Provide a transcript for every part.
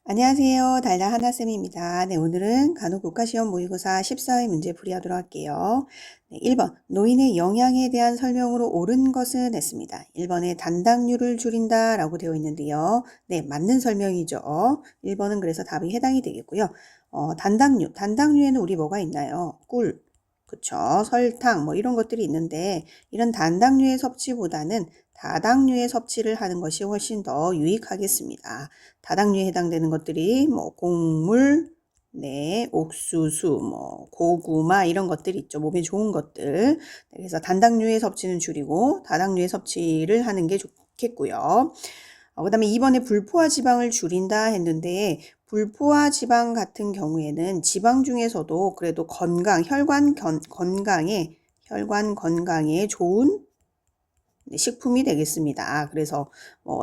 안녕하세요. 달달 하나쌤입니다. 네, 오늘은 간호국가시험 모의고사 14회 문제 풀이하도록 할게요. 네, 1번 노인의 영양에 대한 설명으로 옳은 것은 했습니다. 1번에 단당류를 줄인다 라고 되어 있는데요. 네, 맞는 설명이죠. 1번은 그래서 답이 해당이 되겠고요. 단당류에는 우리 뭐가 있나요? 꿀, 그쵸? 설탕 뭐 이런 것들이 있는데 이런 단당류의 섭취보다는 다당류의 섭취를 하는 것이 훨씬 더 유익하겠습니다. 다당류에 해당되는 것들이 뭐 곡물, 네, 옥수수, 뭐 고구마 이런 것들이 있죠. 몸에 좋은 것들. 그래서 단당류의 섭취는 줄이고 다당류의 섭취를 하는 게 좋겠고요. 그다음에 2번에 불포화 지방을 줄인다 했는데 불포화 지방 같은 경우에는 지방 중에서도 그래도 혈관 건강에 좋은 식품이 되겠습니다. 그래서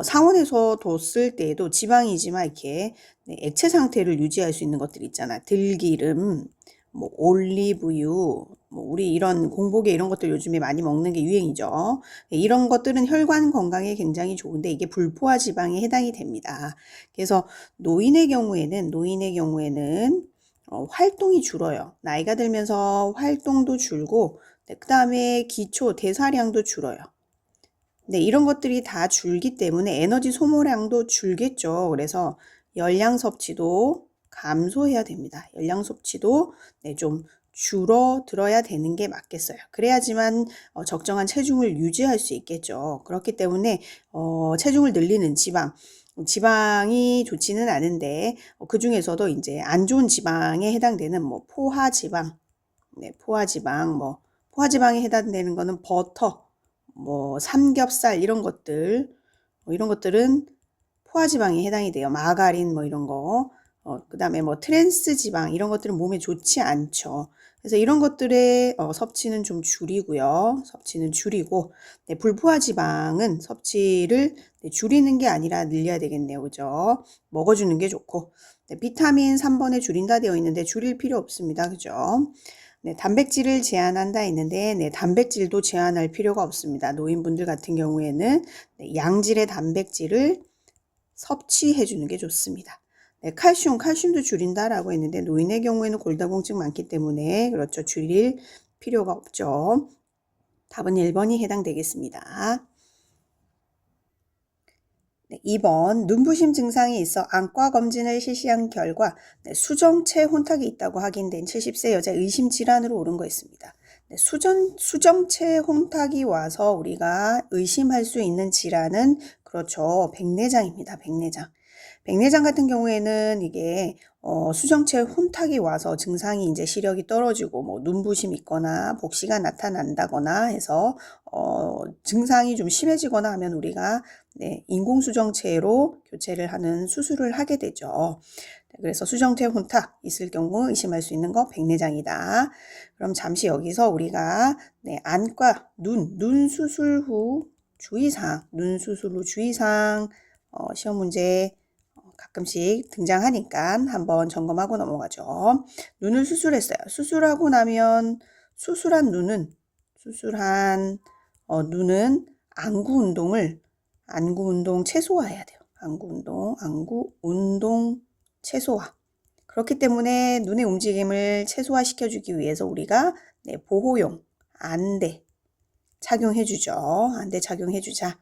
상온에서 뒀을 때에도 지방이지만 이렇게 액체 상태를 유지할 수 있는 것들 있잖아. 들기름, 뭐 올리브유, 뭐 우리 이런 공복에 이런 것들 요즘에 많이 먹는 게 유행이죠. 이런 것들은 혈관 건강에 굉장히 좋은데 이게 불포화 지방에 해당이 됩니다. 그래서 노인의 경우에는 활동이 줄어요. 나이가 들면서 활동도 줄고 그 다음에 기초 대사량도 줄어요. 네, 이런 것들이 다 줄기 때문에 에너지 소모량도 줄겠죠. 그래서 열량 섭취도 감소해야 됩니다. 열량 섭취도 좀 줄어들어야 되는 게 맞겠어요. 그래야지만 적정한 체중을 유지할 수 있겠죠. 그렇기 때문에 체중을 늘리는 지방이 좋지는 않은데 그 중에서도 이제 안 좋은 지방에 해당되는 뭐 포화지방, 포화지방에 해당되는 거는 버터, 뭐 삼겹살 이런 것들은 포화지방에 해당이 돼요. 마가린 뭐 이런 거. 그다음에 뭐 트랜스 지방 이런 것들은 몸에 좋지 않죠. 그래서 이런 것들의 섭취는 좀 줄이고요. 섭취는 줄이고 불포화 지방은 섭취를 줄이는 게 아니라 늘려야 되겠네요. 그죠? 먹어주는 게 좋고 비타민 3번에 줄인다 되어 있는데 줄일 필요 없습니다. 그죠? 네, 단백질을 제한한다 했는데 단백질도 제한할 필요가 없습니다. 노인분들 같은 경우에는 양질의 단백질을 섭취해 주는 게 좋습니다. 네, 칼슘도 줄인다라고 했는데 노인의 경우에는 골다공증 많기 때문에 그렇죠. 줄일 필요가 없죠. 답은 1번이 해당되겠습니다. 네, 2번 눈부심 증상이 있어 안과 검진을 실시한 결과 수정체 혼탁이 있다고 확인된 70세 여자 의심 질환으로 오른 거 있습니다. 수정체 혼탁이 와서 우리가 의심할 수 있는 질환은 그렇죠. 백내장입니다. 백내장 같은 경우에는 이게 수정체 혼탁이 와서 증상이 이제 시력이 떨어지고 뭐 눈부심이 있거나 복시가 나타난다거나 해서 증상이 좀 심해지거나 하면 우리가 인공수정체로 교체를 하는 수술을 하게 되죠. 그래서 수정체 혼탁 있을 경우 의심할 수 있는 거 백내장이다. 그럼 잠시 여기서 우리가 안과 눈 수술 후 주의사항, 시험 문제 가끔씩 등장하니까 한번 점검하고 넘어가죠. 눈을 수술했어요. 수술하고 나면 수술한 눈은 안구 운동 최소화해야 돼요. 안구 운동 최소화. 그렇기 때문에 눈의 움직임을 최소화시켜주기 위해서 우리가 보호용 안대 착용해주죠. 안대 착용해주자.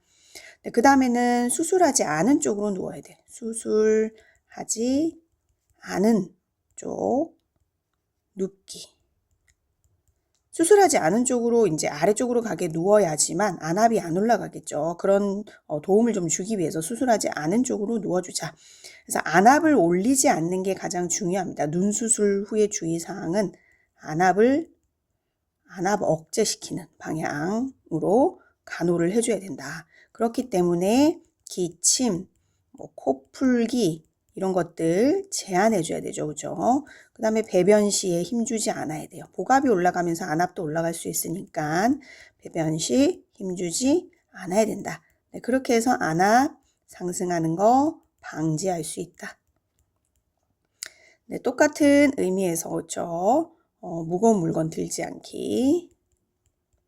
그 다음에는 수술하지 않은 쪽으로 누워야 돼. 수술하지 않은 쪽 눕기. 수술하지 않은 쪽으로 이제 아래쪽으로 가게 누워야지만 안압이 안 올라가겠죠. 그런 도움을 좀 주기 위해서 수술하지 않은 쪽으로 누워주자. 그래서 안압을 올리지 않는 게 가장 중요합니다. 눈 수술 후의 주의사항은 안압 억제시키는 방향으로 간호를 해줘야 된다. 그렇기 때문에 기침, 코 풀기 이런 것들 제한해줘야 되죠. 그죠? 그 다음에 배변 시에 힘주지 않아야 돼요. 복압이 올라가면서 안압도 올라갈 수 있으니까 배변 시 힘주지 않아야 된다. 그렇게 해서 안압 상승하는 거 방지할 수 있다. 똑같은 의미에서 그렇죠? 무거운 물건 들지 않기.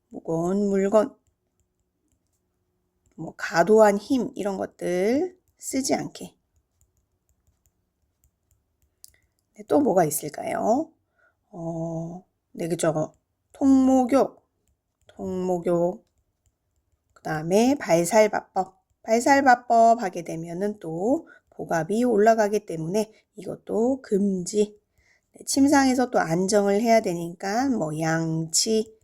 무거운 물건, 과도한 힘 이런 것들 쓰지 않게. 네, 또 뭐가 있을까요? 네, 그죠. 통목욕, 그 다음에 발살바법 하게 되면은 또 복압이 올라가기 때문에 이것도 금지. 네, 침상에서 또 안정을 해야 되니까 뭐 양치,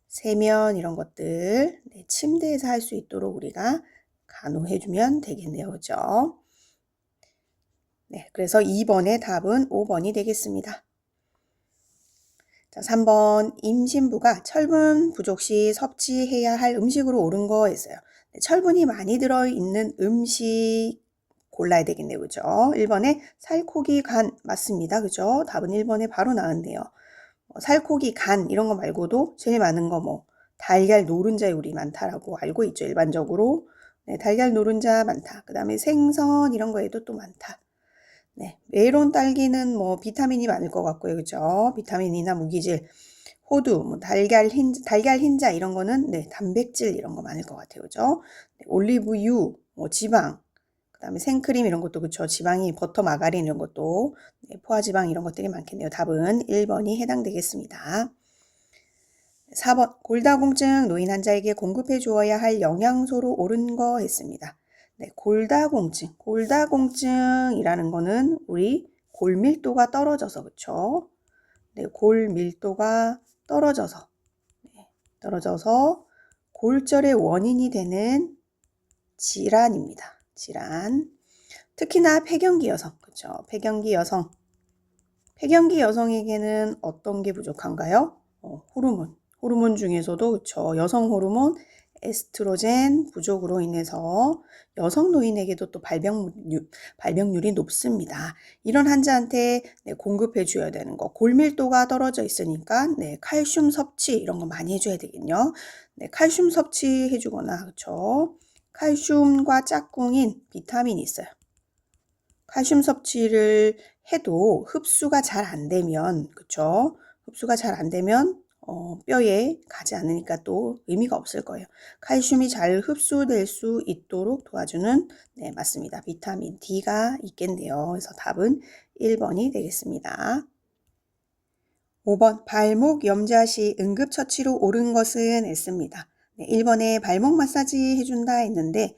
세면 이런 것들 네, 침대에서 할 수 있도록 우리가 간호해주면 되겠네요. 그죠? 네, 그래서 2번의 답은 5번이 되겠습니다. 자, 3번 임신부가 철분 부족 시 섭취해야 할 음식으로 옳은 거 했어요. 네, 철분이 많이 들어있는 음식 골라야 되겠네요. 그죠? 1번에 살코기 간 맞습니다. 그죠? 답은 1번에 바로 나왔네요. 살코기 간 이런 거 말고도 제일 많은 거 뭐 달걀 노른자 요리 많다라고 알고 있죠. 일반적으로. 네, 달걀 노른자 많다. 그 다음에 생선 이런 거에도 또 많다. 네, 메론 딸기는 뭐 비타민이 많을 것 같고요. 그죠? 비타민이나 무기질, 호두, 뭐 달걀 흰자 이런 거는 네, 단백질 이런 거 많을 것 같아요. 그죠? 네, 올리브유, 뭐 지방, 그다음에 생크림 이런 것도 그쵸. 지방이 버터, 마가린 이런 것도 네, 포화지방 이런 것들이 많겠네요. 답은 1번이 해당되겠습니다. 4번 골다공증 노인 환자에게 공급해 주어야 할 영양소로 옳은 거 했습니다. 네, 골다공증이라는 거는 우리 골밀도가 떨어져서 그쵸? 네, 골밀도가 떨어져서 골절의 원인이 되는 질환입니다. 질환. 특히나 폐경기 여성, 그쵸? 폐경기 여성에게는 어떤 게 부족한가요? 호르몬 중에서도 그쵸? 여성 호르몬 에스트로겐 부족으로 인해서 여성 노인에게도 또 발병률이 높습니다. 이런 환자한테 네, 공급해 줘야 되는 거. 골밀도가 떨어져 있으니까 네, 칼슘 섭취 이런 거 많이 해줘야 되겠요. 네, 칼슘 섭취해 주거나 그쵸? 칼슘과 짝꿍인 비타민이 있어요. 칼슘 섭취를 해도 흡수가 잘 안 되면, 그쵸? 흡수가 잘 안 되면, 뼈에 가지 않으니까 또 의미가 없을 거예요. 칼슘이 잘 흡수될 수 있도록 도와주는, 네, 맞습니다. 비타민 D가 있겠네요. 그래서 답은 1번이 되겠습니다. 5번, 발목 염좌 시 응급처치로 옳은 것은 했습니다. 네, 1번에 발목 마사지 해준다 했는데,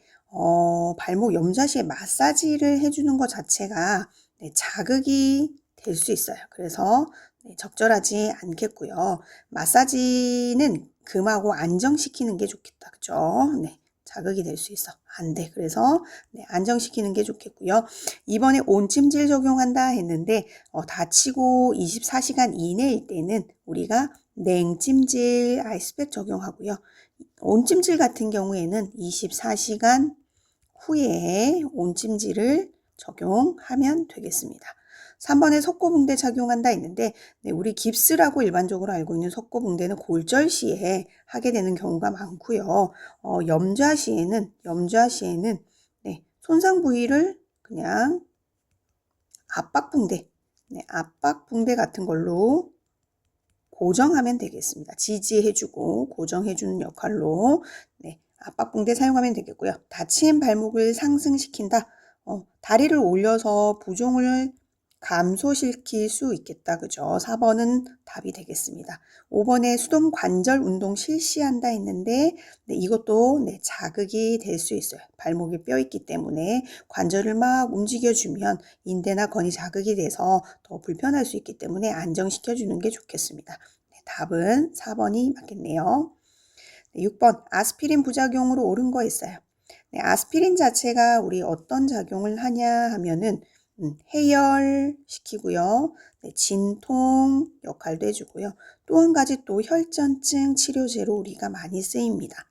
발목 염좌 시에 마사지를 해주는 것 자체가 네, 자극이 될 수 있어요. 그래서 네, 적절하지 않겠고요. 마사지는 금하고 안정시키는 게 좋겠다. 그죠? 네, 자극이 될 수 있어. 안 돼. 그래서 네, 안정시키는 게 좋겠고요. 이번에 온찜질 적용한다 했는데 다치고 24시간 이내일 때는 우리가 냉찜질 아이스팩 적용하고요. 온찜질 같은 경우에는 24시간 후에 온찜질을 적용하면 되겠습니다. 3번에 석고붕대 착용한다 했는데 네, 우리 깁스라고 일반적으로 알고 있는 석고붕대는 골절 시에 하게 되는 경우가 많고요. 염좌 시에는 네, 손상 부위를 그냥 압박붕대 같은 걸로 고정하면 되겠습니다. 지지해주고 고정해주는 역할로 네, 압박붕대 사용하면 되겠고요. 다친 발목을 상승시킨다. 다리를 올려서 부종을 감소시킬 수 있겠다. 그죠? 4번은 답이 되겠습니다. 5번에 수동 관절 운동 실시한다 했는데 네, 이것도 네, 자극이 될 수 있어요. 발목에 뼈 있기 때문에 관절을 막 움직여주면 인대나 건이 자극이 돼서 더 불편할 수 있기 때문에 안정시켜주는 게 좋겠습니다. 네, 답은 4번이 맞겠네요. 네, 6번 아스피린 부작용으로 옳은 거 있어요. 네, 아스피린 자체가 우리 어떤 작용을 하냐 하면은 해열시키고요. 네, 진통 역할도 해주고요. 또 한 가지 또 혈전증 치료제로 우리가 많이 쓰입니다.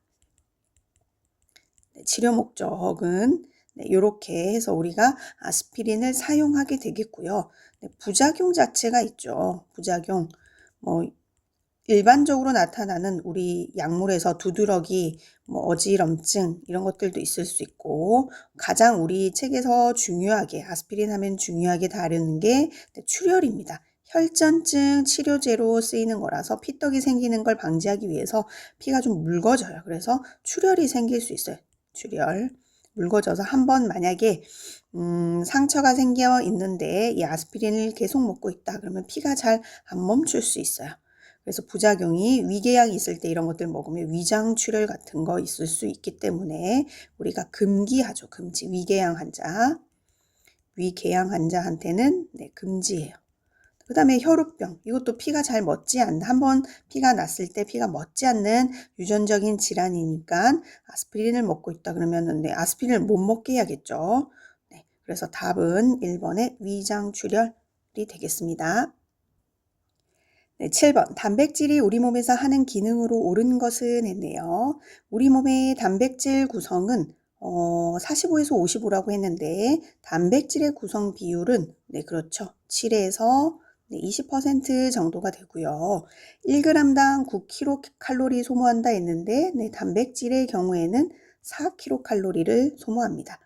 네, 치료 목적은 네, 이렇게 해서 우리가 아스피린을 사용하게 되겠고요. 네, 부작용 자체가 있죠. 부작용 뭐 일반적으로 나타나는 우리 약물에서 두드러기, 뭐 어지럼증 이런 것들도 있을 수 있고 가장 우리 책에서 중요하게 아스피린 하면 중요하게 다루는 게 출혈입니다. 혈전증 치료제로 쓰이는 거라서 피떡이 생기는 걸 방지하기 위해서 피가 좀 묽어져요. 그래서 출혈이 생길 수 있어요. 출혈. 묽어져서 한번 만약에 상처가 생겨 있는데 이 아스피린을 계속 먹고 있다 그러면 피가 잘 안 멈출 수 있어요. 그래서 부작용이 위궤양이 있을 때 이런 것들 먹으면 위장출혈 같은 거 있을 수 있기 때문에 우리가 금기하죠. 금지. 위궤양 환자한테는 금지예요. 그 다음에 혈우병, 이것도 피가 잘 멎지 않는, 한번 피가 났을 때 피가 멎지 않는 유전적인 질환이니까 아스피린을 먹고 있다 그러면 아스피린을 못 먹게 해야겠죠. 그래서 답은 1번의 위장출혈이 되겠습니다. 7번 단백질이 우리 몸에서 하는 기능으로 옳은 것은 했네요. 우리 몸의 단백질 구성은 45에서 55라고 했는데 단백질의 구성 비율은 그렇죠. 7에서 20% 정도가 되고요. 1g당 9kcal 소모한다 했는데 단백질의 경우에는 4kcal를 소모합니다.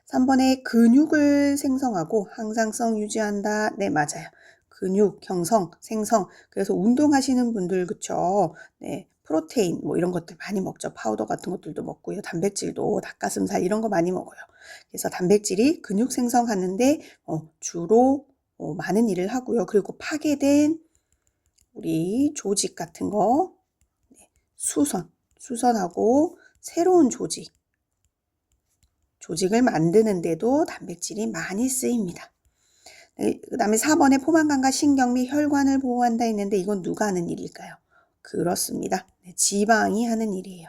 3번에 근육을 생성하고 항상성 유지한다. 네, 맞아요. 근육, 형성, 생성. 그래서 운동하시는 분들, 그쵸? 네, 프로테인, 뭐 이런 것들 많이 먹죠. 파우더 같은 것들도 먹고요. 단백질도 닭가슴살 이런 거 많이 먹어요. 그래서 단백질이 근육 생성하는데 주로 많은 일을 하고요. 그리고 파괴된 우리 조직 같은 거, 수선하고 새로운 조직을 만드는데도 단백질이 많이 쓰입니다. 그 다음에 4번에 포만감과 신경 및 혈관을 보호한다 했는데 이건 누가 하는 일일까요? 그렇습니다. 지방이 하는 일이에요.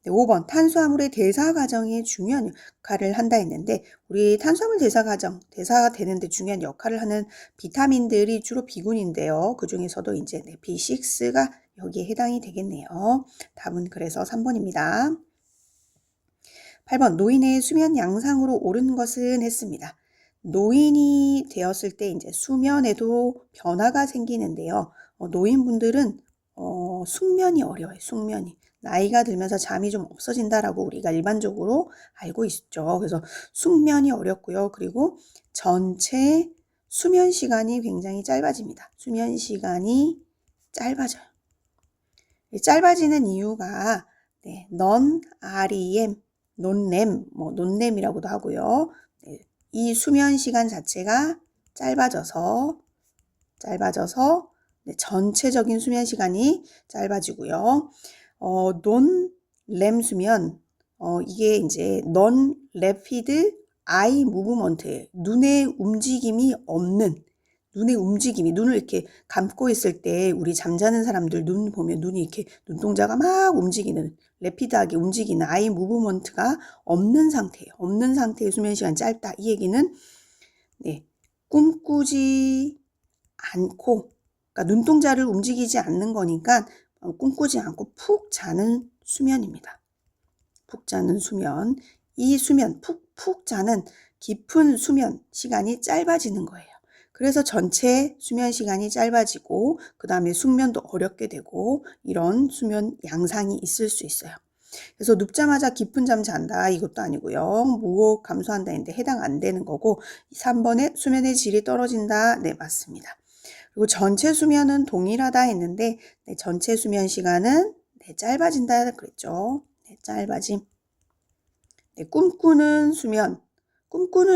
5번 탄수화물의 대사 과정에 중요한 역할을 한다 했는데 우리 탄수화물 대사가 되는데 중요한 역할을 하는 비타민들이 주로 B군인데요. 그 중에서도 이제 B6가 여기에 해당이 되겠네요. 답은 그래서 3번입니다. 8번 노인의 수면 양상으로 옳은 것은 했습니다. 노인이 되었을 때 이제 수면에도 변화가 생기는데요. 노인분들은 숙면이 어려워요. 숙면이. 나이가 들면서 잠이 좀 없어진다라고 우리가 일반적으로 알고 있죠. 그래서 숙면이 어렵고요. 그리고 전체 수면 시간이 굉장히 짧아집니다. 수면 시간이 짧아져요. 짧아지는 이유가 non-REM, 논렘이라고도 하고요. 이 수면 시간 자체가 짧아져서 전체적인 수면 시간이 짧아지고요. 논렘 수면, 이게 이제 non-rapid eye movement예요. 눈의 움직임이, 눈을 이렇게 감고 있을 때 우리 잠자는 사람들 눈 보면 눈이 이렇게 눈동자가 막 움직이는, 래피드하게 움직이는 아이 무브먼트가 없는 상태예요. 없는 상태의 수면 시간이 짧다. 이 얘기는 꿈꾸지 않고, 그러니까 눈동자를 움직이지 않는 거니까 꿈꾸지 않고 푹 자는 수면입니다. 푹 자는 수면. 이 수면, 푹 자는 깊은 수면 시간이 짧아지는 거예요. 그래서 전체 수면 시간이 짧아지고 그 다음에 숙면도 어렵게 되고 이런 수면 양상이 있을 수 있어요. 그래서 눕자마자 깊은 잠 잔다 이것도 아니고요. 무호흡 감소한다 했는데 해당 안 되는 거고 3번에 수면의 질이 떨어진다. 네, 맞습니다. 그리고 전체 수면은 동일하다 했는데 전체 수면 시간은 짧아진다 그랬죠. 짧아짐. 꿈꾸는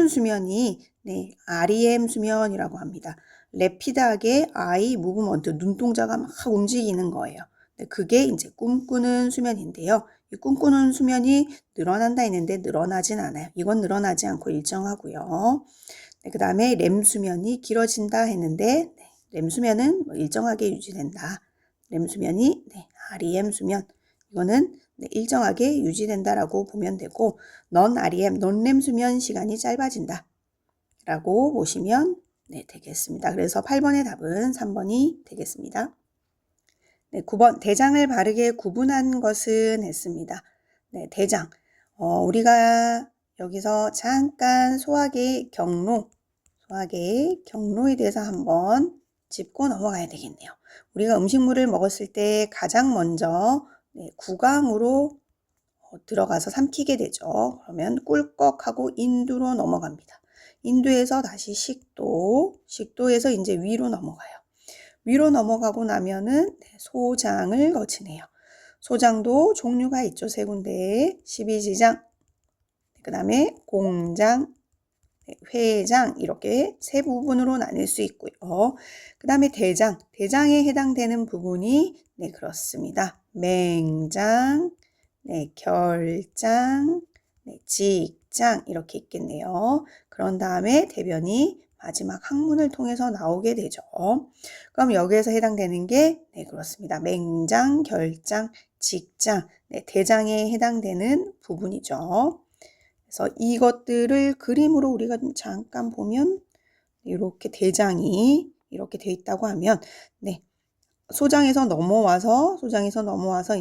수면이 REM 수면이라고 합니다. 래피드하게 아이 무브먼트, 눈동자가 막 움직이는 거예요. 그게 이제 꿈꾸는 수면인데요. 이 꿈꾸는 수면이 늘어난다 했는데 늘어나진 않아요. 이건 늘어나지 않고 일정하고요. 그 다음에 렘 수면이 길어진다 했는데 렘 수면은 일정하게 유지된다. 렘 수면이 REM 수면, 이거는 일정하게 유지된다라고 보면 되고 논렘 수면 시간이 짧아진다 라고 보시면 되겠습니다. 그래서 8번의 답은 3번이 되겠습니다. 9번 대장을 바르게 구분한 것은 했습니다. 대장. 우리가 여기서 잠깐 소화계의 경로에 대해서 한번 짚고 넘어가야 되겠네요. 우리가 음식물을 먹었을 때 가장 먼저 구강으로 들어가서 삼키게 되죠. 그러면 꿀꺽하고 인두로 넘어갑니다. 인두에서 다시 식도에서 이제 위로 넘어가요. 위로 넘어가고 나면은 소장을 거치네요. 소장도 종류가 있죠. 세 군데. 십이지장, 그 다음에 공장, 회장 이렇게 세 부분으로 나뉠 수 있고요. 그 다음에 대장, 대장에 해당되는 부분이 네 그렇습니다. 맹장, 네 결장, 네 직장 이렇게 있겠네요. 그런 다음에 대변이 마지막 항문을 통해서 나오게 되죠. 그럼 여기에서 해당되는 게 네 그렇습니다. 맹장, 결장, 직장, 네 대장에 해당되는 부분이죠. 그래서 이것들을 그림으로 우리가 좀 잠깐 보면 이렇게 대장이 이렇게 돼 있다고 하면 네 소장에서 넘어와서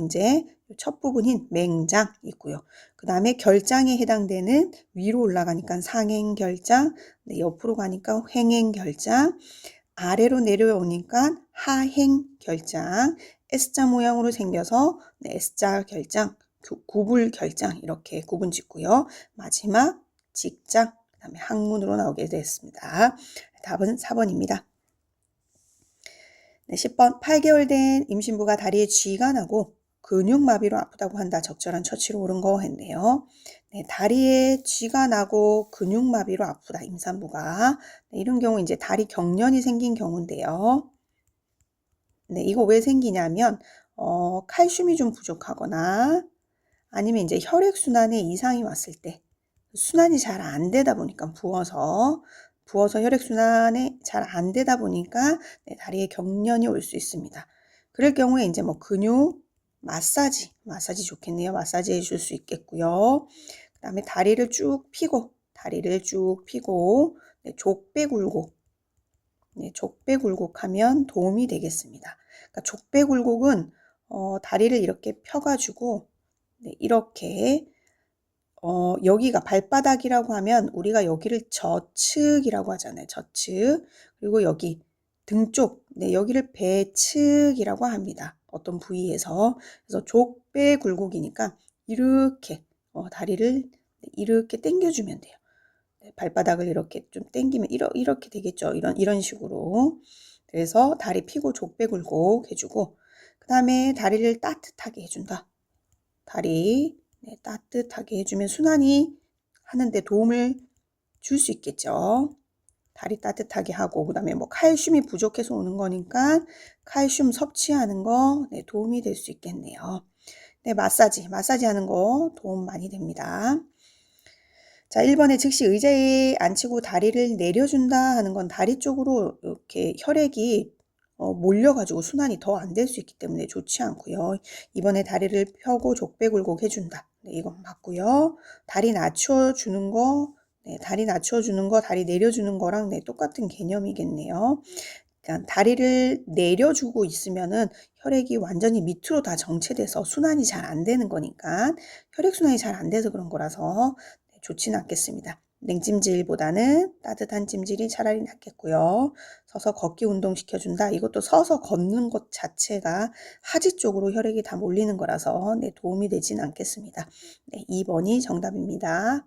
이제 첫 부분인 맹장 있고요. 그 다음에 결장에 해당되는 위로 올라가니까 상행결장, 네, 옆으로 가니까 횡행결장, 아래로 내려오니까 하행결장, S자 모양으로 생겨서 네, S자 결장, 구불 결장 이렇게 구분 짓고요. 마지막 직장, 그 다음에 항문으로 나오게 됐습니다. 답은 4번입니다. 네, 10번 8개월 된 임신부가 다리에 쥐가 나고 근육마비로 아프다고 한다. 적절한 처치로 옳은 거 했네요. 네, 다리에 쥐가 나고 근육마비로 아프다. 임산부가. 네, 이런 경우 이제 다리 경련이 생긴 경우인데요. 네, 이거 왜 생기냐면 칼슘이 좀 부족하거나 아니면 이제 혈액순환에 이상이 왔을 때 순환이 잘 안 되다 보니까 부어서 혈액순환이 잘 안 되다 보니까 네, 다리에 경련이 올 수 있습니다. 그럴 경우에 이제 뭐 근육 마사지 좋겠네요. 마사지 해줄 수 있겠고요. 그 다음에 다리를 쭉 펴고 네, 족배굴곡 하면 도움이 되겠습니다. 그러니까 족배굴곡은 다리를 이렇게 펴가지고 네, 이렇게 여기가 발바닥이라고 하면 우리가 여기를 저측이라고 하잖아요. 저측. 그리고 여기 등 쪽, 네, 여기를 배측이라고 합니다. 어떤 부위에서. 그래서 족배 굴곡이니까 이렇게 다리를 이렇게 당겨주면 돼요. 네, 발바닥을 이렇게 좀 당기면 이렇게 되겠죠. 이런 식으로. 그래서 다리 펴고 족배 굴곡 해주고 그 다음에 다리를 따뜻하게 해준다. 다리 네, 따뜻하게 해주면 순환이 하는데 도움을 줄 수 있겠죠. 다리 따뜻하게 하고 그 다음에 뭐 칼슘이 부족해서 오는 거니까 칼슘 섭취하는 거 네, 도움이 될 수 있겠네요. 네, 마사지 하는 거 도움 많이 됩니다. 자, 1번에 즉시 의자에 앉히고 다리를 내려준다 하는 건 다리 쪽으로 이렇게 혈액이 몰려가지고 순환이 더 안 될 수 있기 때문에 좋지 않고요. 이번에 다리를 펴고 족배 굴곡 해준다. 네, 이건 맞고요. 다리 낮춰주는 거, 다리 내려주는 거랑 네, 똑같은 개념이겠네요. 그러니까 다리를 내려주고 있으면은 혈액이 완전히 밑으로 다 정체돼서 순환이 잘 안 되는 거니까 혈액순환이 잘 안 돼서 그런 거라서 좋지는 않겠습니다. 냉찜질보다는 따뜻한 찜질이 차라리 낫겠고요. 서서 걷기 운동 시켜준다. 이것도 서서 걷는 것 자체가 하지 쪽으로 혈액이 다 몰리는 거라서 네, 도움이 되진 않겠습니다. 네, 2번이 정답입니다.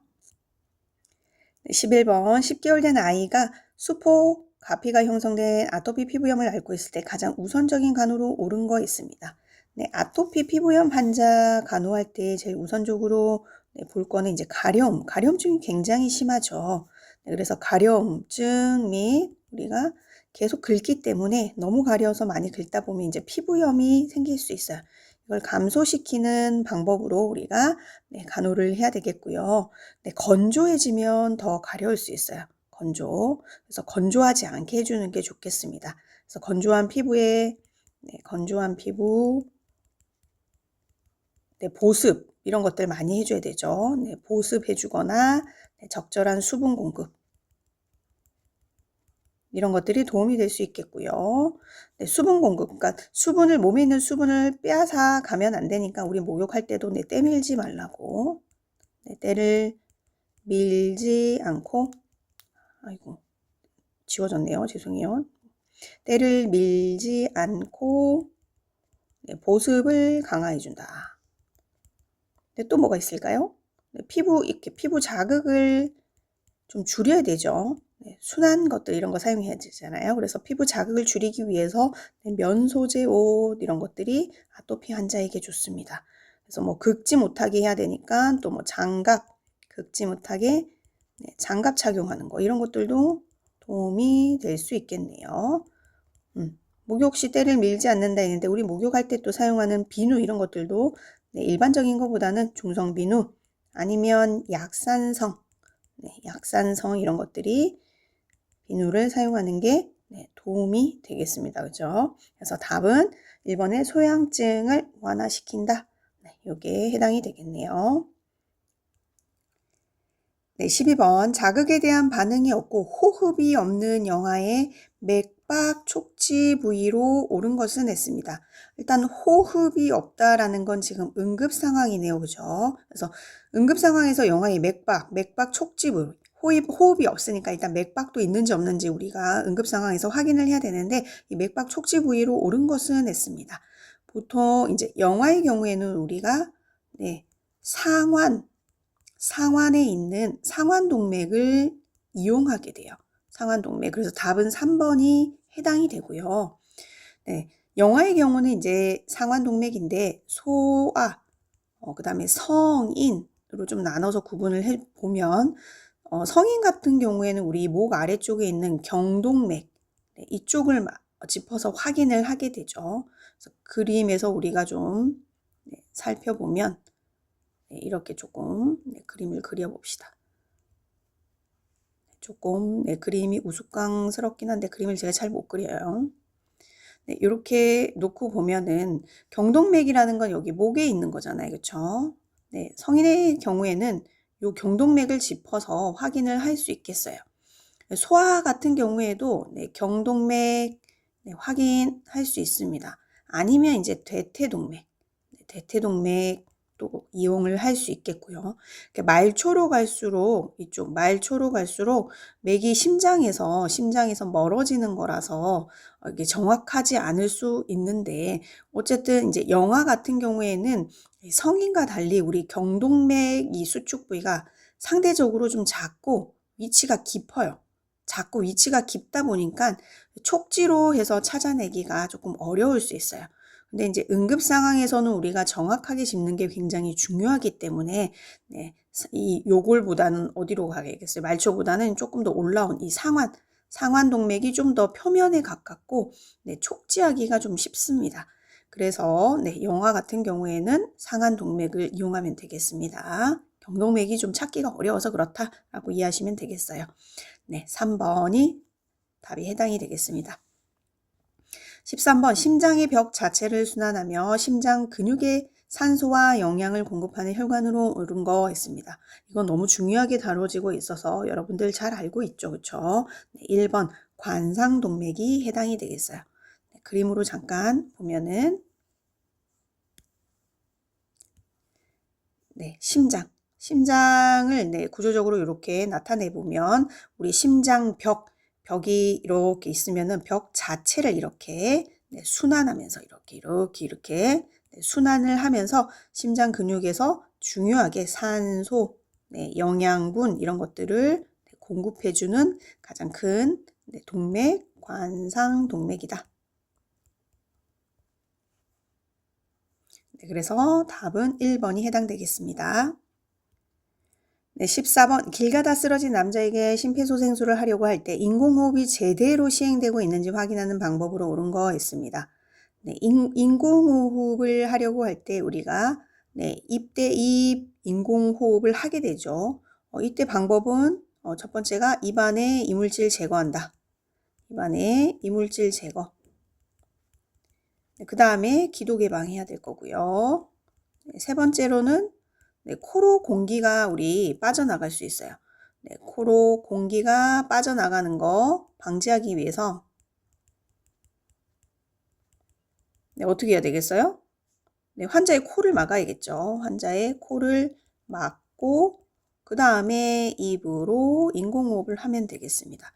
네, 11번 10개월 된 아이가 수포 가피가 형성된 아토피 피부염을 앓고 있을 때 가장 우선적인 간호로 옳은 거 있습니다. 네, 아토피 피부염 환자 간호할 때 제일 우선적으로 네, 볼 거는 이제 가려움증이 굉장히 심하죠. 네, 그래서 가려움증 및 우리가 계속 긁기 때문에 너무 가려워서 많이 긁다 보면 이제 피부염이 생길 수 있어요. 이걸 감소시키는 방법으로 우리가 네, 간호를 해야 되겠고요. 네, 건조해지면 더 가려울 수 있어요. 그래서 건조하지 않게 해주는 게 좋겠습니다. 그래서 건조한 피부, 네, 보습 이런 것들 많이 해줘야 되죠. 네, 보습해주거나 네, 적절한 수분 공급 이런 것들이 도움이 될 수 있겠고요. 네, 수분 공급, 그러니까 몸에 있는 수분을 빼앗아 가면 안 되니까 우리 목욕할 때도 네, 때 밀지 말라고. 네, 때를 밀지 않고, 아이고, 지워졌네요. 죄송해요. 때를 밀지 않고 네, 보습을 강화해준다. 네, 또 뭐가 있을까요? 네, 피부 자극을 좀 줄여야 되죠. 네, 순한 것들 이런 거 사용해야 되잖아요. 그래서 피부 자극을 줄이기 위해서 면 소재 옷 이런 것들이 아토피 환자에게 좋습니다. 그래서 뭐 긁지 못하게 해야 되니까 또 뭐 장갑, 긁지 못하게 장갑 착용하는 거 이런 것들도 도움이 될 수 있겠네요. 목욕 시 때를 밀지 않는다 했는데 우리 목욕할 때 또 사용하는 비누 이런 것들도 일반적인 것보다는 중성 비누 아니면 약산성, 약산성 이런 것들이 비누를 사용하는 게 도움이 되겠습니다. 그죠? 그래서 답은 1번의 소양증을 완화시킨다. 이게 해당이 되겠네요. 12번 자극에 대한 반응이 없고 호흡이 없는 영아의 맥박 촉지 부위로 옳은 것은 했습니다. 일단 호흡이 없다라는 건 지금 응급 상황이네요. 그죠? 그래서 응급 상황에서 영아의 맥박 촉지 부위 호흡이 없으니까 일단 맥박도 있는지 없는지 우리가 응급 상황에서 확인을 해야 되는데 이 맥박 촉지 부위로 옳은 것은 했습니다. 보통 이제 영아의 경우에는 우리가 상완에 있는 상완동맥을 이용하게 돼요. 상완동맥. 그래서 답은 3번이 해당이 되고요. 영아의 경우는 이제 상완동맥인데 소아, 그 다음에 성인으로 좀 나눠서 구분을 해보면 성인 같은 경우에는 우리 목 아래쪽에 있는 경동맥 이쪽을 짚어서 확인을 하게 되죠. 그래서 그림에서 우리가 좀 살펴보면 이렇게 조금 그림을 그려봅시다. 조금 그림이 우스꽝스럽긴 한데 그림을 제가 잘 못 그려요. 이렇게 놓고 보면은 경동맥이라는 건 여기 목에 있는 거잖아요. 그렇죠? 성인의 경우에는 이 경동맥을 짚어서 확인을 할 수 있겠어요. 소아 같은 경우에도 경동맥 확인할 수 있습니다. 아니면 이제 대퇴동맥도 이용을 할 수 있겠고요. 말초로 갈수록 맥이 심장에서 멀어지는 거라서 이게 정확하지 않을 수 있는데 어쨌든 이제 영아 같은 경우에는 성인과 달리 우리 경동맥 이 수축 부위가 상대적으로 좀 작고 위치가 깊어요. 작고 위치가 깊다 보니까 촉지로 해서 찾아내기가 조금 어려울 수 있어요. 근데 이제 응급 상황에서는 우리가 정확하게 짚는 게 굉장히 중요하기 때문에 이 요골보다는 어디로 가겠어요? 말초보다는 조금 더 올라온 이 상완동맥이 좀 더 표면에 가깝고 촉지하기가 좀 쉽습니다. 그래서 영아 같은 경우에는 상완동맥을 이용하면 되겠습니다. 경동맥이 좀 찾기가 어려워서 그렇다라고 이해하시면 되겠어요. 3번이 답이 해당이 되겠습니다. 13번 심장의 벽 자체를 순환하며 심장 근육에 산소와 영양을 공급하는 혈관으로 옳은 거 했습니다. 이건 너무 중요하게 다뤄지고 있어서 여러분들 잘 알고 있죠. 그렇죠? 1번 관상동맥이 해당이 되겠어요. 그림으로 잠깐 보면은 심장을 구조적으로 이렇게 나타내 보면 우리 심장 벽이 이렇게 있으면은 벽 자체를 이렇게 순환하면서 이렇게 순환을 하면서 심장 근육에서 중요하게 산소, 영양분 이런 것들을 공급해주는 가장 큰 동맥, 관상동맥이다. 그래서 답은 1번이 해당되겠습니다. 14번 길 가다 쓰러진 남자에게 심폐소생술을 하려고 할 때 인공호흡이 제대로 시행되고 있는지 확인하는 방법으로 옳은 거 있습니다. 인공호흡을 하려고 할 때 우리가 입 대 입 인공호흡을 하게 되죠. 이때 방법은 첫 번째가 입안에 이물질 제거한다. 입안에 이물질 제거. 그 다음에 기도 개방해야 될 거고요. 세 번째로는 코로 공기가 우리 빠져나갈 수 있어요. 코로 공기가 빠져나가는 거 방지하기 위해서 어떻게 해야 되겠어요? 환자의 코를 막아야겠죠. 환자의 코를 막고 그 다음에 입으로 인공호흡을 하면 되겠습니다.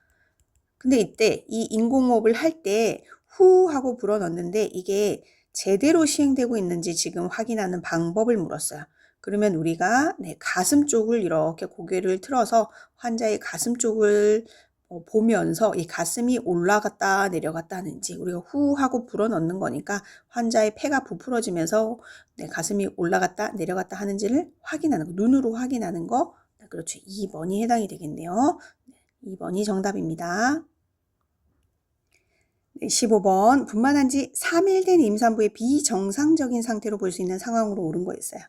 근데 이때 이 인공호흡을 할 때 후 하고 불어넣는데 이게 제대로 시행되고 있는지 지금 확인하는 방법을 물었어요. 그러면 우리가 가슴 쪽을 이렇게 고개를 틀어서 환자의 가슴 쪽을 보면서 이 가슴이 올라갔다 내려갔다 하는지 우리가 후 하고 불어넣는 거니까 환자의 폐가 부풀어지면서 가슴이 올라갔다 내려갔다 하는지를 확인하는 거, 눈으로 확인하는 거 그렇죠. 2번이 해당이 되겠네요. 2번이 정답입니다. 네, 15번. 분만한 지 3일 된 임산부의 비정상적인 상태로 볼 수 있는 상황으로 옳은 거였어요.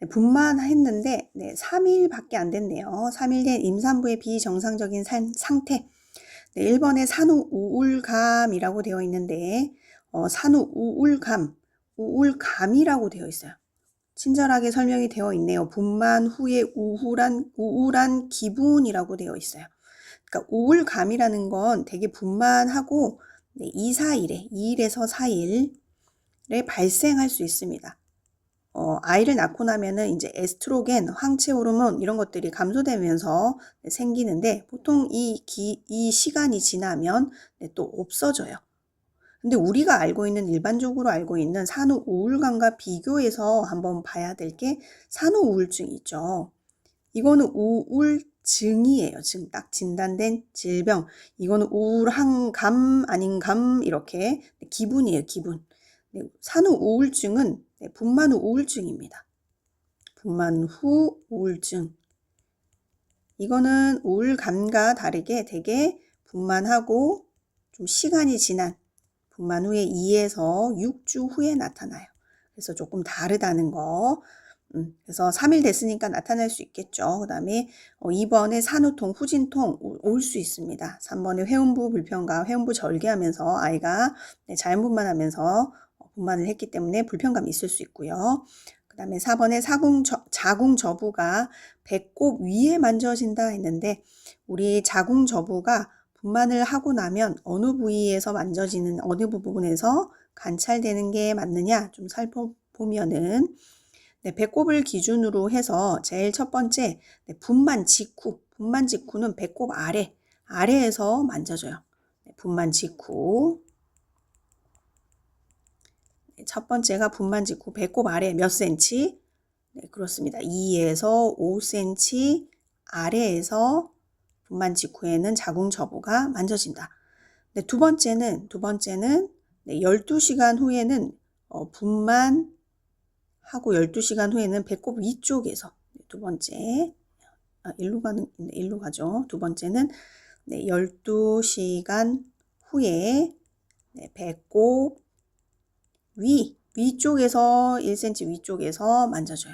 네, 분만했는데 3일밖에 안 됐네요. 3일 된 임산부의 비정상적인 상태. 네, 1번에 산후 우울감이라고 되어 있는데 산후 우울감이라고 되어 있어요. 친절하게 설명이 되어 있네요. 분만 후에 우울한 기분이라고 되어 있어요. 그러니까 우울감이라는 건 되게 분만하고 2에서 4일에 발생할 수 있습니다. 아이를 낳고 나면은 이제 에스트로겐, 황체 호르몬 이런 것들이 감소되면서 생기는데 보통 이 시간이 지나면 또 없어져요. 근데 우리가 일반적으로 알고 있는 산후 우울감과 비교해서 한번 봐야 될 게 산후 우울증이 있죠. 이거는 우울증이에요. 지금 딱 진단된 질병. 이거는 우울한 감, 아닌 감, 이렇게 기분이에요, 기분. 산후 우울증은 분만 후 우울증입니다. 분만 후 우울증. 이거는 우울감과 다르게 되게 분만하고 좀 시간이 지난 분만 후에 2에서 6주 후에 나타나요. 그래서 조금 다르다는 거. 그래서 3일 됐으니까 나타날 수 있겠죠. 그 다음에 2번에 산후통, 후진통 올 수 있습니다. 3번에 회음부 불편과 회음부 절개하면서 아이가 자연분만하면서 분만을 했기 때문에 불편감이 있을 수 있고요. 그 다음에 4번에 자궁저부가 배꼽 위에 만져진다 했는데 우리 자궁저부가 분만을 하고 나면 어느 부위에서 만져지는 어느 부분에서 관찰되는 게 맞느냐 좀 살펴보면은 배꼽을 기준으로 해서 제일 첫 번째 분만 직후는 배꼽 아래에서 만져져요. 분만 직후. 첫 번째가 분만 직후 배꼽 아래 몇 센치? 네, 그렇습니다. 2에서 5cm 아래에서 분만 직후에는 자궁저부가 만져진다. 네, 두 번째는 12시간 후에는 분만하고 12시간 후에는 배꼽 위쪽에서 두 번째 일로 가죠. 두 번째는 12시간 후에 배꼽 위쪽에서 1cm 위쪽에서 만져줘요.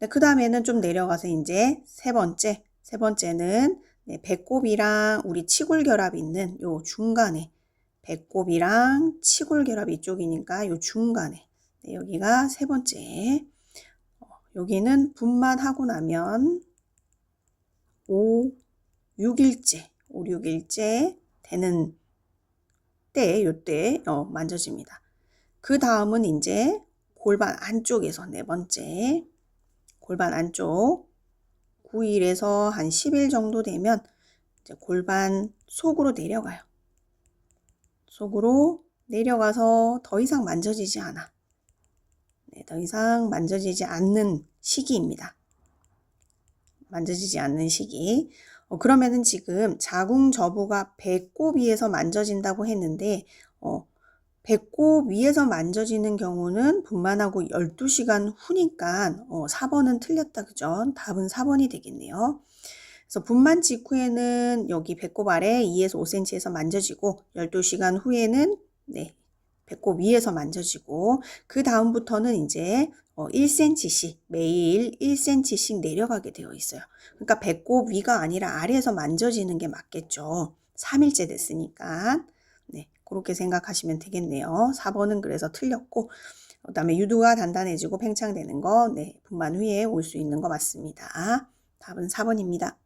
그 다음에는 좀 내려가서 이제 세 번째는 배꼽이랑 우리 치골결합이 있는 요 중간에 배꼽이랑 치골결합 이쪽이니까 요 중간에 여기가 세 번째. 여기는 분만하고 나면 6일째 되는 요때 만져집니다. 그 다음은 이제 골반 안쪽에서 네 번째 골반 안쪽 9일에서 한 10일 정도 되면 이제 골반 속으로 내려가요. 속으로 내려가서 더 이상 만져지지 않아. 더 이상 만져지지 않는 시기입니다. 만져지지 않는 시기. 그러면은 지금 자궁저부가 배꼽 위에서 만져진다고 했는데 배꼽 위에서 만져지는 경우는 분만하고 12시간 후니까 4번은 틀렸다. 그죠? 답은 4번이 되겠네요. 그래서 분만 직후에는 여기 배꼽 아래 2에서 5cm에서 만져지고 12시간 후에는 배꼽 위에서 만져지고 그 다음부터는 이제 1cm씩 매일 1cm씩 내려가게 되어 있어요. 그러니까 배꼽 위가 아니라 아래에서 만져지는 게 맞겠죠. 3일째 됐으니까. 그렇게 생각하시면 되겠네요. 4번은 그래서 틀렸고 그 다음에 유두가 단단해지고 팽창되는 거 분만 후에 올 수 있는 거 맞습니다. 답은 4번입니다.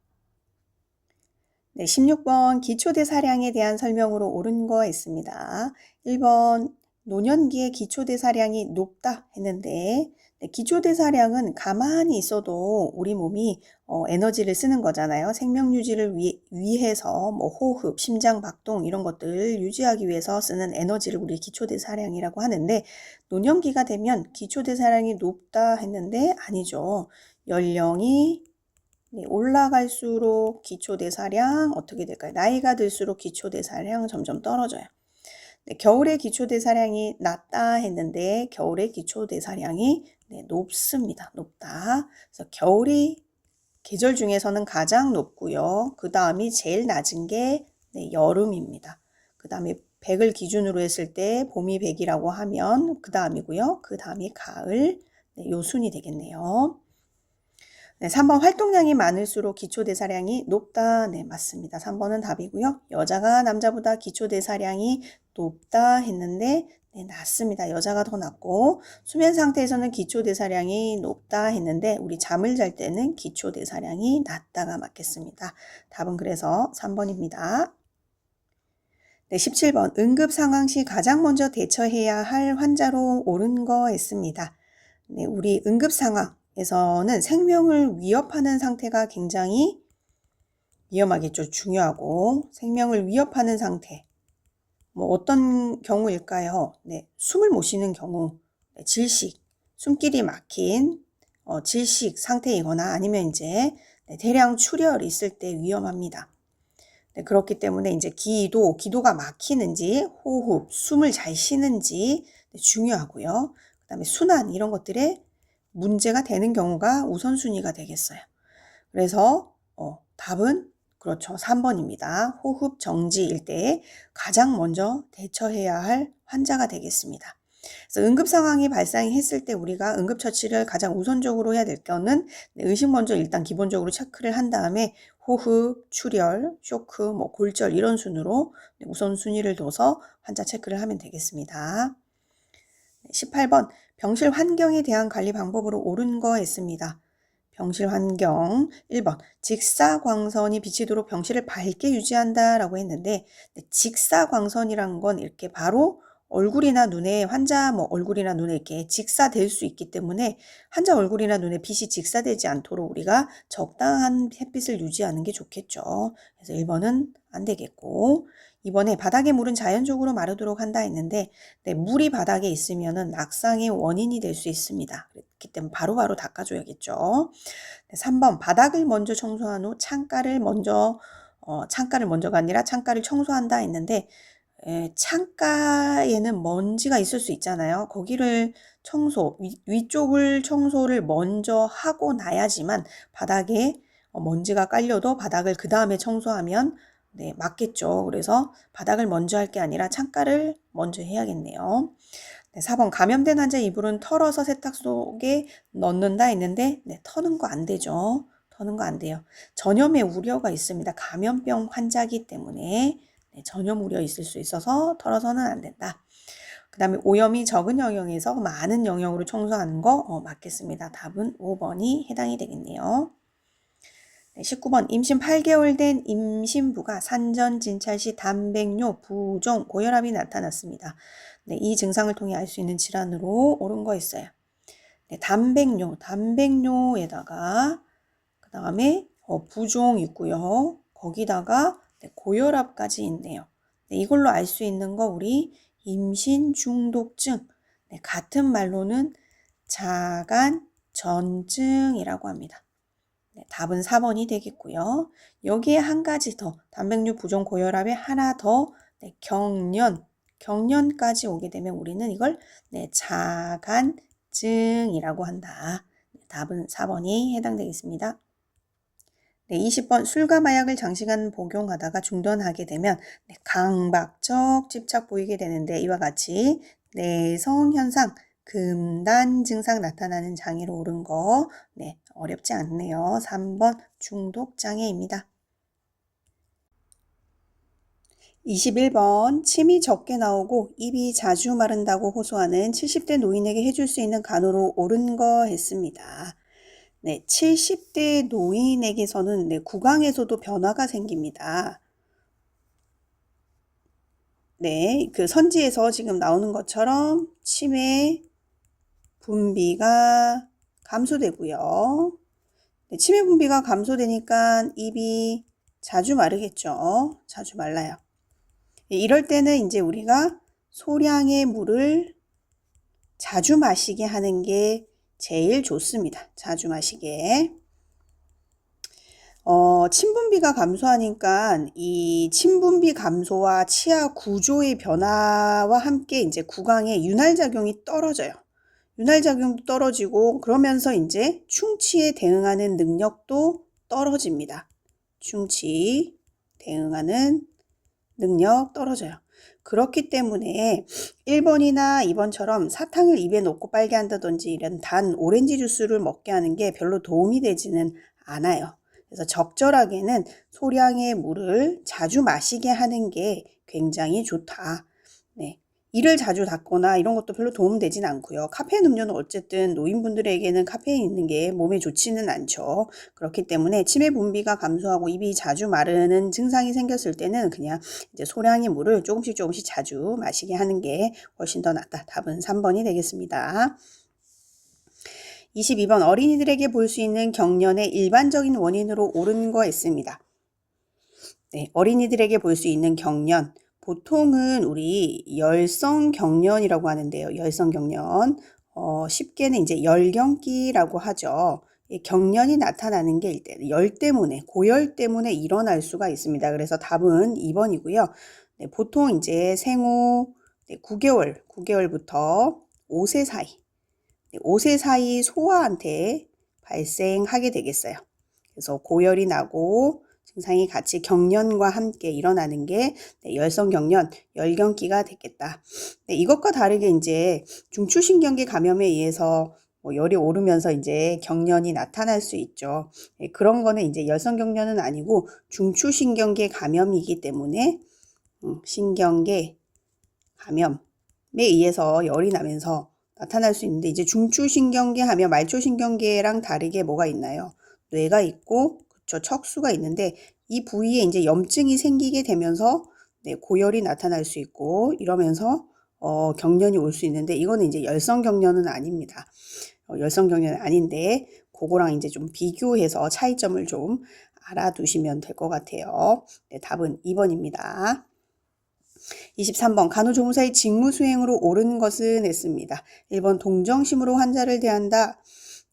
16번 기초대사량에 대한 설명으로 옳은 거 있습니다. 1번 노년기에 기초대사량이 높다 했는데 기초대사량은 가만히 있어도 우리 몸이 에너지를 쓰는 거잖아요. 생명 유지를 위해서 호흡, 심장 박동 이런 것들 유지하기 위해서 쓰는 에너지를 우리 기초대사량이라고 하는데 노년기가 되면 기초대사량이 높다 했는데 아니죠. 연령이 올라갈수록 기초대사량 어떻게 될까요? 나이가 들수록 기초대사량 점점 떨어져요. 겨울에 기초대사량이 낮다 했는데 겨울에 기초대사량이 높습니다. 높다. 그래서 겨울이 계절 중에서는 가장 높고요. 그 다음이 제일 낮은 게 여름입니다. 그 다음에 100을 기준으로 했을 때 봄이 100이라고 하면 그 다음이고요. 그 다음이 가을, 요 순이 되겠네요. 3번 활동량이 많을수록 기초대사량이 높다. 네, 맞습니다. 3번은 답이고요. 여자가 남자보다 기초대사량이 높다 했는데 네, 낮습니다. 여자가 더 낮고 수면 상태에서는 기초대사량이 높다 했는데 우리 잠을 잘 때는 기초대사량이 낮다가 맞겠습니다. 답은 그래서 3번입니다. 네, 17번 응급 상황 시 가장 먼저 대처해야 할 환자로 옳은 거 했습니다. 네, 우리 응급 상황에서는 생명을 위협하는 상태가 굉장히 위험하겠죠. 중요하고 생명을 위협하는 상태. 뭐 어떤 경우일까요? 네, 숨을 못 쉬는 경우, 네, 질식, 숨길이 막힌 질식 상태이거나 아니면 이제 대량 출혈이 있을 때 위험합니다. 네, 그렇기 때문에 이제 기도가 막히는지 호흡, 숨을 잘 쉬는지 중요하고요. 그 다음에 순환 이런 것들에 문제가 되는 경우가 우선순위가 되겠어요. 그래서 답은 그렇죠. 3번입니다. 호흡 정지일 때 가장 먼저 대처해야 할 환자가 되겠습니다. 그래서 응급 상황이 발생했을 때 우리가 응급처치를 가장 우선적으로 해야 될 거는 의식 먼저 일단 기본적으로 체크를 한 다음에 호흡, 출혈, 쇼크, 뭐 골절 이런 순으로 우선순위를 둬서 환자 체크를 하면 되겠습니다. 18번 병실 환경에 대한 관리 방법으로 옳은 거 했습니다. 병실 환경 1번 직사광선이 비치도록 병실을 밝게 유지한다라고 했는데 직사광선이란 건 이렇게 바로 얼굴이나 눈에 환자 얼굴이나 눈에 이렇게 직사될 수 있기 때문에 환자 얼굴이나 눈에 빛이 직사되지 않도록 우리가 적당한 햇빛을 유지하는 게 좋겠죠. 그래서 1번은 안 되겠고 2번에 바닥의 물은 자연적으로 마르도록 한다 했는데 물이 바닥에 있으면은 낙상의 원인이 될 수 있습니다. 그렇기 때문에 바로바로 닦아줘야겠죠. 3번 바닥을 먼저 청소한 후 창가를 먼저가 아니라 창가를 청소한다 했는데 창가에는 먼지가 있을 수 있잖아요. 거기를 위쪽을 청소를 먼저 하고 나야지만 바닥에 먼지가 깔려도 바닥을 그 다음에 청소하면 네, 맞겠죠. 그래서 바닥을 먼저 할 게 아니라 창가를 먼저 해야겠네요. 네, 4번 감염된 환자 이불은 털어서 세탁속에 넣는다 했는데 터는 거 안 되죠. 터는 거 안 돼요. 전염의 우려가 있습니다. 감염병 환자이기 때문에 전염 우려 있을 수 있어서 털어서는 안 된다. 그 다음에 오염이 적은 영역에서 많은 영역으로 청소하는 거 맞겠습니다. 답은 5번이 해당이 되겠네요. 19번 임신 8개월 된 임신부가 산전 진찰 시 단백뇨, 부종, 고혈압이 나타났습니다. 이 증상을 통해 알 수 있는 질환으로 옳은 거 있어요. 단백뇨에다가 그 다음에 부종 있고요. 거기다가 고혈압까지 있네요. 이걸로 알 수 있는 거 우리 임신 중독증, 같은 말로는 자간 전증이라고 합니다. 답은 4번이 되겠고요. 여기에 한 가지 더 단백뇨 부종 고혈압에 하나 더 경련까지 오게 되면 우리는 이걸 자간증이라고 한다. 답은 4번이 해당되겠습니다. 20번 술과 마약을 장시간 복용하다가 중단하게 되면 강박적 집착 보이게 되는데 이와 같이 내성현상, 금단 증상 나타나는 장애로 옳은 거 어렵지 않네요. 3번 중독장애입니다. 21번 침이 적게 나오고 입이 자주 마른다고 호소하는 70대 노인에게 해줄 수 있는 간호로 옳은 거 했습니다. 70대 노인에게서는 구강에서도 변화가 생깁니다. 그 선지에서 지금 나오는 것처럼 치매 분비가 감소되고요. 치매 분비가 감소되니까 입이 자주 마르겠죠. 자주 말라요. 이럴 때는 이제 우리가 소량의 물을 자주 마시게 하는 게 제일 좋습니다. 자주 마시게. 침분비가 감소하니까 이 침분비 감소와 치아 구조의 변화와 함께 이제 구강의 윤활작용이 떨어져요. 윤활작용도 떨어지고 그러면서 이제 충치에 대응하는 능력도 떨어집니다. 충치 대응하는 능력 떨어져요. 그렇기 때문에 1번이나 2번처럼 사탕을 입에 넣고 빨게 한다든지 이런 단 오렌지 주스를 먹게 하는 게 별로 도움이 되지는 않아요. 그래서 적절하게는 소량의 물을 자주 마시게 하는 게 굉장히 좋다. 네. 이를 자주 닦거나 이런 것도 별로 도움되진 않고요. 카페인 음료는 어쨌든 노인분들에게는 카페인 있는 게 몸에 좋지는 않죠. 그렇기 때문에 치매 분비가 감소하고 입이 자주 마르는 증상이 생겼을 때는 그냥 이제 소량의 물을 조금씩 자주 마시게 하는 게 훨씬 더 낫다. 답은 3번이 되겠습니다. 22번 어린이들에게 볼 수 있는 경련의 일반적인 원인으로 옳은 거 있습니다. 네, 어린이들에게 볼 수 있는 경련. 보통은 우리 열성 경련이라고 하는데요. 열성 경련. 쉽게는 이제 열경기라고 하죠. 경련이 나타나는 게 열 때문에, 고열 때문에 일어날 수가 있습니다. 그래서 답은 2번이고요. 네, 보통 이제 생후 9개월부터 5세 사이, 5세 사이 소아한테 발생하게 되겠어요. 그래서 고열이 나고 증상이 같이 경련과 함께 일어나는 게 열성경련, 열경기가 되겠다. 이것과 다르게 이제 중추신경계 감염에 의해서 열이 오르면서 이제 경련이 나타날 수 있죠. 그런 거는 이제 열성경련은 아니고 중추신경계 감염이기 때문에 신경계 감염에 의해서 열이 나면서 나타날 수 있는데 이제 중추신경계 하면 말초신경계랑 다르게 뭐가 있나요? 뇌가 있고 척수가 있는데 이 부위에 이제 염증이 생기게 되면서 고열이 나타날 수 있고 이러면서 경련이 올 수 있는데 이거는 이제 열성 경련은 아닙니다. 열성 경련은 아닌데 그거랑 이제 좀 비교해서 차이점을 좀 알아두시면 될 것 같아요. 네, 답은 2번입니다. 23번 간호조무사의 직무 수행으로 옳은 것은 했습니다. 1번 동정심으로 환자를 대한다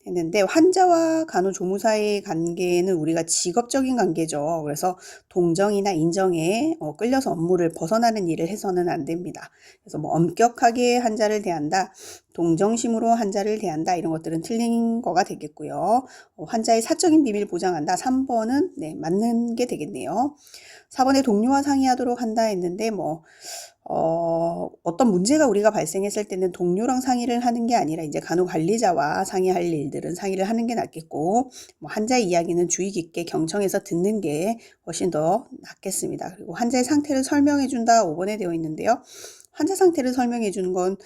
했는데 환자와 간호조무사의 관계는 우리가 직업적인 관계죠. 그래서 동정이나 인정에 끌려서 업무를 벗어나는 일을 해서는 안 됩니다. 그래서 뭐 엄격하게 환자를 대한다, 동정심으로 환자를 대한다 이런 것들은 틀린 거가 되겠고요. 환자의 사적인 비밀 보장한다. 3번은 네, 맞는 게 되겠네요. 4번에 동료와 상의하도록 한다 했는데 어떤 문제가 우리가 발생했을 때는 동료랑 상의를 하는 게 아니라 이제 간호관리자와 상의할 일들은 상의를 하는 게 낫겠고 환자의 이야기는 주의 깊게 경청해서 듣는 게 훨씬 더 낫겠습니다. 그리고 환자의 상태를 설명해 준다 5번에 되어 있는데요. 환자 상태를 설명해 주는 건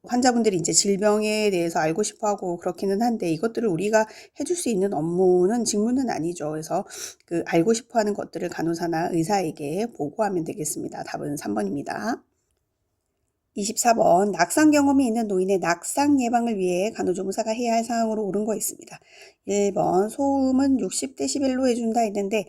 환자분들이 이제 질병에 대해서 알고 싶어 하고 그렇기는 한데 이것들을 우리가 해줄 수 있는 업무는 직무는 아니죠. 그래서 그 알고 싶어 하는 것들을 간호사나 의사에게 보고하면 되겠습니다. 답은 3번입니다. 24번 낙상 경험이 있는 노인의 낙상 예방을 위해 간호조무사가 해야 할 사항으로 옳은 거 있습니다. 1번 소음은 60dB로 해준다 했는데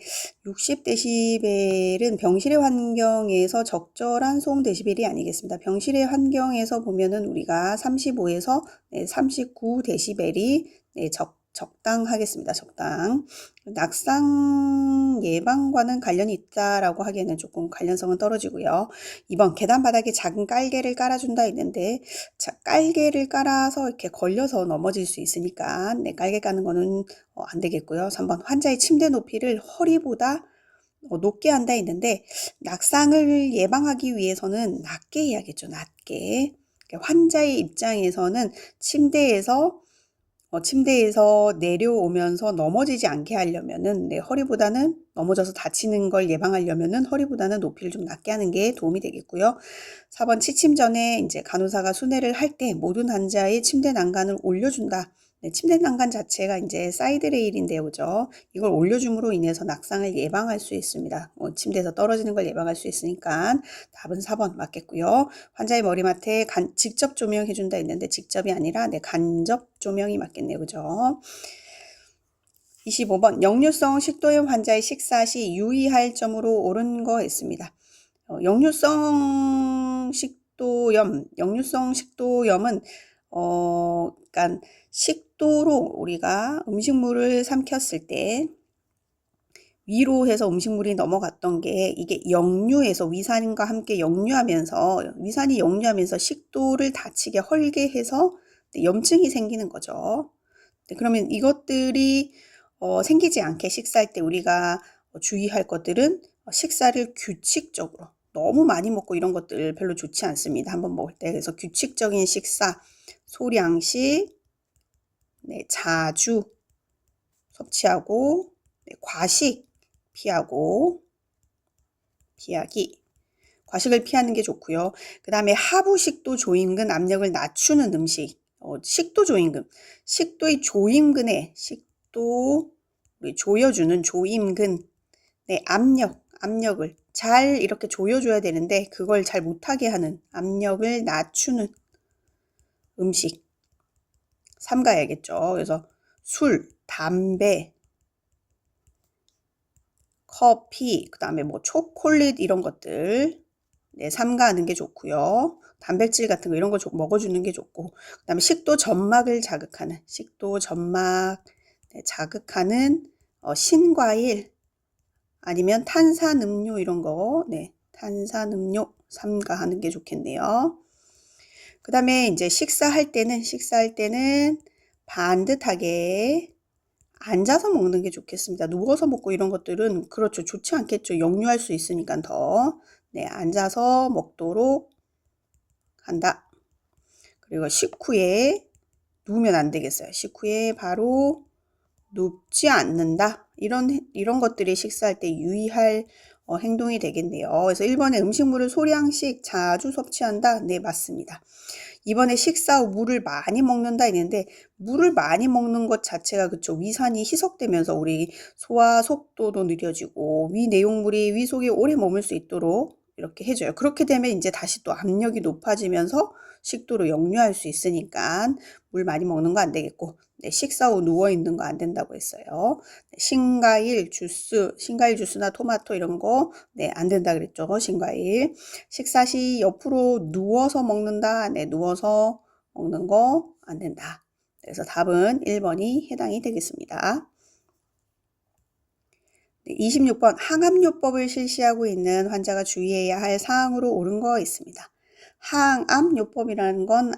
60dB은 병실의 환경에서 적절한 소음 데시벨이 아니겠습니다. 병실의 환경에서 보면은 우리가 35에서 39dB이 적당하겠습니다. 적당. 낙상 예방과는 관련이 있다라고 하기에는 조금 관련성은 떨어지고요. 2번 계단 바닥에 작은 깔개를 깔아준다 했는데 깔개를 깔아서 이렇게 걸려서 넘어질 수 있으니까 깔개 까는 거는 안 되겠고요. 3번 환자의 침대 높이를 허리보다 높게 한다 했는데 낙상을 예방하기 위해서는 낮게 해야겠죠. 낮게. 환자의 입장에서는 침대에서 내려오면서 넘어지지 않게 하려면은 허리보다는 넘어져서 다치는 걸 예방하려면은 허리보다는 높이를 좀 낮게 하는 게 도움이 되겠고요. 4번 취침 전에 이제 간호사가 순회를 할 때 모든 환자의 침대 난간을 올려준다. 침대 난간 자체가 이제 사이드 레일인데요, 그죠? 이걸 올려줌으로 인해서 낙상을 예방할 수 있습니다. 침대에서 떨어지는 걸 예방할 수 있으니까 답은 4번 맞겠고요. 환자의 머리맡에 직접 조명해준다 했는데 직접이 아니라 간접 조명이 맞겠네요, 그죠? 25번 역류성 식도염 환자의 식사 시 유의할 점으로 옳은 거 있습니다. 역류성 식도염은 그러니까 식도로 우리가 음식물을 삼켰을 때 위로 해서 음식물이 넘어갔던 게 이게 역류해서 위산과 함께 위산이 역류하면서 식도를 다치게 헐게 해서 염증이 생기는 거죠. 그러면 이것들이 생기지 않게 식사할 때 우리가 주의할 것들은 식사를 규칙적으로 너무 많이 먹고 이런 것들 별로 좋지 않습니다. 한번 먹을 때. 그래서 규칙적인 식사, 소량식, 네, 자주 섭취하고 네, 과식 피하기. 과식을 피하는 게 좋고요. 그 다음에 하부식도 조임근 압력을 낮추는 음식. 식도 조임근. 식도의 조임근에 식도 우리 조여주는 조임근. 네, 압력을 잘 이렇게 조여줘야 되는데 그걸 잘 못하게 하는 압력을 낮추는 음식. 삼가야겠죠. 그래서 술, 담배, 커피, 그 다음에 뭐 초콜릿 이런 것들 네, 삼가하는 게 좋고요. 단백질 같은 거 이런 거 먹어주는 게 좋고 그 다음에 식도 점막을 자극하는 네, 자극하는 신과일 아니면 탄산음료 이런 거 네, 탄산음료 삼가하는 게 좋겠네요. 그 다음에 이제 식사할 때는 반듯하게 앉아서 먹는 게 좋겠습니다. 누워서 먹고 이런 것들은 그렇죠. 좋지 않겠죠. 역류할 수 있으니까 더. 네, 앉아서 먹도록 한다. 그리고 식후에 누우면 안 되겠어요. 식후에 바로 눕지 않는다. 이런 것들이 식사할 때 유의할 행동이 되겠네요. 그래서 1번에 음식물을 소량씩 자주 섭취한다. 네, 맞습니다. 이번에 식사 후 물을 많이 먹는다 했는데 물을 많이 먹는 것 자체가 그쵸 위산이 희석되면서 우리 소화 속도도 느려지고 위 내용물이 위 속에 오래 머물 수 있도록 이렇게 해줘요. 그렇게 되면 이제 다시 또 압력이 높아지면서 식도로 역류할 수 있으니까 물 많이 먹는 거 안 되겠고 네, 식사 후 누워있는 거 안 된다고 했어요. 신과일 주스나 토마토 이런 거 네, 안 된다 그랬죠. 신과일. 식사 시 옆으로 누워서 먹는다. 네, 누워서 먹는 거 안 된다. 그래서 답은 1번이 해당이 되겠습니다. 네, 26번 항암요법을 실시하고 있는 환자가 주의해야 할 사항으로 옳은 거 있습니다. 항암요법이라는 건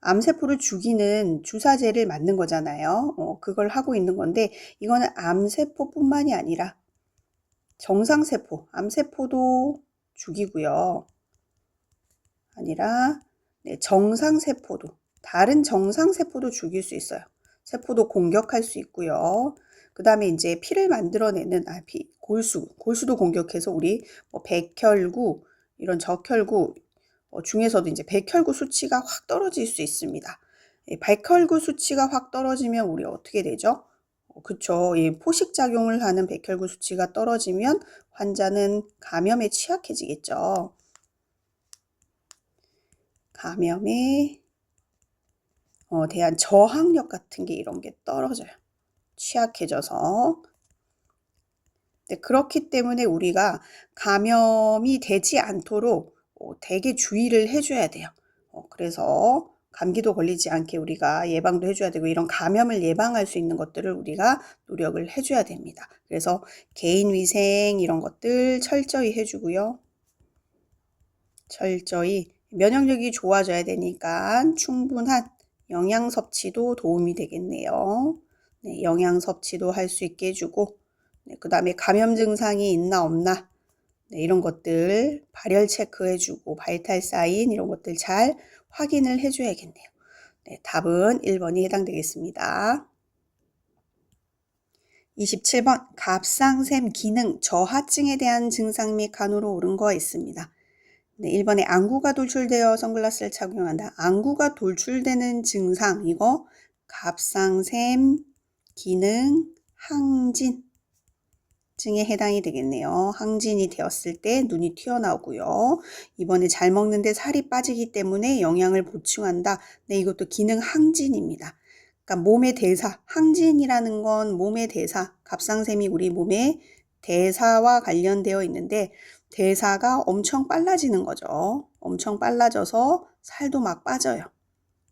암세포를 죽이는 주사제를 맞는 거잖아요. 그걸 하고 있는 건데 이거는 암세포뿐만이 아니라 정상세포, 암세포도 죽이고요. 아니라 네, 정상세포도, 다른 정상세포도 죽일 수 있어요. 세포도 공격할 수 있고요. 그 다음에 이제 피를 만들어내는 골수도 공격해서 우리 뭐 백혈구, 이런 적혈구 중에서도 이제 백혈구 수치가 확 떨어질 수 있습니다. 백혈구 수치가 확 떨어지면 우리 어떻게 되죠? 그쵸. 이 포식작용을 하는 백혈구 수치가 떨어지면 환자는 감염에 취약해지겠죠. 감염에 대한 저항력 같은 게 이런 게 떨어져요. 취약해져서. 네, 그렇기 때문에 우리가 감염이 되지 않도록 되게 주의를 해줘야 돼요. 그래서 감기도 걸리지 않게 우리가 예방도 해줘야 되고 이런 감염을 예방할 수 있는 것들을 우리가 노력을 해줘야 됩니다. 그래서 개인위생 이런 것들 철저히 해주고요. 철저히 면역력이 좋아져야 되니까 충분한 영양 섭취도 도움이 되겠네요. 네, 영양 섭취도 할 수 있게 해주고 네, 그 다음에 감염 증상이 있나 없나 네, 이런 것들 발열 체크해주고 바이탈 사인 이런 것들 잘 확인을 해줘야겠네요. 네, 답은 1번이 해당되겠습니다. 27번 갑상샘 기능 저하증에 대한 증상 및 간호로 옳은 거 있습니다. 네, 1번에 안구가 돌출되어 선글라스를 착용한다. 안구가 돌출되는 증상 이거 갑상샘 기능 항진 증에 해당이 되겠네요. 항진이 되었을 때 눈이 튀어나오고요. 이번에 잘 먹는데 살이 빠지기 때문에 영양을 보충한다. 네, 이것도 기능 항진입니다. 그러니까 몸의 대사, 항진이라는 건 몸의 대사, 갑상샘이 우리 몸의 대사와 관련되어 있는데 대사가 엄청 빨라지는 거죠. 엄청 빨라져서 살도 막 빠져요.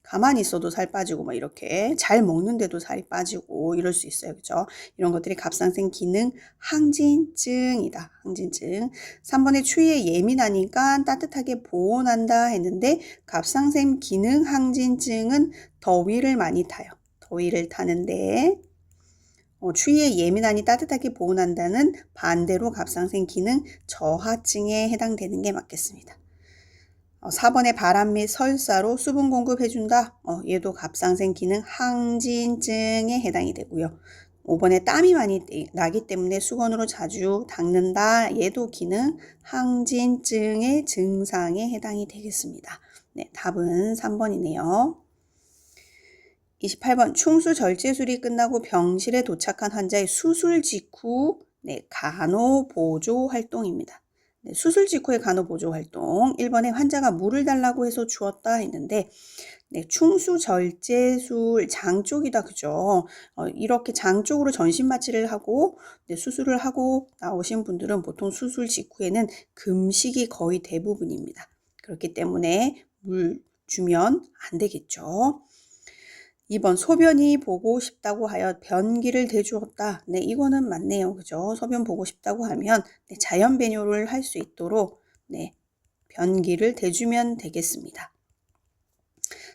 가만히 있어도 살 빠지고 막 이렇게 잘 먹는데도 살이 빠지고 이럴 수 있어요. 그죠? 이런 것들이 갑상샘 기능 항진증이다. 항진증. 3번에 추위에 예민하니까 따뜻하게 보온한다 했는데 갑상샘 기능 항진증은 더위를 많이 타요. 더위를 타는데 추위에 예민하니 따뜻하게 보온한다는 반대로 갑상선 기능 저하증에 해당되는 게 맞겠습니다. 4번에 바람 및 설사로 수분 공급해준다. 얘도 갑상선 기능 항진증에 해당이 되고요. 5번에 땀이 많이 나기 때문에 수건으로 자주 닦는다. 얘도 기능 항진증의 증상에 해당이 되겠습니다. 네, 답은 3번이네요. 28번 충수절제술이 끝나고 병실에 도착한 환자의 수술 직후 간호보조 활동입니다. 수술 직후의 간호보조 활동. 1번에 환자가 물을 달라고 해서 주었다 했는데 충수절제술 장 쪽이다. 그죠? 이렇게 장 쪽으로 전신 마취를 하고 수술을 하고 나오신 분들은 보통 수술 직후에는 금식이 거의 대부분입니다. 그렇기 때문에 물 주면 안 되겠죠. 2번 소변이 보고 싶다고 하여 변기를 대주었다. 네, 이거는 맞네요. 그죠? 소변 보고 싶다고 하면 자연 배뇨를 할 수 있도록 변기를 대주면 되겠습니다.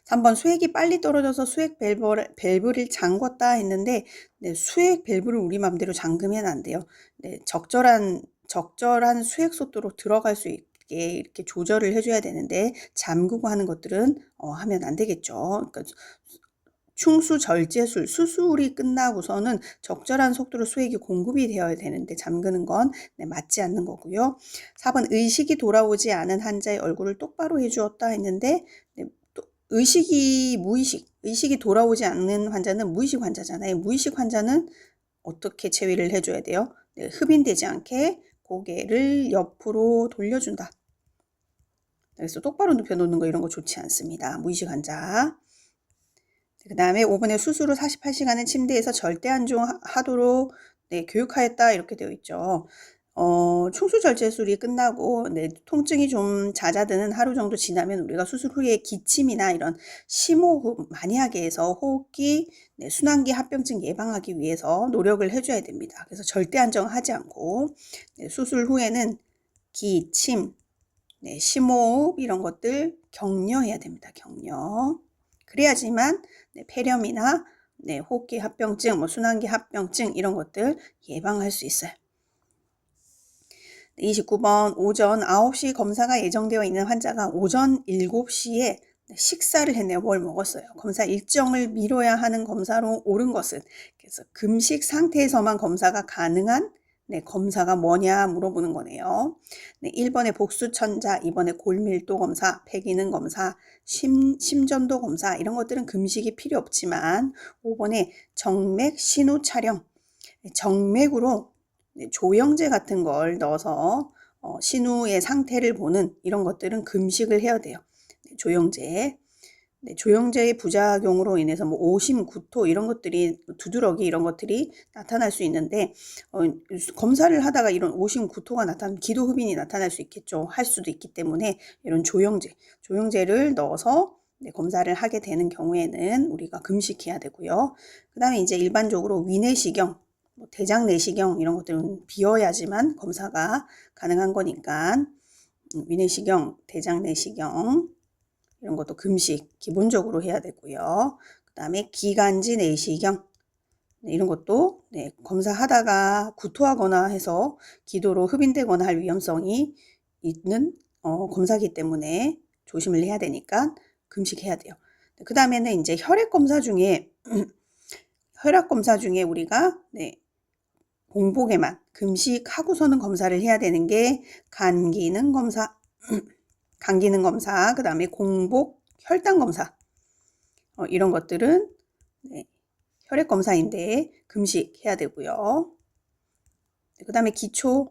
3번 수액이 빨리 떨어져서 수액 밸브를 잠궜다 했는데 수액 밸브를 우리 맘대로 잠그면 안 돼요. 적절한 수액 속도로 들어갈 수 있게 이렇게 조절을 해줘야 되는데 잠그고 하는 것들은 하면 안 되겠죠. 그러니까 충수절제술, 수술이 끝나고서는 적절한 속도로 수액이 공급이 되어야 되는데 잠그는 건 맞지 않는 거고요. 4번 의식이 돌아오지 않은 환자의 얼굴을 똑바로 해주었다 했는데 의식이 돌아오지 않는 환자는 무의식 환자잖아요. 무의식 환자는 어떻게 체위를 해줘야 돼요? 흡인되지 않게 고개를 옆으로 돌려준다. 그래서 똑바로 눕혀놓는 거 이런 거 좋지 않습니다. 무의식 환자. 그 다음에 5번에 수술 후 48시간은 침대에서 절대 안종하도록 교육하였다 이렇게 되어 있죠. 충수절제술이 끝나고 통증이 좀 잦아드는 하루 정도 지나면 우리가 수술 후에 기침이나 이런 심호흡 많이 하게 해서 호흡기, 순환기 합병증 예방하기 위해서 노력을 해줘야 됩니다. 그래서 절대 안정하지 않고 수술 후에는 기침, 심호흡 이런 것들 격려해야 됩니다. 격려. 그래야지만 폐렴이나 호흡기 합병증, 순환기 합병증 이런 것들 예방할 수 있어요. 29번 오전 9시 검사가 예정되어 있는 환자가 오전 7시에 식사를 했네요. 뭘 먹었어요. 검사 일정을 미뤄야 하는 검사로 옳은 것은 그래서 금식 상태에서만 검사가 가능한 검사가 뭐냐 물어보는 거네요. 1번에 복수천자, 2번에 골밀도 검사, 폐기능 검사, 심전도 검사 이런 것들은 금식이 필요 없지만 5번에 정맥 신우 촬영, 정맥으로 조영제 같은 걸 넣어서 신우의 상태를 보는 이런 것들은 금식을 해야 돼요. 조영제. 조영제의 부작용으로 인해서 오심, 구토 이런 것들이 두드러기 이런 것들이 나타날 수 있는데 검사를 하다가 이런 오심, 구토가 나타나면 기도 흡인이 나타날 수 있겠죠. 할 수도 있기 때문에 이런 조영제를 넣어서 검사를 하게 되는 경우에는 우리가 금식해야 되고요. 그 다음에 이제 일반적으로 위내시경, 대장 내시경 이런 것들은 비어야지만 검사가 가능한 거니까 위내시경, 대장 내시경 이런 것도 금식 기본적으로 해야 되고요. 그 다음에 기관지 내시경 이런 것도 검사하다가 구토하거나 해서 기도로 흡인되거나 할 위험성이 있는 검사기 때문에 조심을 해야 되니까 금식해야 돼요. 그 다음에는 이제 혈액 검사 중에 우리가 공복에만 금식하고서는 검사를 해야 되는 게 간 기능 검사, 그 다음에 공복 혈당 검사 이런 것들은 혈액 검사인데 금식해야 되고요. 그 다음에 기초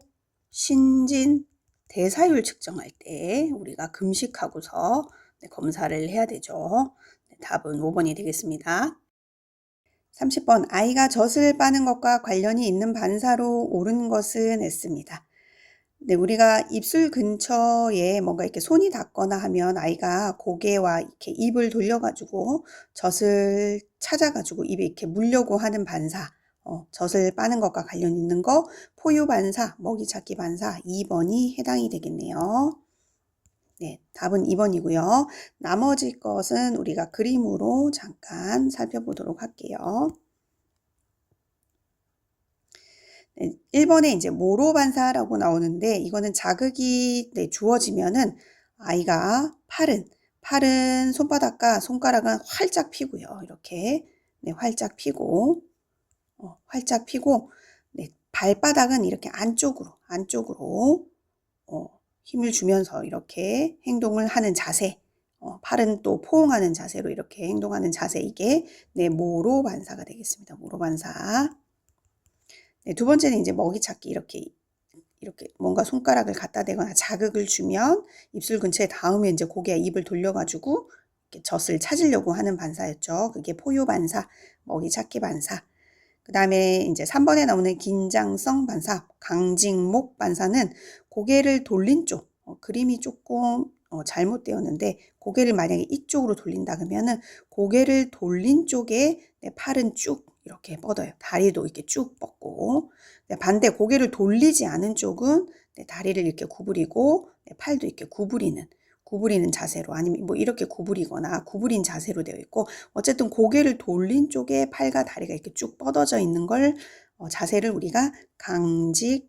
신진 대사율 측정할 때 우리가 금식하고서 검사를 해야 되죠. 답은 5번이 되겠습니다. 30번 아이가 젖을 빠는 것과 관련이 있는 반사로 옳은 것은 했습니다. 우리가 입술 근처에 뭔가 이렇게 손이 닿거나 하면 아이가 고개와 이렇게 입을 돌려가지고 젖을 찾아가지고 입에 이렇게 물려고 하는 반사, 젖을 빠는 것과 관련 있는 거, 포유 반사, 먹이 찾기 반사 2번이 해당이 되겠네요. 네, 답은 2번이고요. 나머지 것은 우리가 그림으로 잠깐 살펴보도록 할게요. 네, 1번에 이제 모로 반사라고 나오는데 이거는 자극이 주어지면은 아이가 팔은 손바닥과 손가락은 활짝 피고요. 이렇게 활짝 피고 네, 발바닥은 이렇게 안쪽으로 힘을 주면서 이렇게 행동을 하는 자세, 팔은 또 포옹하는 자세로 이렇게 행동하는 자세, 이게 모로 반사가 되겠습니다. 모로 반사. 네, 두 번째는 이제 먹이 찾기, 이렇게 뭔가 손가락을 갖다 대거나 자극을 주면 입술 근처에 닿으면 이제 고개 입을 돌려가지고 이렇게 젖을 찾으려고 하는 반사였죠. 그게 포유 반사, 먹이 찾기 반사. 그 다음에 이제 3번에 나오는 긴장성 반사, 강직목 반사는 고개를 돌린 쪽, 그림이 조금 잘못되었는데 고개를 만약에 이쪽으로 돌린다 그러면은 고개를 돌린 쪽에 팔은 쭉 이렇게 뻗어요. 다리도 이렇게 쭉 뻗고, 반대 고개를 돌리지 않은 쪽은 다리를 이렇게 구부리고 팔도 이렇게 구부리는 자세로, 아니면 뭐 이렇게 구부린 자세로 되어 있고, 어쨌든 고개를 돌린 쪽에 팔과 다리가 이렇게 쭉 뻗어져 있는 걸 자세를 우리가 강직목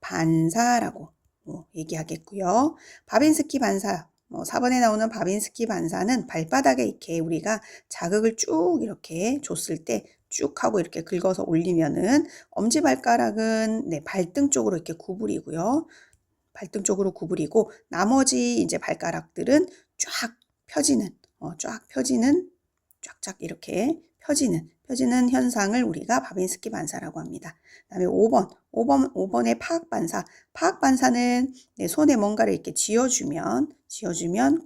반사라고 얘기하겠고요. 바빈스키 반사, 4번에 나오는 바빈스키 반사는 발바닥에 이렇게 우리가 자극을 쭉 이렇게 줬을 때 쭉 하고 이렇게 긁어서 올리면은 엄지발가락은 발등 쪽으로 이렇게 구부리고요. 발등 쪽으로 구부리고 나머지 이제 발가락들은 쫙 펴지는, 쫙쫙 이렇게 펴지는 현상을 우리가 바빈스키 반사라고 합니다. 그다음에 5번의 파악 반사. 파악 반사는 손에 뭔가를 이렇게 쥐어주면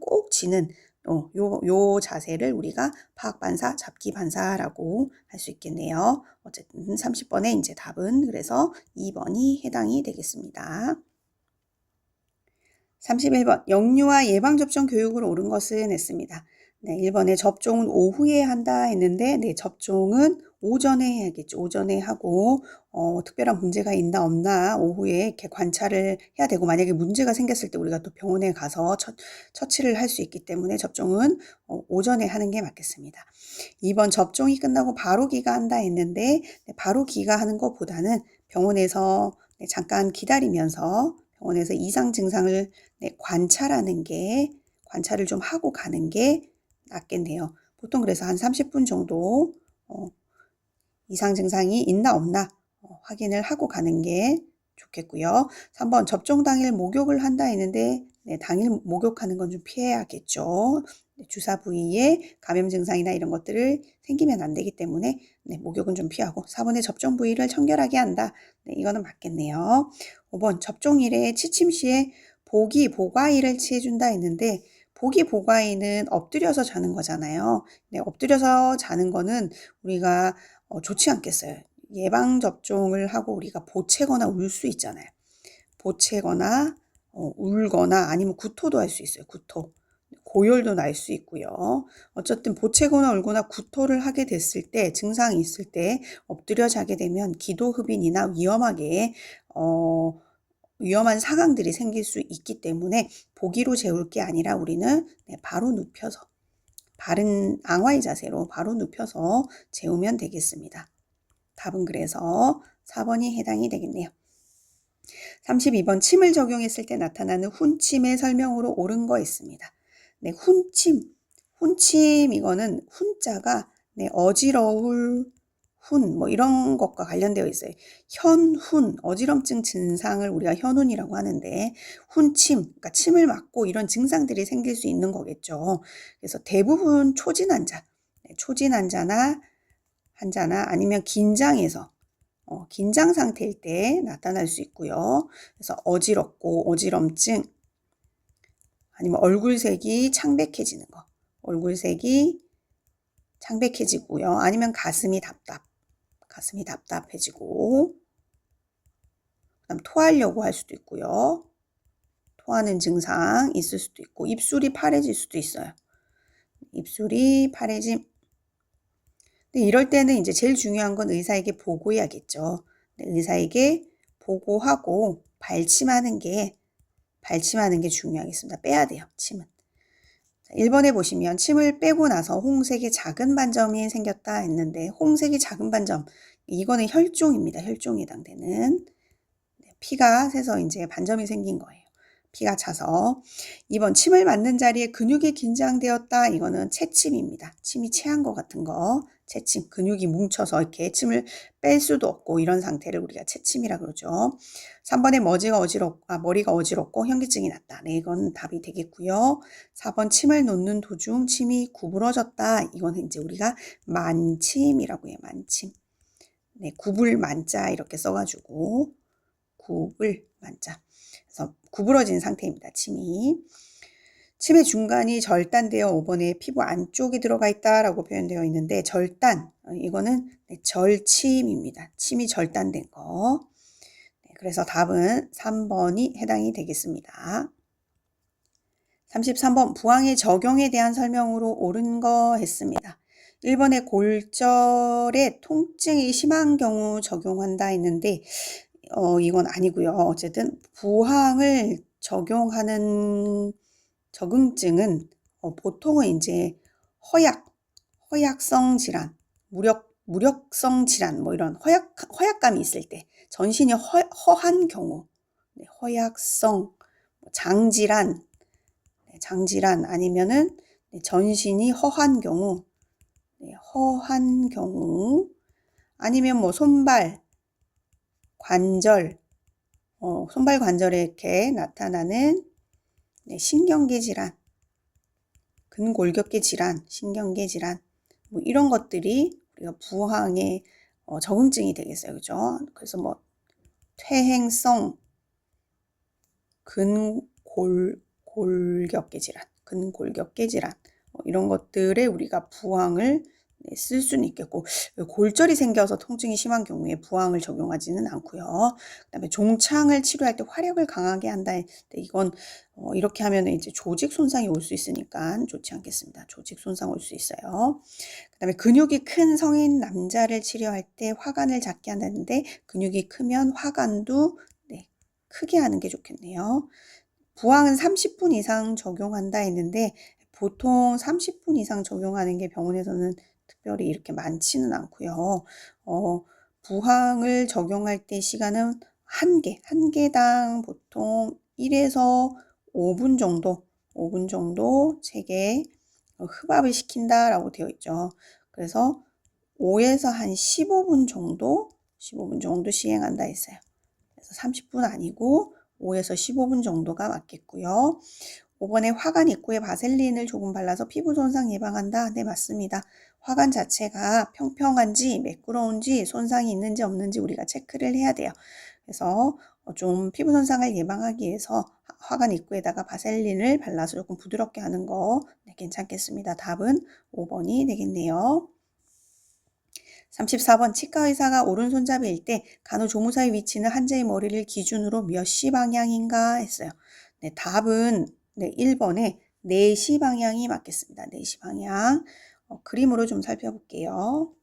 꼭 쥐는 요 자세를 우리가 파악 반사, 잡기 반사라고 할 수 있겠네요. 어쨌든 30번의 이제 답은 그래서 2번이 해당이 되겠습니다. 31번 영유아 예방접종 교육을 옳은 것은 했습니다. 네, 1번에 접종은 오후에 한다 했는데 접종은 오전에 해야겠죠. 오전에 하고 특별한 문제가 있나 없나 오후에 이렇게 관찰을 해야 되고, 만약에 문제가 생겼을 때 우리가 또 병원에 가서 처치를 할 수 있기 때문에 접종은 오전에 하는 게 맞겠습니다. 2번 접종이 끝나고 바로 귀가한다 했는데 바로 귀가하는 것보다는 병원에서 잠깐 기다리면서 병원에서 이상 증상을 관찰을 좀 하고 가는 게 낫겠네요. 보통 그래서 한 30분 정도 이상 증상이 있나 없나 확인을 하고 가는 게 좋겠고요. 3번 접종 당일 목욕을 한다 했는데 당일 목욕하는 건 좀 피해야겠죠. 주사 부위에 감염 증상이나 이런 것들을 생기면 안 되기 때문에 목욕은 좀 피하고, 4번에 접종 부위를 청결하게 한다. 이거는 맞겠네요. 5번 접종일에 취침 시에 보가이를 취해준다 했는데 보가이는 엎드려서 자는 거잖아요. 엎드려서 자는 거는 우리가 좋지 않겠어요. 예방접종을 하고 우리가 보채거나 울 수 있잖아요. 보채거나 울거나 아니면 구토도 할 수 있어요. 고열도 날 수 있고요. 어쨌든 보채거나 울거나 구토를 하게 됐을 때, 증상이 있을 때 엎드려 자게 되면 기도흡인이나 위험한 상황들이 생길 수 있기 때문에 보기로 재울 게 아니라 우리는 바로 눕혀서, 바른 앙와의 자세로 바로 눕혀서 재우면 되겠습니다. 답은 그래서 4번이 해당이 되겠네요. 32번 침을 적용했을 때 나타나는 훈침의 설명으로 옳은 거 있습니다. 훈침 이거는 훈자가 어지러울 훈 이런 것과 관련되어 있어요. 현훈, 어지럼증 증상을 우리가 현훈이라고 하는데, 훈침, 그러니까 침을 맞고 이런 증상들이 생길 수 있는 거겠죠. 그래서 대부분 초진 환자나 아니면 긴장해서 긴장 상태일 때 나타날 수 있고요. 그래서 어지럽고 어지럼증, 아니면 얼굴색이 창백해지는 거, 창백해지고요. 아니면 가슴이 답답해지고, 그다음 토하려고 할 수도 있고요. 토하는 증상 있을 수도 있고, 입술이 파래질 수도 있어요. 입술이 파래짐. 근데 이럴 때는 이제 제일 중요한 건 의사에게 보고해야겠죠. 의사에게 보고하고 발침하는 게 발침하는 게 중요하겠습니다. 빼야 돼요, 침은. 1번에 보시면 침을 빼고 나서 홍색의 작은 반점이 생겼다 했는데 홍색의 작은 반점, 이거는 혈종입니다. 혈종에 해당되는. 피가 새서 이제 반점이 생긴 거예요. 피가 차서. 2번 침을 맞는 자리에 근육이 긴장되었다. 이거는 채침입니다. 침이 체한 것 같은 거. 채침, 근육이 뭉쳐서 이렇게 침을 뺄 수도 없고 이런 상태를 우리가 채침이라 그러죠. 3번에 머리가 어지럽고 현기증이 났다. 네, 이건 답이 되겠고요. 4번 침을 놓는 도중 침이 구부러졌다. 이거는 이제 우리가 만침이라고 해요. 만침. 네, 굽을 만자 이렇게 써가지고 굽을 만자. 그래서 구부러진 상태입니다. 침이. 침의 중간이 절단되어 5번에 피부 안쪽에 들어가 있다라고 표현되어 있는데 절단, 이거는 절침입니다. 침이 절단된 거. 그래서 답은 3번이 해당이 되겠습니다. 33번 부항의 적용에 대한 설명으로 옳은 거 했습니다. 1번에 골절에 통증이 심한 경우 적용한다 했는데 이건 아니고요. 어쨌든 부항을 적용하는 적응증은 보통은 이제 허약성 질환, 무력성 질환, 뭐 이런 허약감이 있을 때, 전신이 허한 경우, 허약성, 장질환 아니면은 전신이 허한 경우, 아니면 뭐 손발 관절에 이렇게 나타나는 신경계 질환, 근골격계 질환, 신경계 질환, 뭐 이런 것들이 우리가 부항의 적응증이 되겠어요. 그죠? 그래서 뭐 퇴행성 근골격계 질환, 이런 것들에 우리가 부항을 쓸 수는 있겠고, 골절이 생겨서 통증이 심한 경우에 부항을 적용하지는 않고요. 그다음에 종창을 치료할 때 화력을 강하게 한다. 이건 이렇게 하면 이제 조직 손상이 올 수 있으니까 좋지 않겠습니다. 조직 손상 올 수 있어요. 그다음에 근육이 큰 성인 남자를 치료할 때 화관을 작게 한다는데 근육이 크면 화관도 크게 하는 게 좋겠네요. 부항은 30분 이상 적용한다 했는데 보통 30분 이상 적용하는 게 병원에서는 특별히 이렇게 많지는 않고요. 부항을 적용할 때 시간은 한 개당 보통 1에서 5분 정도 체계 흡압을 시킨다라고 되어 있죠. 그래서 5에서 한 15분 정도 시행한다 했어요. 그래서 30분 아니고 5에서 15분 정도가 맞겠고요. 5번에 화관 입구에 바셀린을 조금 발라서 피부 손상 예방한다. 네, 맞습니다. 화관 자체가 평평한지 매끄러운지 손상이 있는지 없는지 우리가 체크를 해야 돼요. 그래서 좀 피부 손상을 예방하기 위해서 화관 입구에다가 바셀린을 발라서 조금 부드럽게 하는 거 괜찮겠습니다. 답은 5번이 되겠네요. 34번 치과의사가 오른손잡이일 때 간호조무사의 위치는 환자의 머리를 기준으로 몇 시 방향인가 했어요. 네, 답은 1번에 4시 방향이 맞겠습니다. 4시 방향. 그림으로 좀 살펴볼게요.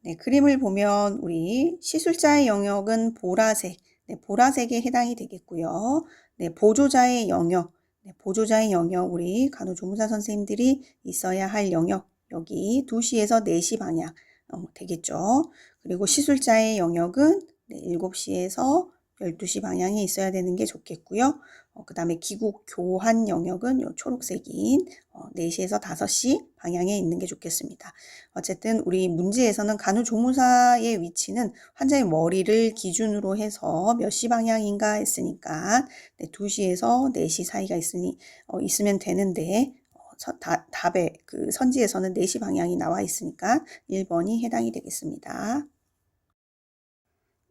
네, 그림을 보면 우리 시술자의 영역은 보라색, 보라색에 해당이 되겠고요. 보조자의 영역, 우리 간호조무사 선생님들이 있어야 할 영역, 여기 2시에서 4시 방향 되겠죠. 그리고 시술자의 영역은 7시에서 12시 방향에 있어야 되는 게 좋겠고요. 그 다음에 기구 교환 영역은 요 초록색인 4시에서 5시 방향에 있는 게 좋겠습니다. 어쨌든 우리 문제에서는 간호조무사의 위치는 환자의 머리를 기준으로 해서 몇 시 방향인가 했으니까 2시에서 4시 사이가 있으면 되는데 답의 그 선지에서는 4시 방향이 나와 있으니까 1번이 해당이 되겠습니다.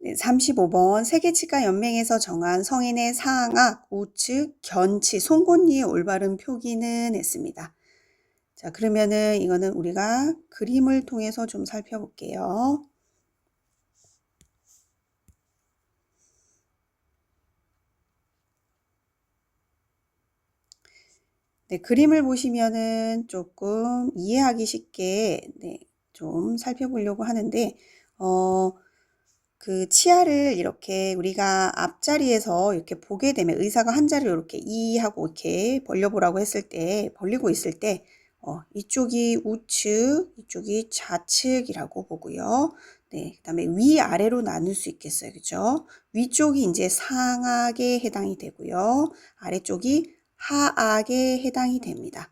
35번 세계치과연맹에서 정한 성인의 상악, 우측, 견치, 송곳니의 올바른 표기는 했습니다. 자, 그러면은 이거는 우리가 그림을 통해서 좀 살펴볼게요. 네, 그림을 보시면은 조금 이해하기 쉽게 좀 살펴보려고 하는데 그 치아를 이렇게 우리가 앞자리에서 이렇게 보게 되면 의사가 한 자리를 이렇게 이 하고 이렇게 벌려보라고 했을 때, 벌리고 있을 때, 이쪽이 우측, 이쪽이 좌측이라고 보고요. 네, 그다음에 위아래로 나눌 수 있겠어요. 그죠? 위쪽이 이제 상악에 해당이 되고요. 아래쪽이 하악에 해당이 됩니다.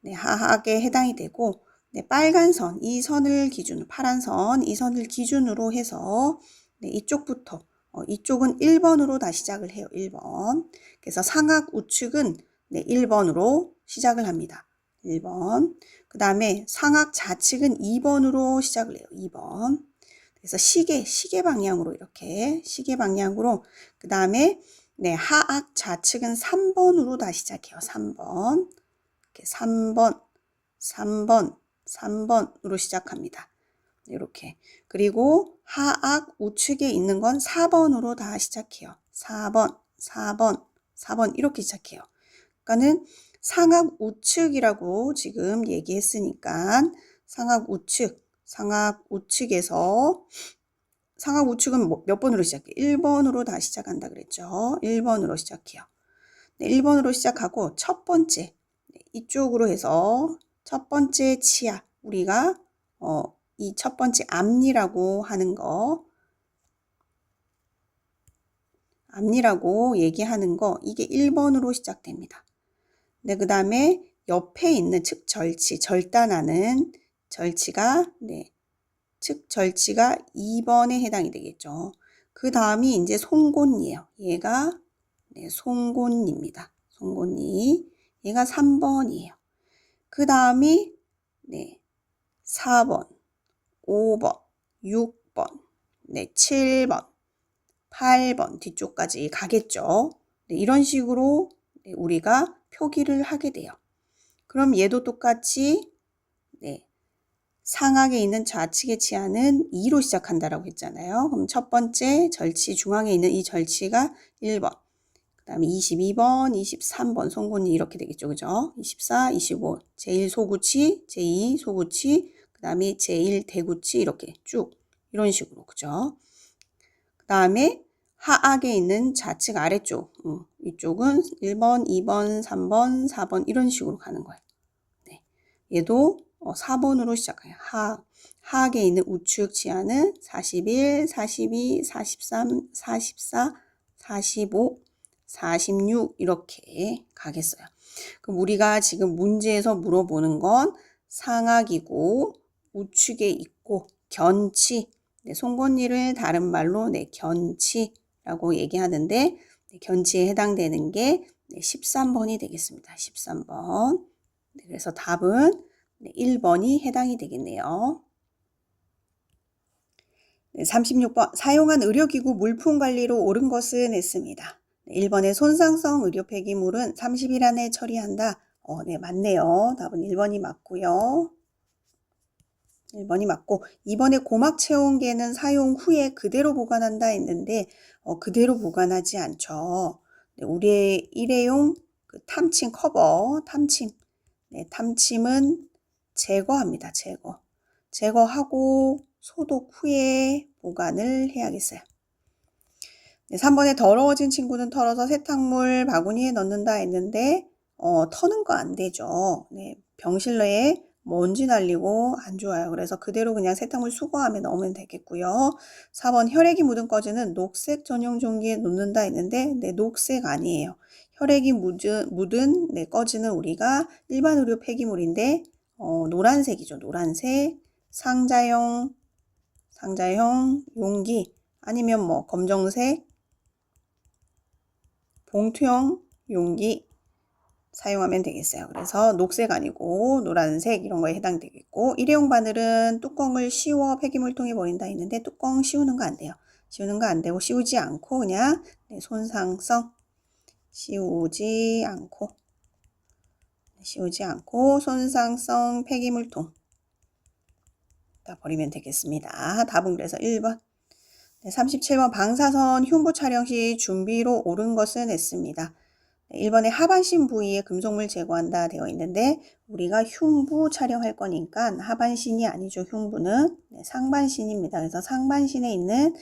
네, 하악에 해당이 되고, 네, 빨간 선, 이 선을 기준으로, 파란 선, 이 선을 기준으로 해서, 네, 이쪽부터, 이쪽은 1번으로 다 시작을 해요. 1번. 그래서 상악 우측은, 네, 1번으로 시작을 합니다. 1번. 그 다음에 상악 좌측은 2번으로 시작을 해요. 2번. 그래서 시계 방향으로 이렇게, 시계 방향으로, 그 다음에, 네, 하악 좌측은 3번으로 다 시작해요. 3번. 이렇게 3번, 3번, 3번으로 시작합니다. 이렇게. 그리고 하악 우측에 있는 건 4번으로 다 시작해요. 4번, 4번, 4번 이렇게 시작해요. 그러니까는 상악 우측이라고 지금 얘기했으니까 상악 우측에서 상악 우측은 몇 번으로 시작해요? 1번으로 다 시작한다 그랬죠. 1번으로 시작해요. 네, 1번으로 시작하고 첫 번째 이쪽으로 해서 첫 번째 치아 우리가 이 첫 번째 앞니라고 하는 거 앞니라고 얘기하는 거 이게 1번으로 시작됩니다. 네, 그 다음에 옆에 있는 측절치 절단하는 절치가 네, 측절치가 2번에 해당이 되겠죠. 그 다음이 이제 송곳니예요. 얘가 네, 송곳니입니다. 송곳니 얘가 3번이에요. 그 다음이 네, 4번, 5번, 6번, 네, 7번, 8번 뒤쪽까지 가겠죠. 네, 이런 식으로 네, 우리가 표기를 하게 돼요. 그럼 얘도 똑같이 네, 상악에 있는 좌측의 치아는 2로 시작한다라고 했잖아요. 그럼 첫 번째 절치 중앙에 있는 이 절치가 1번. 그 다음에 22번, 23번 송곳니 이렇게 되겠죠. 그죠? 24, 25 제1 소구치, 제2 소구치, 그 다음에 제1 대구치 이렇게 쭉 이런 식으로 그죠? 그 다음에 하악에 있는 좌측 아래쪽 이쪽은 1번, 2번, 3번, 4번 이런 식으로 가는 거예요. 네. 얘도 4번으로 시작해요. 하악에 있는 우측 치아는 41, 42, 43, 44, 45, 46 이렇게 가겠어요. 그럼 우리가 지금 문제에서 물어보는 건 상악이고 우측에 있고 견치, 네, 송곳니를 다른 말로 네, 견치라고 얘기하는데 네, 견치에 해당되는 게 네, 13번이 되겠습니다. 13번. 네, 그래서 답은 네, 1번이 해당이 되겠네요. 네, 36번 사용한 의료기구 물품 관리로 옳은 것은 했습니다. 1번의 손상성 의료 폐기물은 30일 안에 처리한다. 네, 맞네요. 답은 1번이 맞고요. 1번이 맞고 2번에 고막 체온계는 사용 후에 그대로 보관한다 했는데 그대로 보관하지 않죠. 네, 우리의 일회용 그 탐침 커버, 네, 탐침은 제거합니다. 제거하고 소독 후에 보관을 해야겠어요. 네, 3번에 더러워진 친구는 털어서 세탁물 바구니에 넣는다 했는데 터는 거 안 되죠. 네, 병실 내에 먼지 날리고 안 좋아요. 그래서 그대로 그냥 세탁물 수거함에 넣으면 되겠고요. 4번 혈액이 묻은 꺼즈는 녹색 전용 종이에 놓는다 했는데 네, 녹색 아니에요. 혈액이 묻은 네, 꺼즈는 우리가 일반 의료 폐기물인데 노란색이죠. 노란색 상자형 용기 아니면 뭐 검정색 봉투형 용기 사용하면 되겠어요. 그래서 녹색 아니고 노란색 이런 거에 해당되겠고 일회용 바늘은 뚜껑을 씌워 폐기물통에 버린다 했는데 뚜껑 씌우는 거 안 돼요. 씌우는 거 안 되고 씌우지 않고 그냥 네, 손상성 씌우지 않고 손상성 폐기물통 다 버리면 되겠습니다. 답은 그래서 1번. 네, 37번 방사선 흉부 촬영 시 준비로 옳은 것은 했습니다. 네, 1번에 하반신 부위에 금속물 제거한다 되어 있는데 우리가 흉부 촬영할 거니까 하반신이 아니죠. 흉부는 네, 상반신입니다. 그래서 상반신에 있는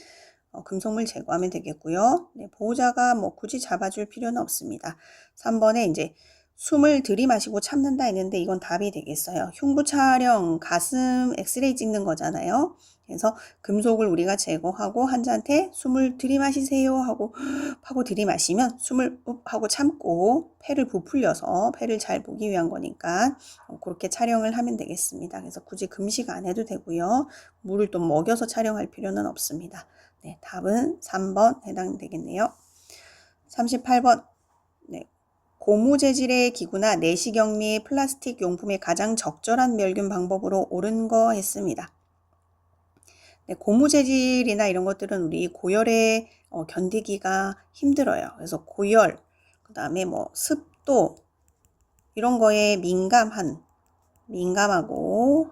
금속물 제거하면 되겠고요. 네, 보호자가 뭐 굳이 잡아줄 필요는 없습니다. 3번에 이제 숨을 들이마시고 참는다 했는데 이건 답이 되겠어요. 흉부 촬영, 가슴 엑스레이 찍는 거잖아요. 그래서 금속을 우리가 제거하고 환자한테 숨을 들이마시세요 하고 들이마시면 숨을 욱 하고 참고 폐를 부풀려서 폐를 잘 보기 위한 거니까 그렇게 촬영을 하면 되겠습니다. 그래서 굳이 금식 안 해도 되고요. 물을 또 먹여서 촬영할 필요는 없습니다. 네, 답은 3번 해당되겠네요. 38번. 네. 고무 재질의 기구나 내시경 및 플라스틱 용품의 가장 적절한 멸균 방법으로 옳은 거 했습니다. 네, 고무 재질이나 이런 것들은 우리 고열에 견디기가 힘들어요. 그래서 고열, 그 다음에 뭐 습도 이런 거에 민감하고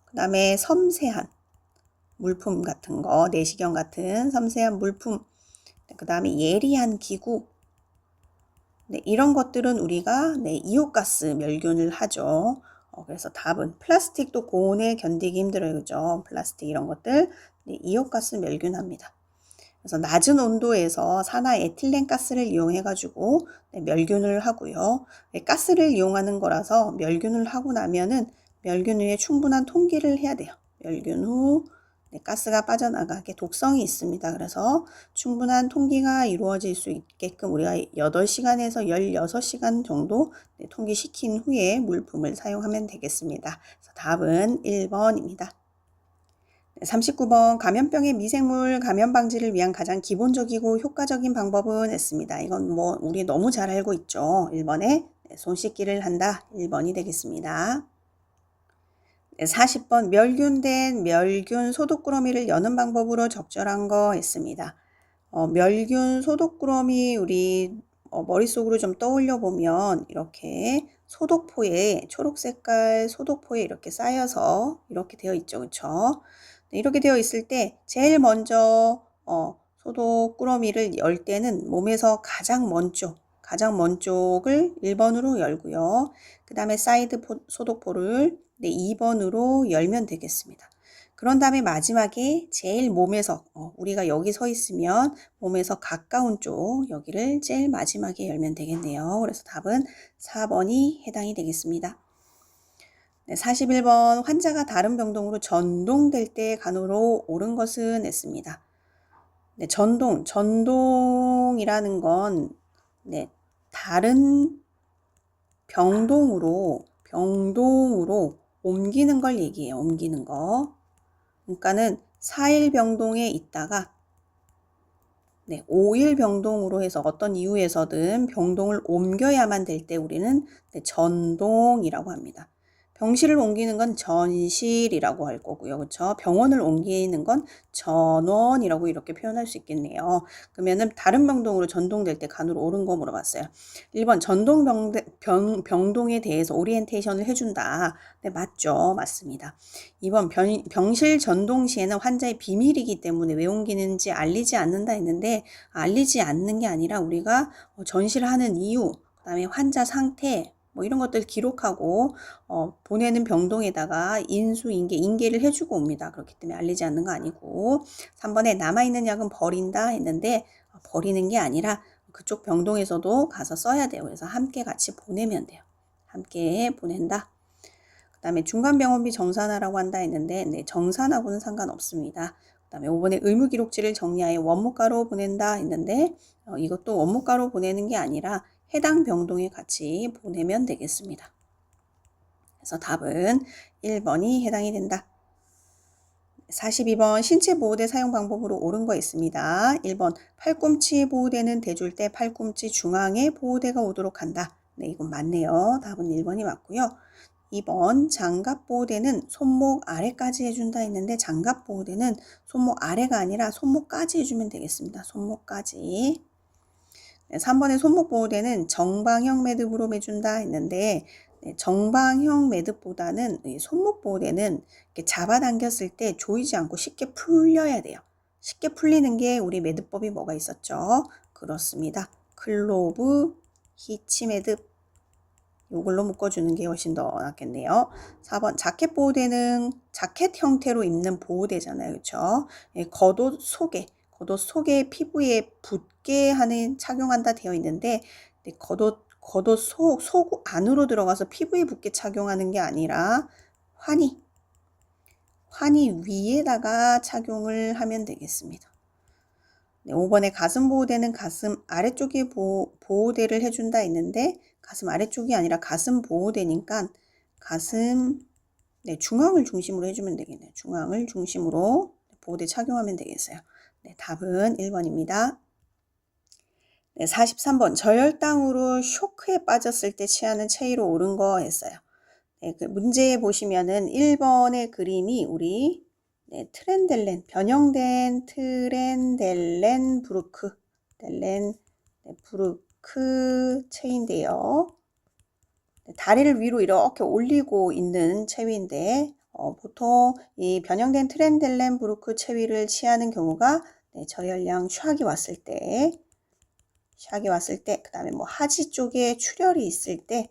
그 다음에 섬세한 물품 같은 거, 내시경 같은 섬세한 물품, 그 다음에 예리한 기구, 네, 이런 것들은 우리가 이온가스 멸균을 하죠. 그래서 답은 플라스틱도 고온에 견디기 힘들어요. 그죠? 플라스틱 이런 것들 이온가스 멸균합니다. 그래서 낮은 온도에서 산화 에틸렌 가스를 이용해가지고 멸균을 하고요. 가스를 이용하는 거라서 멸균을 하고 나면은 멸균 후에 충분한 통기를 해야 돼요. 멸균 후 가스가 빠져나가게 독성이 있습니다. 그래서 충분한 통기가 이루어질 수 있게끔 우리가 8시간에서 16시간 정도 통기시킨 후에 물품을 사용하면 되겠습니다. 그래서 답은 1번입니다. 39번 감염병의 미생물 감염 방지를 위한 가장 기본적이고 효과적인 방법은 했습니다. 이건 뭐 우리 너무 잘 알고 있죠. 1번에 손 씻기를 한다. 1번이 되겠습니다. 40번 멸균된 멸균 소독꾸러미를 여는 방법으로 적절한 거 했습니다. 멸균 소독꾸러미 우리 머릿속으로 좀 떠올려 보면 이렇게 소독포에 초록 색깔 소독포에 이렇게 쌓여서 이렇게 되어 있죠. 그렇죠? 이렇게 되어 있을 때 제일 먼저 소독꾸러미를 열 때는 몸에서 가장 먼 쪽을 1번으로 열고요. 그 다음에 사이드 소독포를 2번으로 열면 되겠습니다. 그런 다음에 마지막에 제일 몸에서 우리가 여기 서 있으면 몸에서 가까운 쪽 여기를 제일 마지막에 열면 되겠네요. 그래서 답은 4번이 해당이 되겠습니다. 41번 환자가 다른 병동으로 전동될 때 간호로 옳은 것은 했습니다. 전동이라는 건 다른 병동으로 옮기는 걸 얘기해요. 옮기는 거. 그러니까는 4일 병동에 있다가 5일 병동으로 해서 어떤 이유에서든 병동을 옮겨야만 될 때 우리는 전동이라고 합니다. 병실을 옮기는 건 전실이라고 할 거고요. 그렇죠? 병원을 옮기는 건 전원이라고 이렇게 표현할 수 있겠네요. 그러면은 다른 병동으로 전동될 때 간호로 옳은 거 물어봤어요. 1번 전동 병동에 대해서 오리엔테이션을 해준다. 네, 맞죠. 맞습니다. 2번 병실 전동 시에는 환자의 비밀이기 때문에 왜 옮기는지 알리지 않는다 했는데 알리지 않는 게 아니라 우리가 전실하는 이유, 그 다음에 환자 상태 뭐 이런 것들 기록하고 보내는 병동에다가 인계를 해주고 옵니다. 그렇기 때문에 알리지 않는 거 아니고 3번에 남아있는 약은 버린다 했는데 버리는 게 아니라 그쪽 병동에서도 가서 써야 돼요. 그래서 함께 같이 보내면 돼요. 함께 보낸다. 그 다음에 중간병원비 정산하라고 한다 했는데 정산하고는 상관없습니다. 그 다음에 5번에 의무기록지를 정리하여 원무과로 보낸다 했는데 이것도 원무과로 보내는 게 아니라 해당 병동에 같이 보내면 되겠습니다. 그래서 답은 1번이 해당이 된다. 42번 신체보호대 사용 방법으로 옳은 거 있습니다. 1번 팔꿈치 보호대는 대줄 때 팔꿈치 중앙에 보호대가 오도록 한다. 네, 이건 맞네요. 답은 1번이 맞고요. 2번 장갑 보호대는 손목 아래까지 해준다 했는데 장갑 보호대는 손목 아래가 아니라 손목까지 해주면 되겠습니다. 손목까지. 3번의 손목 보호대는 정방형 매듭으로 매준다 했는데 정방형 매듭보다는 손목 보호대는 이렇게 잡아당겼을 때 조이지 않고 쉽게 풀려야 돼요. 쉽게 풀리는 게 우리 매듭법이 뭐가 있었죠? 그렇습니다. 클로브, 히치 매듭 이걸로 묶어주는 게 훨씬 더 낫겠네요. 4번 자켓 보호대는 자켓 형태로 입는 보호대잖아요. 그렇죠? 예, 겉옷 속에 피부에 붙게 하는 착용한다 되어 있는데 네, 겉옷 속 안으로 들어가서 피부에 붙게 착용하는 게 아니라 환희 위에다가 착용을 하면 되겠습니다. 네, 5번에 가슴 보호대는 가슴 아래쪽에 보호대를 해준다 했는데 가슴 아래쪽이 아니라 가슴 보호대니까 가슴 중앙을 중심으로 해주면 되겠네요. 중앙을 중심으로 보호대 착용하면 되겠어요. 네, 답은 1번입니다. 네, 43번 저혈당으로 쇼크에 빠졌을 때 취하는 체위로 옳은 거 했어요. 네, 그 문제에 보시면은 1번의 그림이 우리 트렌델렌 변형된 트렌델렌 브루크 체인데요. 다리를 위로 이렇게 올리고 있는 체위인데 보통 이 변형된 트렌델렌 브루크 체위를 취하는 경우가 저혈량 샥이 왔을 때 그 다음에 뭐 하지 쪽에 출혈이 있을 때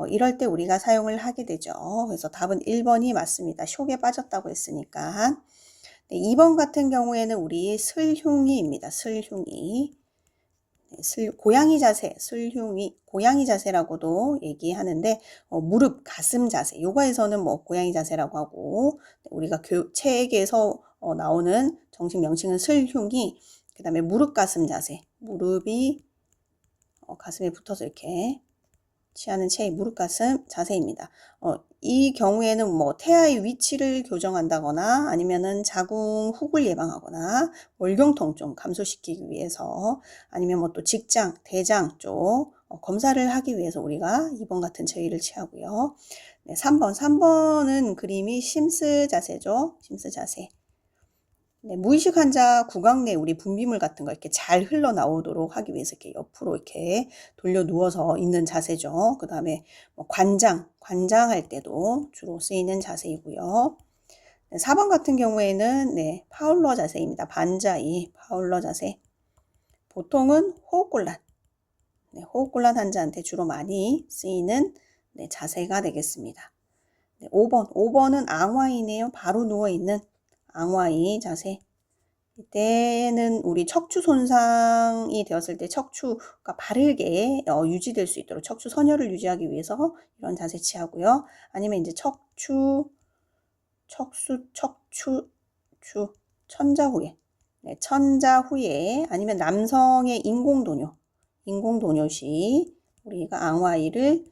이럴 때 우리가 사용을 하게 되죠. 그래서 답은 1번이 맞습니다. 쇼크에 빠졌다고 했으니까. 네, 2번 같은 경우에는 우리 슬흉이입니다. 슬흉이. 고양이 자세, 고양이 자세라고도 얘기하는데 무릎, 가슴 자세. 요가에서는 뭐 고양이 자세라고 하고 우리가 책에서 나오는 정식 명칭은 슬흉이. 그 다음에 무릎, 가슴 자세. 무릎이 가슴에 붙어서 이렇게 취하는 체의 무릎 가슴 자세입니다. 이 경우에는 뭐 태아의 위치를 교정한다거나 아니면은 자궁 훅을 예방하거나 월경통 좀 감소시키기 위해서 아니면 뭐 또 직장, 대장 쪽 검사를 하기 위해서 우리가 2번 같은 체위를 취하고요. 네, 3번은 그림이 심스 자세죠. 심스 자세. 네, 무의식 환자 구강 내 우리 분비물 같은 거 이렇게 잘 흘러나오도록 하기 위해서 이렇게 옆으로 이렇게 돌려 누워서 있는 자세죠. 그 다음에 뭐 관장할 때도 주로 쓰이는 자세이고요. 네, 4번 같은 경우에는 파울러 자세입니다. 반자이 파울러 자세. 보통은 호흡곤란, 호흡곤란 환자한테 주로 많이 쓰이는 자세가 되겠습니다. 5번은 앙와이네요. 바로 누워있는 앙와이 자세. 이때는 우리 척추 손상이 되었을 때 척추가 바르게 유지될 수 있도록 척추 선열을 유지하기 위해서 이런 자세 취하고요. 아니면 이제 천자 후에 아니면 남성의 인공도뇨 시 우리가 앙와이를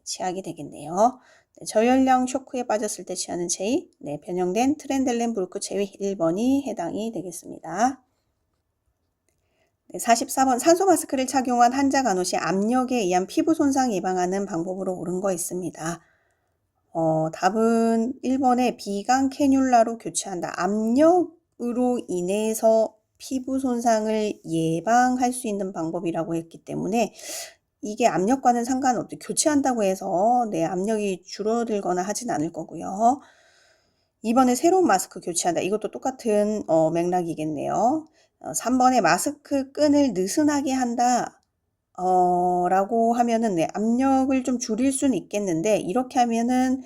취하게 되겠네요. 저혈량 쇼크에 빠졌을 때 취하는 체위, 변형된 트렌델렌 브루크 체위 1번이 해당이 되겠습니다. 44번 산소 마스크를 착용한 환자 간호시 압력에 의한 피부 손상 예방하는 방법으로 옳은 거 있습니다. 답은 1번에 비강 캐뉼라로 교체한다. 압력으로 인해서 피부 손상을 예방할 수 있는 방법이라고 했기 때문에 이게 압력과는 상관없죠. 교체한다고 해서 압력이 줄어들거나 하진 않을 거고요. 2번에 새로운 마스크 교체한다. 이것도 똑같은 맥락이겠네요. 3번에 마스크 끈을 느슨하게 한다. 라고 하면은 압력을 좀 줄일 수는 있겠는데 이렇게 하면은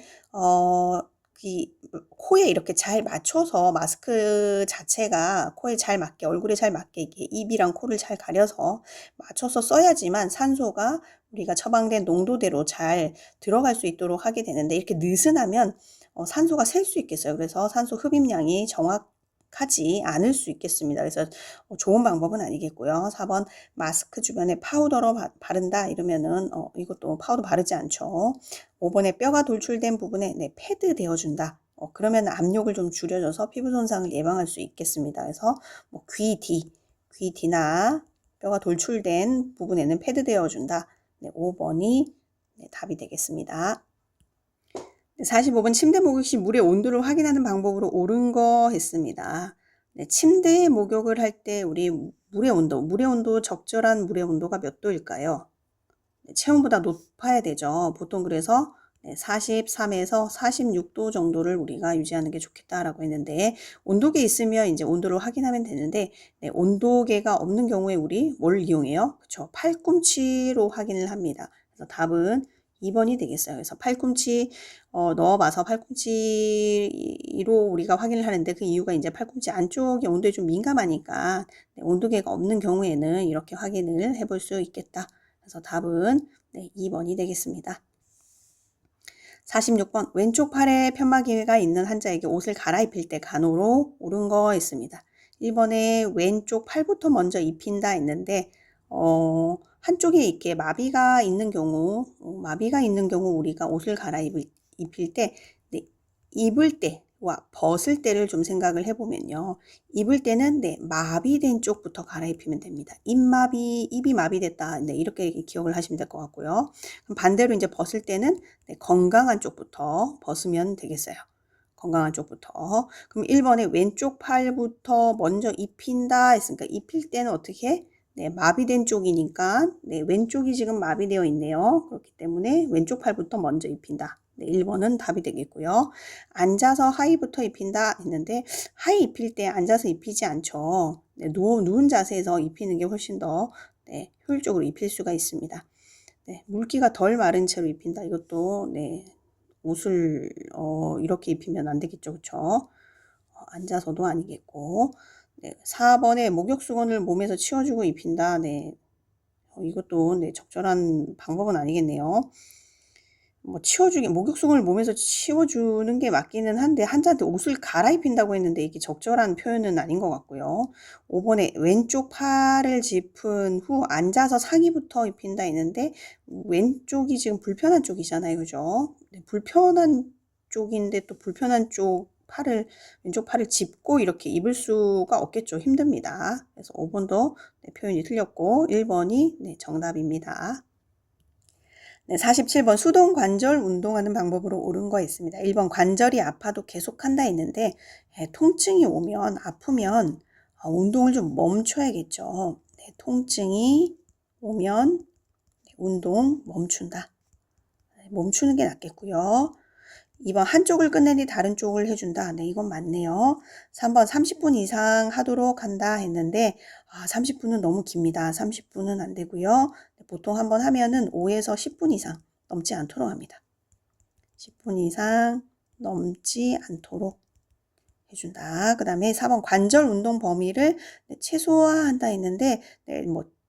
코에 이렇게 잘 맞춰서 마스크 자체가 코에 잘 맞게 얼굴에 잘 맞게 이렇게 입이랑 코를 잘 가려서 맞춰서 써야지만 산소가 우리가 처방된 농도대로 잘 들어갈 수 있도록 하게 되는데 이렇게 느슨하면 산소가 셀 수 있겠어요. 그래서 산소 흡입량이 정확하지 않을 수 있겠습니다. 그래서 좋은 방법은 아니겠고요. 4번 마스크 주변에 파우더로 바른다 이러면은 이것도 파우더 바르지 않죠. 5번에 뼈가 돌출된 부분에 패드 대어준다. 그러면 압력을 좀 줄여줘서 피부 손상을 예방할 수 있겠습니다. 그래서 뭐 귀 뒤나 뼈가 돌출된 부분에는 패드 대어준다. 5번이 답이 되겠습니다. 45번 침대 목욕 시 물의 온도를 확인하는 방법으로 옳은 거 했습니다. 침대에 목욕을 할 때 우리 물의 온도 적절한 물의 온도가 몇 도일까요? 체온보다 높아야 되죠. 보통 그래서 43에서 46도 정도를 우리가 유지하는 게 좋겠다라고 했는데 온도계 있으면 이제 온도를 확인하면 되는데 온도계가 없는 경우에 우리 뭘 이용해요? 그렇죠. 팔꿈치로 확인을 합니다. 그래서 답은 2번이 되겠어요. 그래서 팔꿈치 넣어봐서 팔꿈치로 우리가 확인을 하는데 그 이유가 이제 팔꿈치 안쪽이 온도에 좀 민감하니까 온도계가 없는 경우에는 이렇게 확인을 해볼 수 있겠다. 그래서 답은 2번이 되겠습니다. 46번 왼쪽 팔에 편마개가 있는 환자에게 옷을 갈아입힐 때 간호로 옳은 거 있습니다. 1번에 왼쪽 팔부터 먼저 입힌다 했는데 한쪽에 이렇게 마비가 있는 경우 우리가 옷을 입힐 때 입을 때와 벗을 때를 좀 생각을 해보면요. 입을 때는 마비된 쪽부터 갈아입히면 됩니다. 입이 마비됐다. 이렇게 기억을 하시면 될 것 같고요. 그럼 반대로 이제 벗을 때는 건강한 쪽부터 벗으면 되겠어요. 건강한 쪽부터. 그럼 1번에 왼쪽 팔부터 먼저 입힌다 했으니까 입힐 때는 어떻게? 마비된 쪽이니까 왼쪽이 지금 마비되어 있네요. 그렇기 때문에 왼쪽 팔부터 먼저 입힌다. 1번은 답이 되겠고요. 앉아서 하의부터 입힌다 했는데 하의 입힐 때 앉아서 입히지 않죠. 누운 자세에서 입히는 게 훨씬 더 효율적으로 입힐 수가 있습니다. 물기가 덜 마른 채로 입힌다. 이것도 옷을 이렇게 입히면 안 되겠죠. 그렇죠? 앉아서도 아니겠고 4번에 목욕수건을 몸에서 치워주고 입힌다. 이것도 적절한 방법은 아니겠네요. 목욕수건을 몸에서 치워주는 게 맞기는 한데 환자한테 옷을 갈아입힌다고 했는데 이게 적절한 표현은 아닌 것 같고요. 5번에 왼쪽 팔을 짚은 후 앉아서 상의부터 입힌다 했는데 왼쪽이 지금 불편한 쪽이잖아요. 그죠? 불편한 쪽인데 또 불편한 왼쪽 팔을 짚고 이렇게 입을 수가 없겠죠. 힘듭니다. 그래서 5번도 표현이 틀렸고 1번이 정답입니다. 47번 수동 관절 운동하는 방법으로 옳은 거 있습니다. 1번 관절이 아파도 계속한다 했는데 통증이 오면 아프면 운동을 좀 멈춰야겠죠. 통증이 오면 운동 멈춘다. 멈추는 게 낫겠고요. 2번 한쪽을 끝내니 다른 쪽을 해준다. 이건 맞네요. 3번 30분 이상 하도록 한다 했는데 30분은 너무 깁니다. 30분은 안 되고요. 보통 한번 하면은 5에서 10분 이상 넘지 않도록 합니다. 10분 이상 넘지 않도록 해준다. 그 다음에 4번 관절 운동 범위를 최소화한다 했는데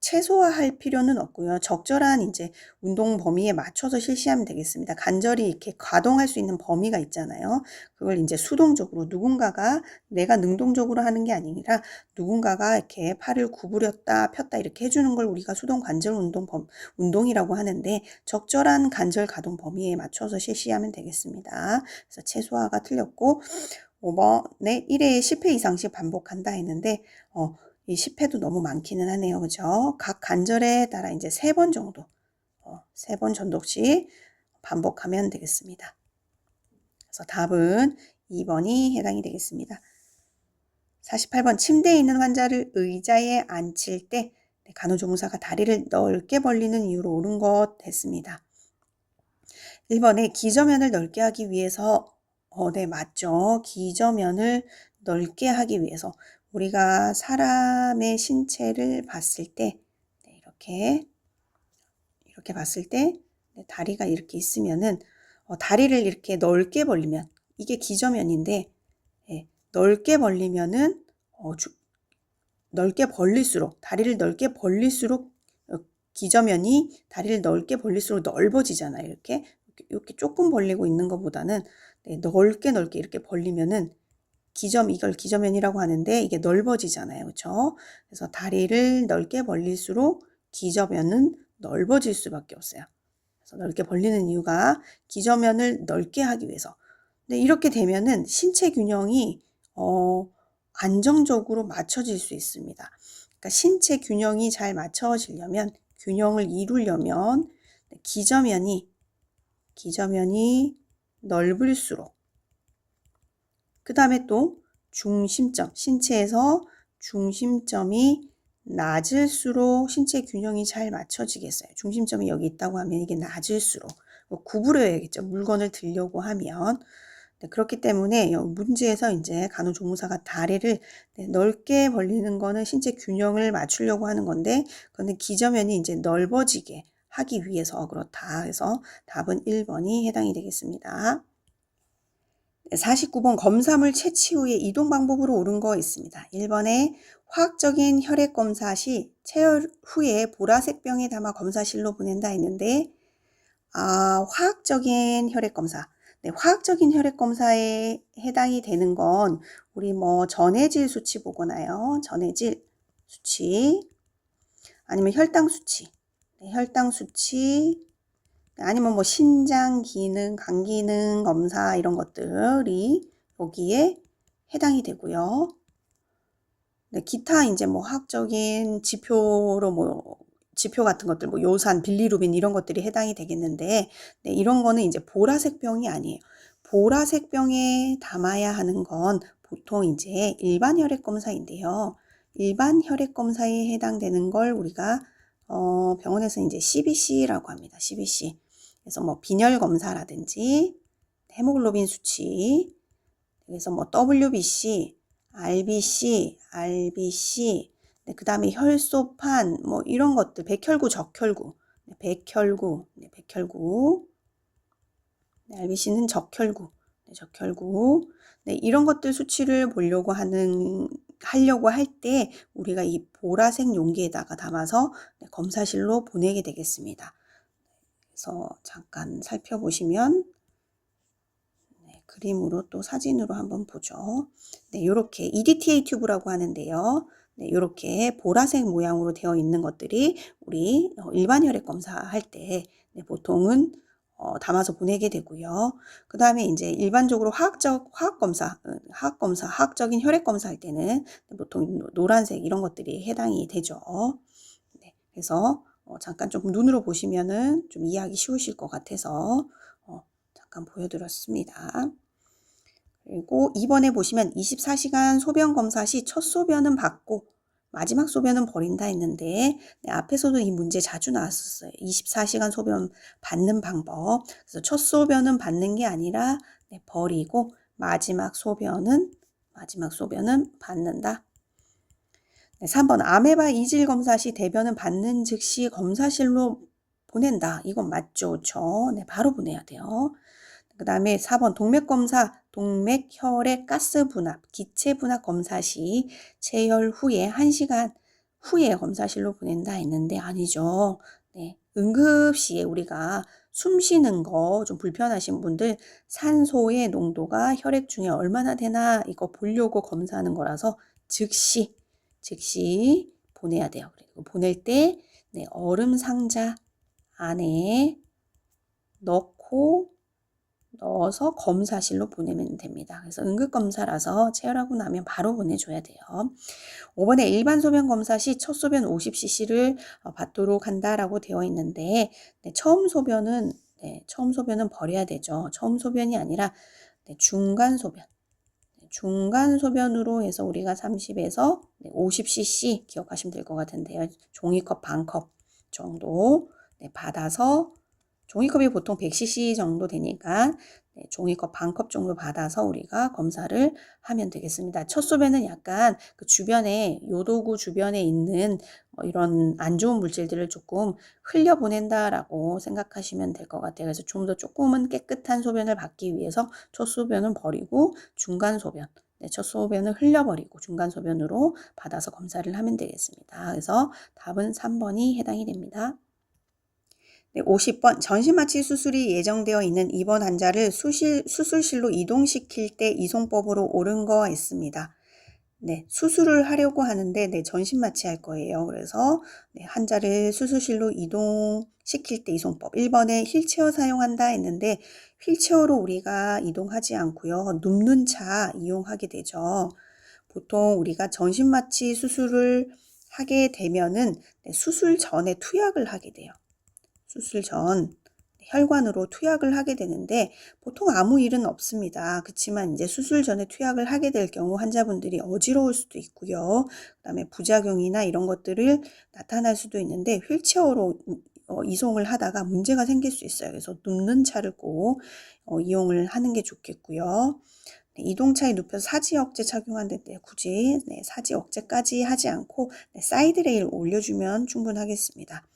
최소화할 필요는 없고요. 적절한 이제 운동 범위에 맞춰서 실시하면 되겠습니다. 관절이 이렇게 가동할 수 있는 범위가 있잖아요. 그걸 이제 수동적으로 내가 능동적으로 하는 게 아니라 누군가가 이렇게 팔을 구부렸다 폈다 이렇게 해주는 걸 우리가 수동 관절 운동이라고 하는데 적절한 관절 가동 범위에 맞춰서 실시하면 되겠습니다. 그래서 최소화가 틀렸고 5번에 1회에 10회 이상씩 반복한다 했는데 이 10회도 너무 많기는 하네요. 그죠? 각 관절에 따라 이제 3번 정도, 3번 정도씩 반복하면 되겠습니다. 그래서 답은 2번이 해당이 되겠습니다. 48번 침대에 있는 환자를 의자에 앉힐 때 간호조무사가 다리를 넓게 벌리는 이유로 옳은 것 됐습니다. 1번에 기저면을 넓게 하기 위해서 네, 맞죠. 기저면을 넓게 하기 위해서 우리가 사람의 신체를 봤을 때 이렇게 봤을 때 다리가 이렇게 있으면은 다리를 이렇게 넓게 벌리면 이게 기저면인데 넓게 벌리면은 넓게 벌릴수록 다리를 넓게 벌릴수록 기저면이 다리를 넓게 벌릴수록 넓어지잖아요. 이렇게 조금 벌리고 있는 것보다는 넓게 이렇게 벌리면은 이걸 기저면이라고 하는데 이게 넓어지잖아요. 그렇죠? 그래서 다리를 넓게 벌릴수록 기저면은 넓어질 수밖에 없어요. 그래서 넓게 벌리는 이유가 기저면을 넓게 하기 위해서. 근데 이렇게 되면은 신체 균형이 안정적으로 맞춰질 수 있습니다. 그러니까 신체 균형이 잘 맞춰지려면 균형을 이루려면 기저면이 넓을수록 그 다음에 또 신체에서 중심점이 낮을수록 신체 균형이 잘 맞춰지겠어요. 중심점이 여기 있다고 하면 이게 낮을수록 구부려야겠죠. 물건을 들려고 하면. 그렇기 때문에 문제에서 이제 간호조무사가 다리를 넓게 벌리는 거는 신체 균형을 맞추려고 하는 건데 그거는 기저면이 이제 넓어지게 하기 위해서 그렇다. 그래서 답은 1번이 해당이 되겠습니다. 49번 검사물 채취 후에 이동 방법으로 옳은 거 있습니다. 1번에 화학적인 혈액 검사 시 체열 후에 보라색 병에 담아 검사실로 보낸다 했는데 화학적인 혈액 검사. 네, 화학적인 혈액 검사에 해당이 되는 건 우리 전해질 수치 보거나요. 전해질 수치 아니면 혈당 수치. 네, 혈당 수치 아니면 신장 기능, 간 기능 검사 이런 것들이 여기에 해당이 되고요. 네, 기타 이제 화학적인 지표로 지표 같은 것들, 요산, 빌리루빈 이런 것들이 해당이 되겠는데, 네, 이런 거는 이제 보라색 병이 아니에요. 보라색 병에 담아야 하는 건 보통 이제 일반 혈액 검사인데요. 일반 혈액 검사에 해당되는 걸 우리가 병원에서 이제 CBC라고 합니다. CBC. 그래서 빈혈 검사라든지 헤모글로빈 수치, 그래서 WBC, RBC, 네, 그 다음에 혈소판, 이런 것들, 백혈구, 적혈구, 네, 백혈구, 네, 백혈구, 네, RBC는 적혈구, 네, 적혈구, 네, 이런 것들 수치를 보려고 하려고 할 때 우리가 이 보라색 용기에다가 담아서 네, 검사실로 보내게 되겠습니다. 그래서 잠깐 살펴보시면 그림으로 또 사진으로 한번 보죠. 네, 이렇게 EDTA 튜브라고 하는데요. 네, 이렇게 보라색 모양으로 되어 있는 것들이 우리 일반 혈액 검사할 때 보통은 담아서 보내게 되고요. 그 다음에 이제 일반적으로 화학적인 혈액 검사할 때는 보통 노란색 이런 것들이 해당이 되죠. 네, 그래서 잠깐 좀 눈으로 보시면은 좀 이해하기 쉬우실 것 같아서 잠깐 보여드렸습니다. 그리고 2번에 보시면 24시간 소변 검사 시 첫 소변은 받고 마지막 소변은 버린다 했는데 네, 앞에서도 이 문제 자주 나왔었어요. 24시간 소변 받는 방법. 그래서 첫 소변은 받는 게 아니라 네, 버리고 마지막 소변은 받는다. 네, 3번 아메바 이질 검사 시 대변은 받는 즉시 검사실로 보낸다. 이건 맞죠? 그렇죠? 네, 바로 보내야 돼요. 그 다음에 4번 동맥검사, 동맥혈액 가스 분압, 기체 분압 검사 시 체열 후에 1시간 후에 검사실로 보낸다 했는데 아니죠. 네, 응급시에 우리가 숨 쉬는 거 좀 불편하신 분들 산소의 농도가 혈액 중에 얼마나 되나 이거 보려고 검사하는 거라서 즉시 보내야 돼요. 그리고 보낼 때 네, 얼음 상자 안에 넣어서 검사실로 보내면 됩니다. 그래서 응급검사라서 체열하고 나면 바로 보내줘야 돼요. 5번에 일반 소변 검사 시 첫 소변 50cc를 받도록 한다라고 되어 있는데 네, 처음 소변은 버려야 되죠. 처음 소변이 아니라 네, 중간 소변으로 해서 우리가 30에서 50cc 기억하시면 될 것 같은데요. 종이컵 반컵 정도 받아서 종이컵이 보통 100cc 정도 되니까 종이컵 반컵 정도 받아서 우리가 검사를 하면 되겠습니다. 첫 소변은 약간 그 주변에 요도구 주변에 있는 이런 안 좋은 물질들을 조금 흘려보낸다라고 생각하시면 될 것 같아요. 그래서 좀 더 조금은 깨끗한 소변을 받기 위해서 첫 소변은 버리고 중간 소변, 첫 소변을 흘려버리고 중간 소변으로 받아서 검사를 하면 되겠습니다. 그래서 답은 3번이 해당이 됩니다. 네, 50번 전신마취 수술이 예정되어 있는 입원 환자를 수술실로 이동시킬 때 이송법으로 옳은 거 있습니다. 네, 수술을 하려고 하는데 네, 전신마취 할 거예요. 그래서 네, 환자를 수술실로 이동시킬 때 이송법 1번에 휠체어 사용한다 했는데 휠체어로 우리가 이동하지 않고요. 눕는 차 이용하게 되죠. 보통 우리가 전신마취 수술을 하게 되면은 네, 수술 전에 투약을 하게 돼요. 수술 전 혈관으로 투약을 하게 되는데 보통 아무 일은 없습니다. 그렇지만 이제 수술 전에 투약을 하게 될 경우 환자분들이 어지러울 수도 있고요. 그다음에 부작용이나 이런 것들을 나타날 수도 있는데 휠체어로 이송을 하다가 문제가 생길 수 있어요. 그래서 눕는 차를 꼭 이용을 하는 게 좋겠고요. 네, 이동차에 눕혀서 사지 억제 착용하는데 굳이 사지 억제까지 하지 않고 사이드 레일 올려주면 충분하겠습니다.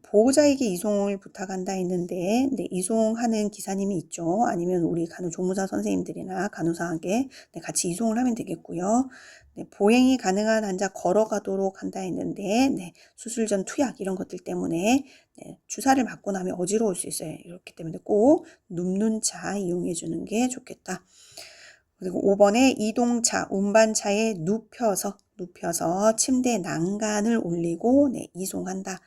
보호자에게 이송을 부탁한다 했는데 네, 이송하는 기사님이 있죠. 아니면 우리 간호조무사 선생님들이나 간호사에게 네, 같이 이송을 하면 되겠고요. 네, 보행이 가능한 환자 걸어가도록 한다 했는데 네, 수술 전 투약 이런 것들 때문에 네, 주사를 맞고 나면 어지러울 수 있어요. 이렇기 때문에 꼭 눕는 차 이용해 주는 게 좋겠다. 그리고 5번에 이동차, 운반차에 눕혀서 침대 난간을 올리고 네, 이송한다.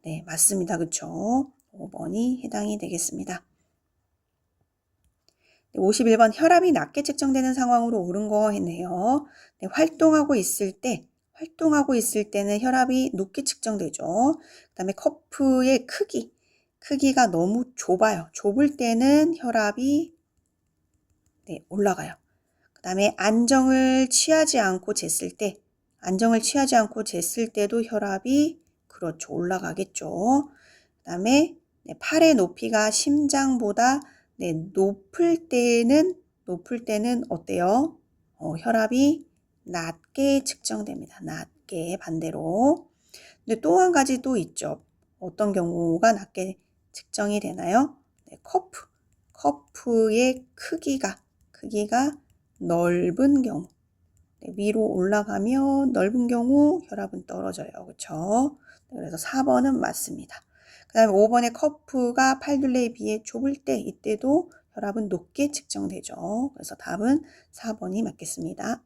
네, 맞습니다. 그쵸? 5번이 해당이 되겠습니다. 51번 혈압이 낮게 측정되는 상황으로 옳은 거 했네요. 네, 활동하고 있을 때는 혈압이 높게 측정되죠. 그 다음에 커프의 크기가 너무 좁아요. 좁을 때는 혈압이 네, 올라가요. 그 다음에 안정을 취하지 않고 쟀을 때도 혈압이 그렇죠. 올라가겠죠. 그 다음에 네, 팔의 높이가 심장보다 네, 높을 때는 어때요? 혈압이 낮게 측정됩니다. 낮게 반대로. 근데 또 한 가지 또 있죠. 어떤 경우가 낮게 측정이 되나요? 네, 커프의 크기가 넓은 경우. 네, 위로 올라가면 넓은 경우 혈압은 떨어져요. 그렇죠? 그래서 4번은 맞습니다. 그 다음에 5번의 커프가 팔둘레에 비해 좁을 때 이때도 혈압은 높게 측정되죠. 그래서 답은 4번이 맞겠습니다.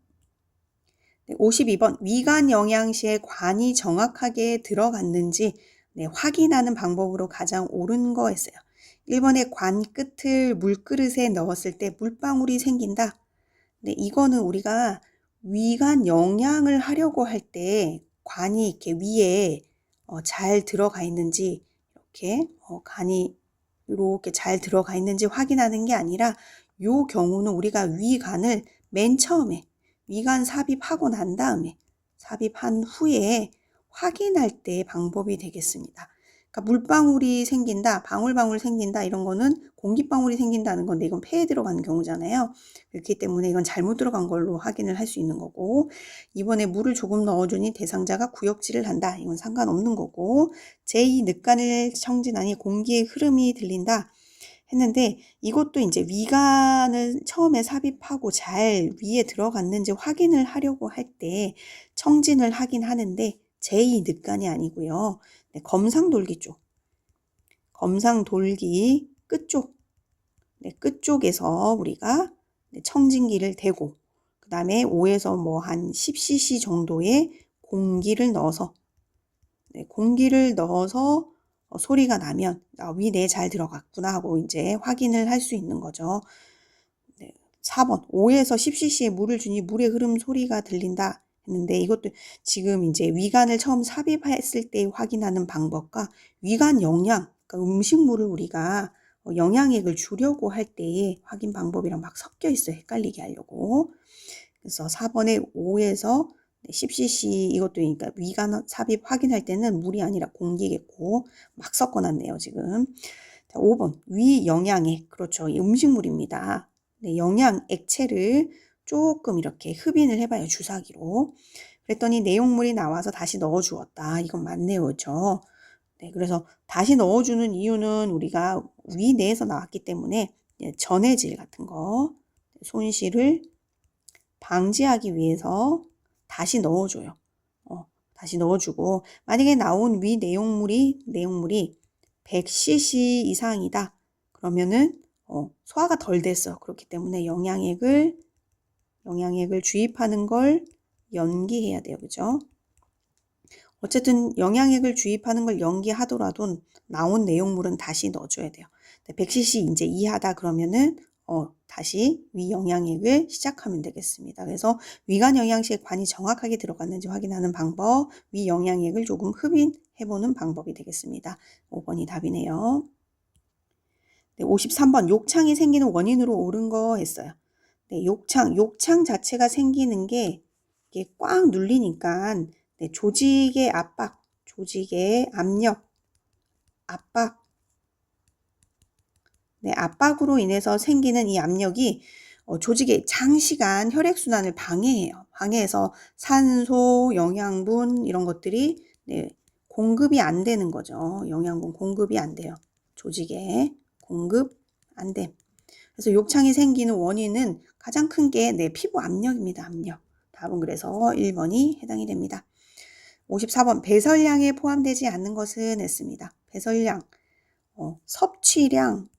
네, 52번 위관 영양시에 관이 정확하게 들어갔는지 네, 확인하는 방법으로 가장 옳은 거 했어요. 1번에 관 끝을 물그릇에 넣었을 때 물방울이 생긴다. 네, 이거는 우리가 위관 영양을 하려고 할 때 관이 이렇게 위에 잘 들어가 있는지 이렇게 간이 이렇게 잘 들어가 있는지 확인하는 게 아니라 요 경우는 우리가 위관을 맨 처음에 위관 삽입하고 난 다음에 삽입한 후에 확인할 때 방법이 되겠습니다. 그러니까 물방울이 생긴다, 방울방울 생긴다 이런 거는 공기방울이 생긴다는 건데 이건 폐에 들어가는 경우잖아요. 그렇기 때문에 이건 잘못 들어간 걸로 확인을 할 수 있는 거고 이번에 물을 조금 넣어주니 대상자가 구역질을 한다. 이건 상관없는 거고 제2 늑간을 청진하니 공기의 흐름이 들린다. 했는데 이것도 이제 위관을 처음에 삽입하고 잘 위에 들어갔는지 확인을 하려고 할 때 청진을 하긴 하는데 제2 늑간이 아니고요. 네, 검상돌기 끝쪽, 네, 끝쪽에서 우리가 네, 청진기를 대고 그 다음에 5에서 뭐 한 10cc 정도의 공기를 넣어서 소리가 나면 위내에 잘 들어갔구나 하고 이제 확인을 할 수 있는 거죠. 네, 4번 5에서 10cc의 물을 주니 물의 흐름 소리가 들린다 했는데 이것도 지금 이제 위관을 처음 삽입했을 때 확인하는 방법과 위관 영양, 그러니까 음식물을 우리가 영양액을 주려고 할 때 확인 방법이랑 막 섞여 있어요. 헷갈리게 하려고. 그래서 4번에 5에서 10cc 이것도 그러니까 위관 삽입 확인할 때는 물이 아니라 공기겠고 막 섞어놨네요 지금. 자, 5번 위 영양액 그렇죠. 음식물입니다. 네, 영양 액체를 조금 이렇게 흡인을 해봐요 주사기로. 그랬더니 내용물이 나와서 다시 넣어주었다. 이건 맞네요, 그렇죠? 네, 그래서 다시 넣어주는 이유는 우리가 위 내에서 나왔기 때문에 전해질 같은 거 손실을 방지하기 위해서 다시 넣어줘요. 다시 넣어주고 만약에 나온 위 내용물이 100cc 이상이다. 그러면은 소화가 덜 됐어. 그렇기 때문에 영양액을 주입하는 걸 연기해야 돼요. 그죠? 어쨌든 영양액을 주입하는 걸 연기하더라도 나온 내용물은 다시 넣어줘야 돼요. 100cc 이제 이하다 그러면은 다시 위 영양액을 시작하면 되겠습니다. 그래서 위관 영양시에 관이 정확하게 들어갔는지 확인하는 방법, 위 영양액을 조금 흡인해보는 방법이 되겠습니다. 5번이 답이네요. 네, 53번 욕창이 생기는 원인으로 옳은 거 했어요. 네, 욕창 자체가 생기는 게 이게 꽉 눌리니까 네, 조직의 압박, 네, 압박으로 인해서 생기는 이 압력이 조직의 장시간 혈액순환을 방해해요. 방해해서 산소, 영양분 이런 것들이 네, 공급이 안 되는 거죠. 영양분 공급이 안 돼요. 조직에 공급 안 됨. 그래서 욕창이 생기는 원인은 가장 큰 게 내 피부 압력입니다. 압력. 답은 그래서 1번이 해당이 됩니다. 54번 배설량에 포함되지 않는 것은 했습니다. 배설량, 섭취량,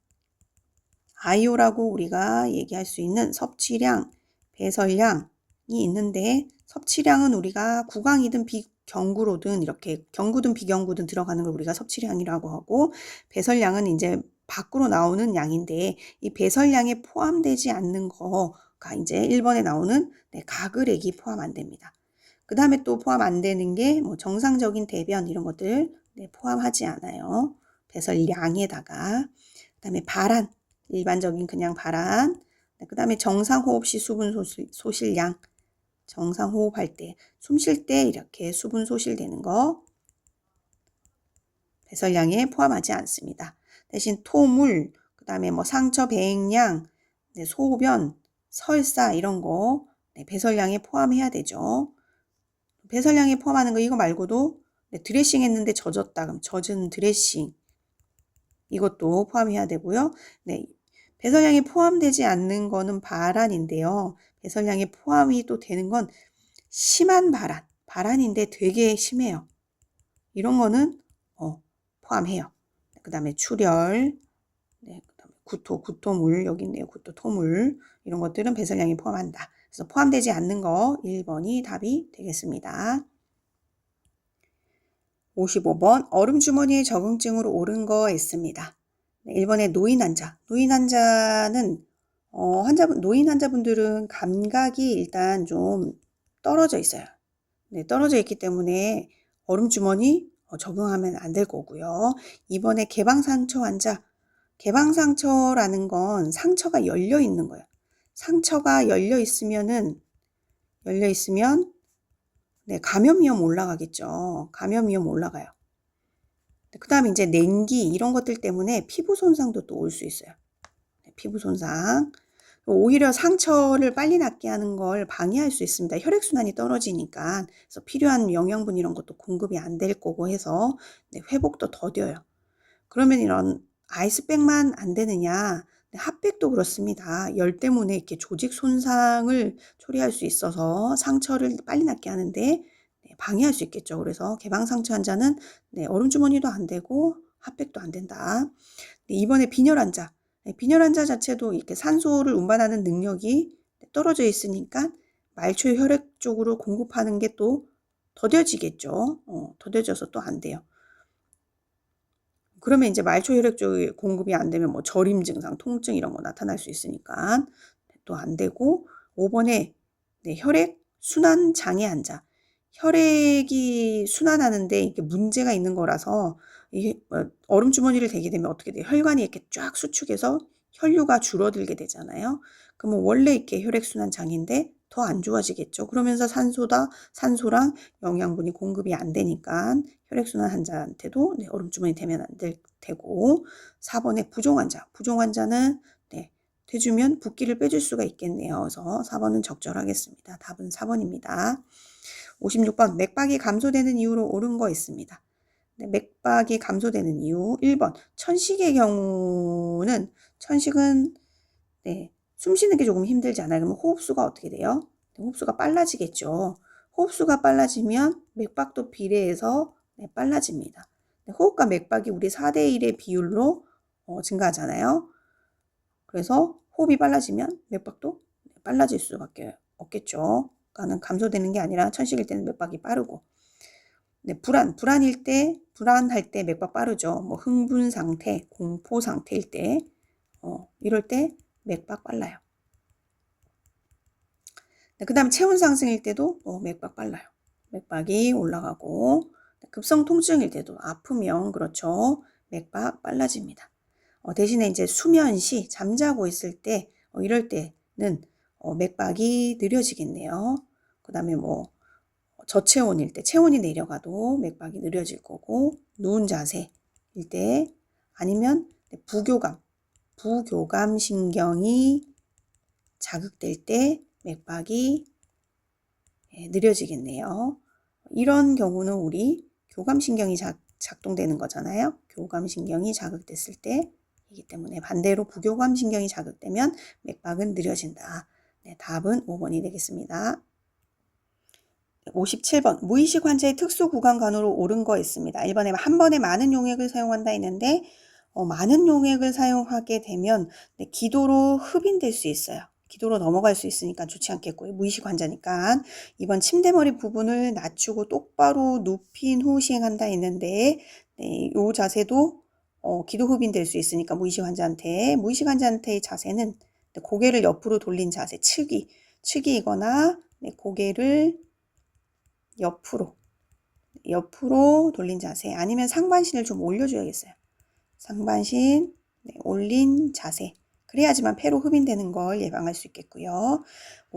아이오라고 우리가 얘기할 수 있는 섭취량, 배설량이 있는데 섭취량은 우리가 구강이든 비경구로든 이렇게 경구든 비경구든 들어가는 걸 우리가 섭취량이라고 하고 배설량은 이제 밖으로 나오는 양인데 이 배설량에 포함되지 않는 거가 이제 1번에 나오는 가글액이 포함 안 됩니다. 그 다음에 또 포함 안 되는 게 뭐 정상적인 대변 이런 것들 포함하지 않아요. 배설량에다가 그 다음에 발한 일반적인 그냥 발한 그 다음에 정상호흡 시 수분 소실량 정상호흡할 때 숨 쉴 때 이렇게 수분 소실되는 거 배설량에 포함하지 않습니다. 대신 토물 그 다음에 뭐 상처 배행량 소변 설사 이런 거 배설량에 포함해야 되죠. 배설량에 포함하는 거 이거 말고도 드레싱 했는데 젖었다 그럼 젖은 드레싱 이것도 포함해야 되고요. 배설량에 포함되지 않는 거는 발한인데요. 배설량에 포함이 또 되는 건 심한 발한인데 되게 심해요. 이런 거는 포함해요. 그 다음에 출혈, 그다음에 구토물 여기 있네요. 구토물 이런 것들은 배설량에 포함한다. 그래서 포함되지 않는 거 1번이 답이 되겠습니다. 55번 얼음 주머니에 적응증으로 오른 거 있습니다. 1번에 노인 환자. 노인 환자는 노인 환자분들은 감각이 일단 좀 떨어져 있어요. 떨어져 있기 때문에 얼음 주머니 적응하면 안 될 거고요. 2번에 개방상처 환자. 개방상처라는 건 상처가 열려 있는 거예요. 상처가 열려 있으면 감염 위험 올라가겠죠. 감염 위험 올라가요. 그 다음에 이제 냉기 이런 것들 때문에 피부 손상도 또 올 수 있어요. 피부 손상. 오히려 상처를 빨리 낫게 하는 걸 방해할 수 있습니다. 혈액순환이 떨어지니까. 그래서 필요한 영양분 이런 것도 공급이 안 될 거고 해서 회복도 더뎌요. 그러면 이런 아이스백만 안 되느냐? 핫백도 그렇습니다. 열 때문에 이렇게 조직 손상을 초래할 수 있어서 상처를 빨리 낫게 하는데 방해할 수 있겠죠. 그래서 개방상처 환자는 얼음 주머니도 안 되고 핫백도 안 된다. 이번에 빈혈 환자. 빈혈 환자 자체도 이렇게 산소를 운반하는 능력이 떨어져 있으니까 말초 혈액 쪽으로 공급하는 게 또 더뎌지겠죠. 더뎌져서 또 안 돼요. 그러면 이제 말초 혈액 쪽에 공급이 안 되면 뭐 저림 증상, 통증 이런 거 나타날 수 있으니까 또 안 되고 5번에 혈액 순환 장애 환자. 혈액이 순환하는데 이게 문제가 있는 거라서 이게 얼음 주머니를 대게 되면 어떻게 돼요? 혈관이 이렇게 쫙 수축해서 혈류가 줄어들게 되잖아요. 그러면 원래 이렇게 혈액 순환 장애인데 더 안 좋아지겠죠. 그러면서 산소랑 영양분이 공급이 안 되니까 혈액순환 환자한테도 얼음 주머니 대면 안 될 테고 4번에 부종 환자. 부종 환자는 대주면 붓기를 빼줄 수가 있겠네요. 그래서 4번은 적절하겠습니다. 답은 4번입니다. 56번 맥박이 감소되는 이유로 옳은 거 있습니다. 맥박이 감소되는 이유 1번 천식의 경우는 천식은 숨 쉬는 게 조금 힘들잖아요. 그러면 호흡수가 어떻게 돼요? 호흡수가 빨라지겠죠. 호흡수가 빨라지면 맥박도 비례해서 빨라집니다. 호흡과 맥박이 우리 4대1의 비율로 증가하잖아요. 그래서 호흡이 빨라지면 맥박도 빨라질 수밖에 없겠죠. 그러니까 감소되는 게 아니라 천식일 때는 맥박이 빠르고 불안할 때 맥박 빠르죠. 뭐 흥분 상태, 공포 상태일 때 이럴 때 맥박 빨라요. 그 다음에 체온 상승일 때도 맥박 빨라요. 맥박이 올라가고 급성 통증일 때도 아프면 그렇죠. 맥박 빨라집니다. 대신에 이제 수면 시 잠자고 있을 때 이럴 때는 맥박이 느려지겠네요. 그 다음에 뭐 저체온일 때 체온이 내려가도 맥박이 느려질 거고 누운 자세일 때 아니면 부교감 신경이 자극될 때 맥박이 느려지겠네요. 이런 경우는 우리 교감신경이 작동되는 거잖아요. 교감신경이 자극됐을 때이기 때문에 반대로 부교감신경이 자극되면 맥박은 느려진다. 네, 답은 5번이 되겠습니다. 57번 무의식 환자의 특수 구강 간호로 옳은 거 있습니다. 1번에 한 번에 많은 용액을 사용한다 했는데 많은 용액을 사용하게 되면 기도로 흡인될 수 있어요. 기도로 넘어갈 수 있으니까 좋지 않겠고요. 무의식 환자니까. 2번 침대머리 부분을 낮추고 똑바로 눕힌 후 시행한다 했는데 이 자세도 기도 흡인될 수 있으니까 무의식 환자한테의 자세는 고개를 옆으로 돌린 자세, 측이거나 고개를 옆으로 돌린 자세, 아니면 상반신을 좀 올려줘야겠어요. 상반신 올린 자세. 그래야지만 폐로 흡인되는 걸 예방할 수 있겠고요.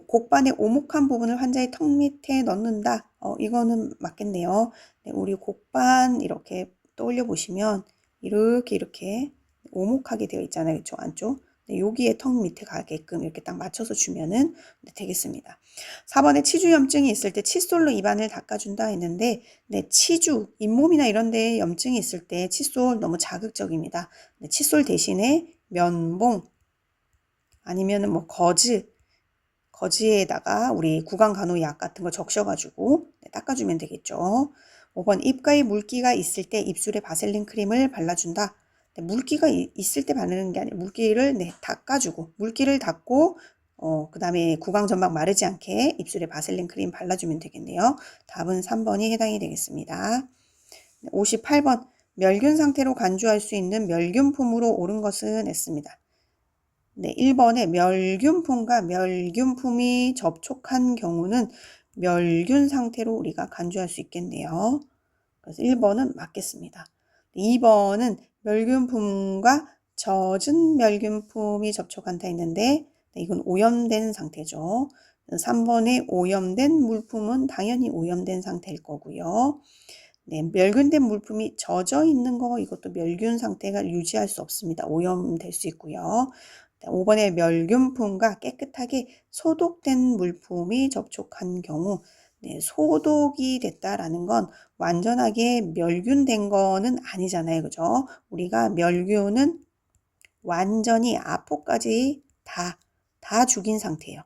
곡반의 오목한 부분을 환자의 턱 밑에 넣는다. 이거는 맞겠네요. 우리 곡반 이렇게 떠올려 보시면 이렇게 오목하게 되어 있잖아요. 그렇죠? 안쪽. 여기에 턱 밑에 가게끔 이렇게 딱 맞춰서 주면은 되겠습니다. 4번에 치주염증이 있을 때 칫솔로 입안을 닦아준다 했는데 치주, 잇몸이나 이런 데에 염증이 있을 때 칫솔 너무 자극적입니다. 칫솔 대신에 면봉 아니면은 뭐 거즈에다가 우리 구강간호약 같은 거 적셔가지고 닦아주면 되겠죠. 5번 입가에 물기가 있을 때 입술에 바셀린 크림을 발라준다. 물기가 있을 때 바르는 게 아니라 물기를 닦아주고 물기를 닦고 그 다음에 구강점막 마르지 않게 입술에 바셀린 크림 발라주면 되겠네요. 답은 3번이 해당이 되겠습니다. 58번 멸균 상태로 간주할 수 있는 멸균품으로 옳은 것은 했습니다. 1번에 멸균품과 멸균품이 접촉한 경우는 멸균 상태로 우리가 간주할 수 있겠네요. 그래서 1번은 맞겠습니다. 2번은 멸균품과 젖은 멸균품이 접촉한다 했는데 이건 오염된 상태죠. 3번에 오염된 물품은 당연히 오염된 상태일 거고요. 멸균된 물품이 젖어 있는 거 이것도 멸균 상태가 유지할 수 없습니다. 오염될 수 있고요. 5번에 멸균품과 깨끗하게 소독된 물품이 접촉한 경우 소독이 됐다라는 건 완전하게 멸균된 거는 아니잖아요. 그죠? 우리가 멸균은 완전히 아포까지 다 죽인 상태예요.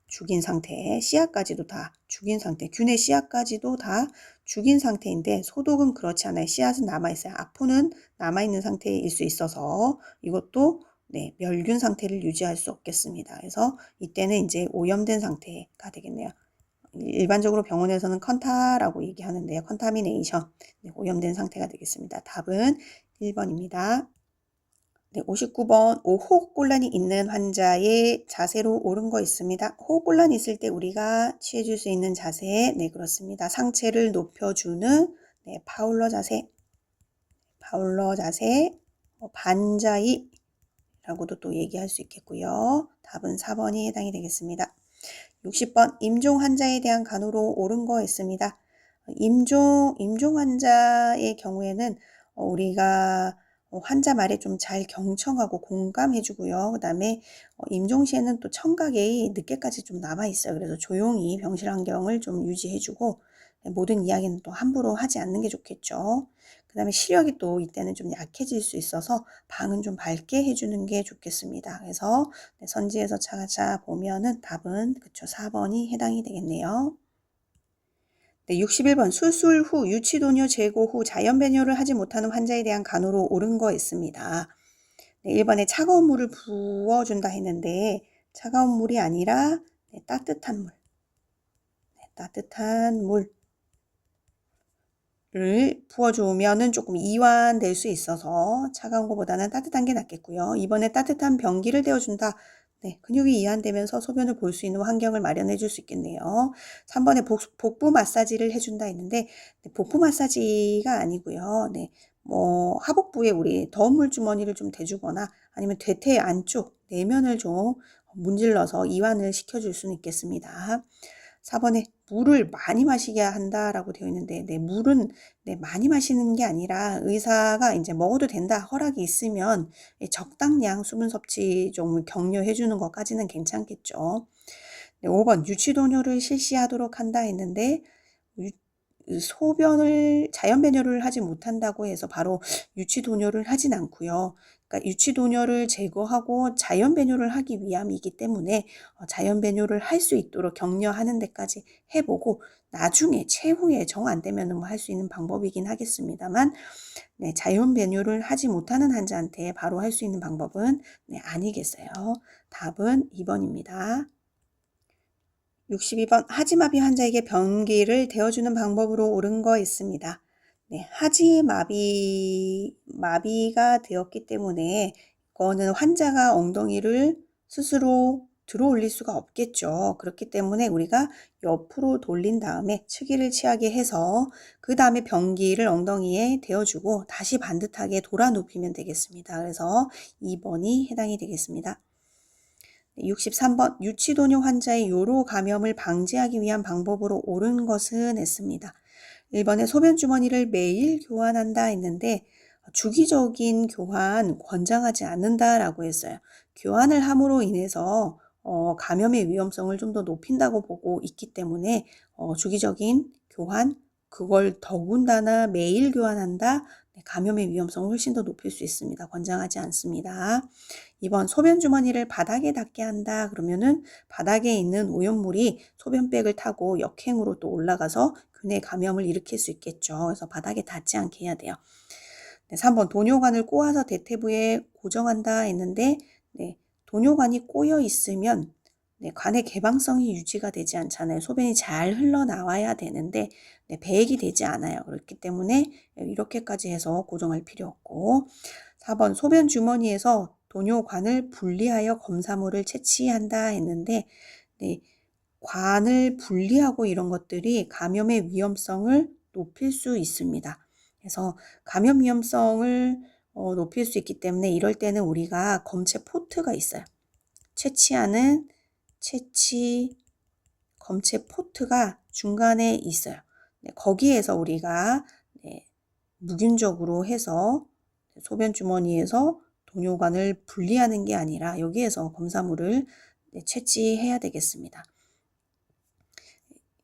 죽인 상태, 씨앗까지도 다 죽인 상태, 균의 씨앗까지도 다 죽인 상태인데 소독은 그렇지 않아요. 씨앗은 남아있어요. 아포는 남아있는 상태일 수 있어서 이것도 멸균 상태를 유지할 수 없겠습니다. 그래서 이때는 이제 오염된 상태가 되겠네요. 일반적으로 병원에서는 컨타라고 얘기하는데요. 컨타미네이션, 오염된 상태가 되겠습니다. 답은 1번입니다. 59번 호흡곤란이 있는 환자의 자세로 옳은 거 있습니다. 호흡곤란이 있을 때 우리가 취해줄 수 있는 자세, 그렇습니다. 상체를 높여주는 파울러 자세, 반자이라고도 또 얘기할 수 있겠고요. 답은 4번이 해당이 되겠습니다. 60번 임종 환자에 대한 간호로 옳은 거 있습니다. 임종 환자의 경우에는 우리가 환자 말에 좀 잘 경청하고 공감해주고요. 그 다음에 임종 시에는 또 청각이 늦게까지 좀 남아있어요. 그래서 조용히 병실 환경을 좀 유지해주고 모든 이야기는 또 함부로 하지 않는 게 좋겠죠. 그 다음에 시력이 또 이때는 좀 약해질 수 있어서 방은 좀 밝게 해주는 게 좋겠습니다. 그래서 선지에서 찾아보면은 답은 그쵸 4번이 해당이 되겠네요. 61번 수술 후 유치도뇨 제거 후 자연 배뇨를 하지 못하는 환자에 대한 간호로 옳은 거 있습니다. 1번에 차가운 물을 부어준다 했는데 차가운 물이 아니라 따뜻한 물. 따뜻한 물을 부어주면은 조금 이완될 수 있어서 차가운 것보다는 따뜻한 게 낫겠고요. 이번에 따뜻한 변기를 데워준다. 근육이 이완되면서 소변을 볼 수 있는 환경을 마련해 줄 수 있겠네요. 3번에 복부 마사지를 해준다 했는데 복부 마사지가 아니고요. 하복부에 우리 더운 물 주머니를 좀 대주거나 아니면 대퇴 안쪽 내면을 좀 문질러서 이완을 시켜줄 수는 있겠습니다. 4번에 물을 많이 마시게 한다라고 되어 있는데 물은 많이 마시는 게 아니라 의사가 이제 먹어도 된다 허락이 있으면 적당량 수분 섭취 좀 격려해 주는 것까지는 괜찮겠죠. 5번 유치도뇨를 실시하도록 한다 했는데 소변을 자연 배뇨를 하지 못한다고 해서 바로 유치 도뇨를 하진 않고요. 그러니까 유치 도뇨를 제거하고 자연 배뇨를 하기 위함이기 때문에 자연 배뇨를 할 수 있도록 격려하는 데까지 해보고 나중에 최후에 정 안 되면 뭐 할 수 있는 방법이긴 하겠습니다만 네, 자연 배뇨를 하지 못하는 환자한테 바로 할 수 있는 방법은 네, 아니겠어요. 답은 2번입니다. 62번 하지마비 환자에게 변기를 대어주는 방법으로 옳은 거 있습니다. 네, 마비가 되었기 때문에 이거는 환자가 엉덩이를 스스로 들어 올릴 수가 없겠죠. 그렇기 때문에 우리가 옆으로 돌린 다음에 측이를 취하게 해서 그 다음에 변기를 엉덩이에 대어주고 다시 반듯하게 돌아 눕히면 되겠습니다. 그래서 2번이 해당이 되겠습니다. 63번 유치도뇨 환자의 요로 감염을 방지하기 위한 방법으로 옳은 것은 했습니다. 1번에 소변 주머니를 매일 교환한다 했는데 주기적인 교환 권장하지 않는다라고 했어요. 교환을 함으로 인해서 감염의 위험성을 좀 더 높인다고 보고 있기 때문에 주기적인 교환, 그걸 더군다나 매일 교환한다, 감염의 위험성을 훨씬 더 높일 수 있습니다. 권장하지 않습니다. 2번 소변 주머니를 바닥에 닿게 한다. 그러면은 바닥에 있는 오염물이 소변백을 타고 역행으로 또 올라가서 균의 감염을 일으킬 수 있겠죠. 그래서 바닥에 닿지 않게 해야 돼요. 네, 3번 도뇨관을 꼬아서 대퇴부에 고정한다 했는데 네, 도뇨관이 꼬여 있으면 네, 관의 개방성이 유지가 되지 않잖아요. 소변이 잘 흘러나와야 되는데 네, 배액이 되지 않아요. 그렇기 때문에 이렇게까지 해서 고정할 필요 없고 4번 소변 주머니에서 도뇨관을 분리하여 검사물을 채취한다 했는데 네, 관을 분리하고 이런 것들이 감염의 위험성을 높일 수 있습니다. 그래서 감염 위험성을 높일 수 있기 때문에 이럴 때는 우리가 검체 포트가 있어요. 채취하는 채취 검체 포트가 중간에 있어요. 네, 거기에서 우리가 네, 무균적으로 해서 소변 주머니에서 도뇨관을 분리하는 게 아니라 여기에서 검사물을 채취해야 되겠습니다.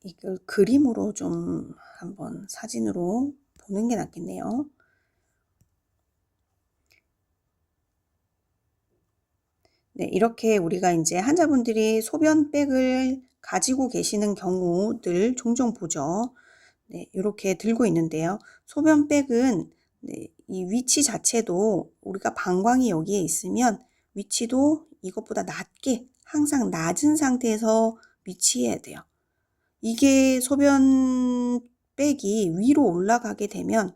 이걸 그림으로 좀 한번 사진으로 보는 게 낫겠네요. 네, 이렇게 우리가 이제 환자분들이 소변백을 가지고 계시는 경우들 종종 보죠. 네, 이렇게 들고 있는데요. 소변백은 네, 이 위치 자체도 우리가 방광이 여기에 있으면 위치도 이것보다 낮게 항상 낮은 상태에서 위치해야 돼요. 이게 소변백이 위로 올라가게 되면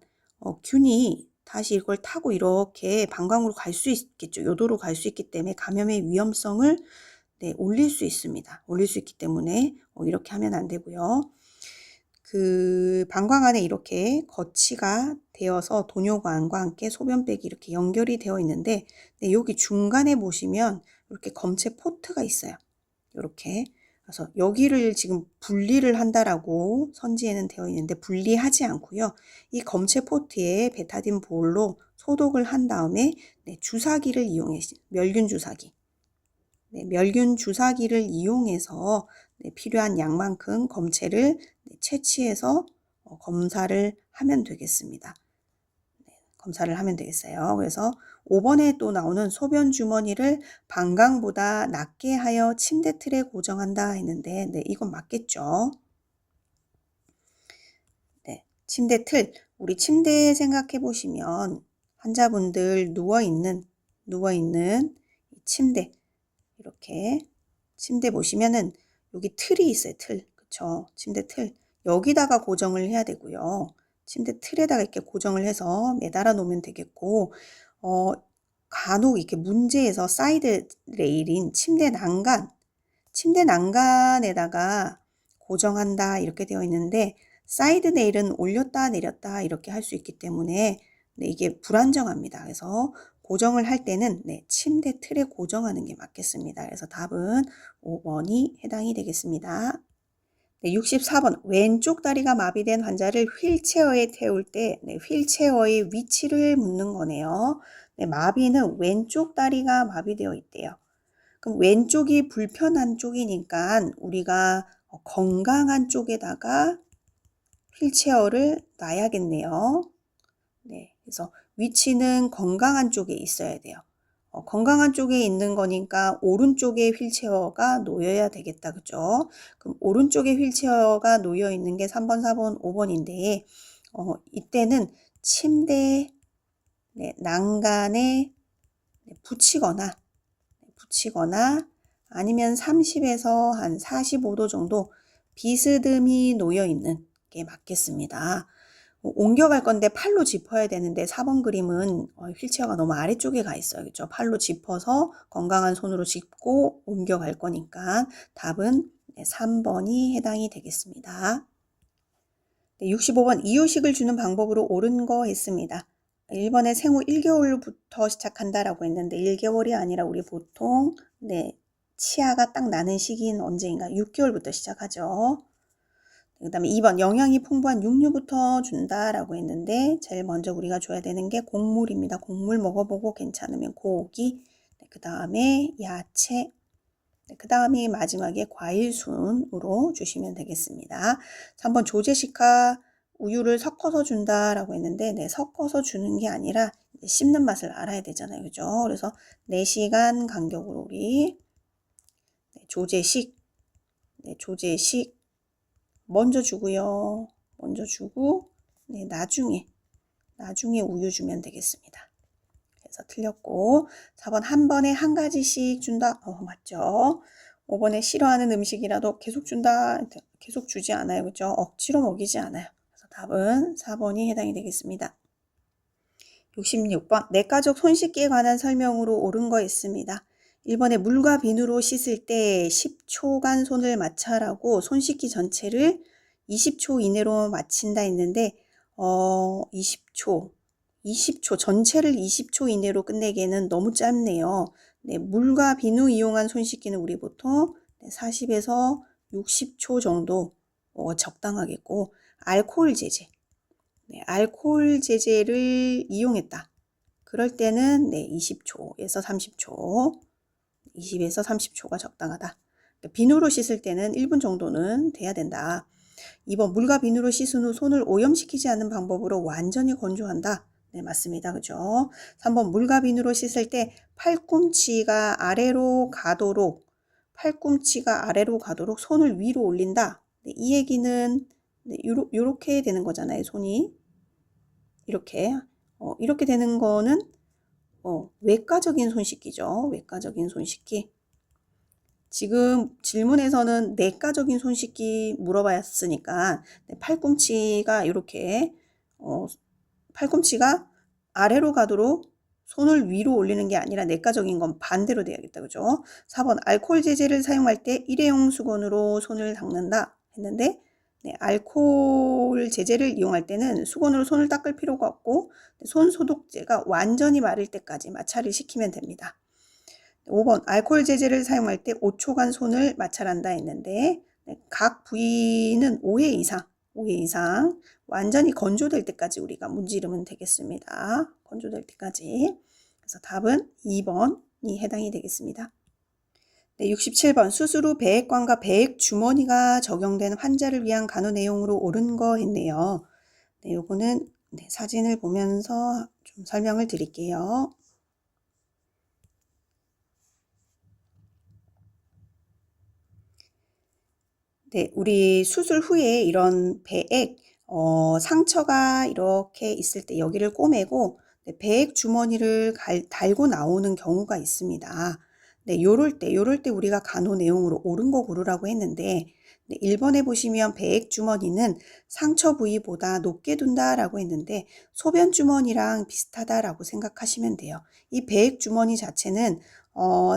균이 다시 이걸 타고 이렇게 방광으로 갈 수 있겠죠. 요도로 갈 수 있기 때문에 감염의 위험성을 네, 올릴 수 있습니다. 올릴 수 있기 때문에 이렇게 하면 안 되고요. 그 방광 안에 이렇게 거치가 되어서 도뇨관과 함께 소변백이 이렇게 연결이 되어 있는데 네, 여기 중간에 보시면 이렇게 검체 포트가 있어요. 이렇게. 그래서 여기를 지금 분리를 한다라고 선지에는 되어 있는데 분리하지 않고요. 이 검체 포트에 베타딘 볼로 소독을 한 다음에 네, 주사기를 이용해 멸균 주사기. 네, 멸균 주사기를 이용해서 네, 필요한 양만큼 검체를 네, 채취해서 검사를 하면 되겠습니다. 네, 검사를 하면 되겠어요. 그래서 5번에 또 나오는 소변 주머니를 방광보다 낮게 하여 침대 틀에 고정한다 했는데 네, 이건 맞겠죠. 네, 침대 틀. 우리 침대 생각해 보시면 환자분들 누워있는 침대 이렇게 침대 보시면은 여기 틀이 있어요. 틀. 그쵸? 침대 틀. 여기다가 고정을 해야 되고요. 침대 틀에다가 이렇게 고정을 해서 매달아 놓으면 되겠고 간혹 이렇게 문제에서 사이드 레일인 침대 난간에다가 고정한다 이렇게 되어 있는데 사이드 레일은 올렸다 내렸다 이렇게 할 수 있기 때문에 네, 이게 불안정합니다. 그래서 고정을 할 때는 네, 침대 틀에 고정하는 게 맞겠습니다. 그래서 답은 5번이 해당이 되겠습니다. 네, 64번 왼쪽 다리가 마비된 환자를 휠체어에 태울 때 네, 휠체어의 위치를 묻는 거네요. 네, 마비는 왼쪽 다리가 마비되어 있대요. 그럼 왼쪽이 불편한 쪽이니까 우리가 건강한 쪽에다가 휠체어를 놔야겠네요. 네, 그래서 위치는 건강한 쪽에 있어야 돼요. 건강한 쪽에 있는 거니까 오른쪽에 휠체어가 놓여야 되겠다. 그죠? 그럼 오른쪽에 휠체어가 놓여 있는 게 3번, 4번, 5번인데 이때는 침대 난간에 붙이거나 아니면 30에서 한 45도 정도 비스듬히 놓여 있는 게 맞겠습니다. 옮겨갈 건데 팔로 짚어야 되는데 4번 그림은 휠체어가 너무 아래쪽에 가 있어요. 그렇죠? 팔로 짚어서 건강한 손으로 짚고 옮겨갈 거니까 답은 3번이 해당이 되겠습니다. 65번 이유식을 주는 방법으로 옳은 거 했습니다. 1번에 생후 1개월부터 시작한다라고 했는데 1개월이 아니라 우리 보통 치아가 딱 나는 시기는 언제인가? 6개월부터 시작하죠. 그 다음에 2번 영양이 풍부한 육류부터 준다라고 했는데 제일 먼저 우리가 줘야 되는 게 곡물입니다. 곡물 먹어보고 괜찮으면 고기, 그 다음에 야채, 그 다음에 마지막에 과일 순으로 주시면 되겠습니다. 3번 조제식과 우유를 섞어서 준다라고 했는데 섞어서 주는 게 아니라 씹는 맛을 알아야 되잖아요. 그죠? 그래서 4시간 간격으로 우리 조제식 먼저 주고요. 먼저 주고 나중에 우유 주면 되겠습니다. 그래서 틀렸고 4번 한 번에 한 가지씩 준다. 맞죠? 5번에 싫어하는 음식이라도 계속 준다. 계속 주지 않아요. 그죠? 억지로 먹이지 않아요. 그래서 답은 4번이 해당이 되겠습니다. 66번 내 가족 손 씻기에 관한 설명으로 옳은 거 있습니다. 1번에 물과 비누로 씻을 때 10초간 손을 마찰하고 손 씻기 전체를 20초 이내로 마친다 했는데 20초 전체를 20초 이내로 끝내기에는 너무 짧네요. 물과 비누 이용한 손 씻기는 우리 보통 40에서 60초 정도 적당하겠고 알코올 제제를 이용했다. 그럴 때는 20초에서 30초 20에서 30초가 적당하다. 비누로 씻을 때는 1분 정도는 돼야 된다. 2번 물과 비누로 씻은 후 손을 오염시키지 않는 방법으로 완전히 건조한다. 네, 맞습니다. 그죠? 3번 물과 비누로 씻을 때 팔꿈치가 아래로 가도록 손을 위로 올린다. 이 얘기는 요렇게 되는 거잖아요. 손이 이렇게 되는 거는 외과적인 손 씻기죠. 외과적인 손 씻기. 지금 질문에서는 내과적인 손 씻기 물어봤으니까 팔꿈치가 이렇게 팔꿈치가 아래로 가도록 손을 위로 올리는 게 아니라 내과적인 건 반대로 돼야겠다. 그죠? 4번 알코올 제제를 사용할 때 일회용 수건으로 손을 닦는다 했는데 알코올 제제를 이용할 때는 수건으로 손을 닦을 필요가 없고 손 소독제가 완전히 마를 때까지 마찰을 시키면 됩니다. 5번 알코올 제제를 사용할 때 5초간 손을 마찰한다 했는데 각 부위는 5회 이상 완전히 건조될 때까지 우리가 문지르면 되겠습니다. 건조될 때까지. 그래서 답은 2번이 해당이 되겠습니다. 67번 수술 후 배액관과 배액 주머니가 적용된 환자를 위한 간호 내용으로 옳은 거 했네요. 요거는 사진을 보면서 좀 설명을 드릴게요. 우리 수술 후에 이런 배액, 상처가 이렇게 있을 때 여기를 꼬매고 배액 주머니를 달고 나오는 경우가 있습니다. 요럴 때 우리가 간호 내용으로 옳은 거 고르라고 했는데 1번에 보시면 배액 주머니는 상처 부위보다 높게 둔다라고 했는데 소변 주머니랑 비슷하다라고 생각하시면 돼요. 이 배액 주머니 자체는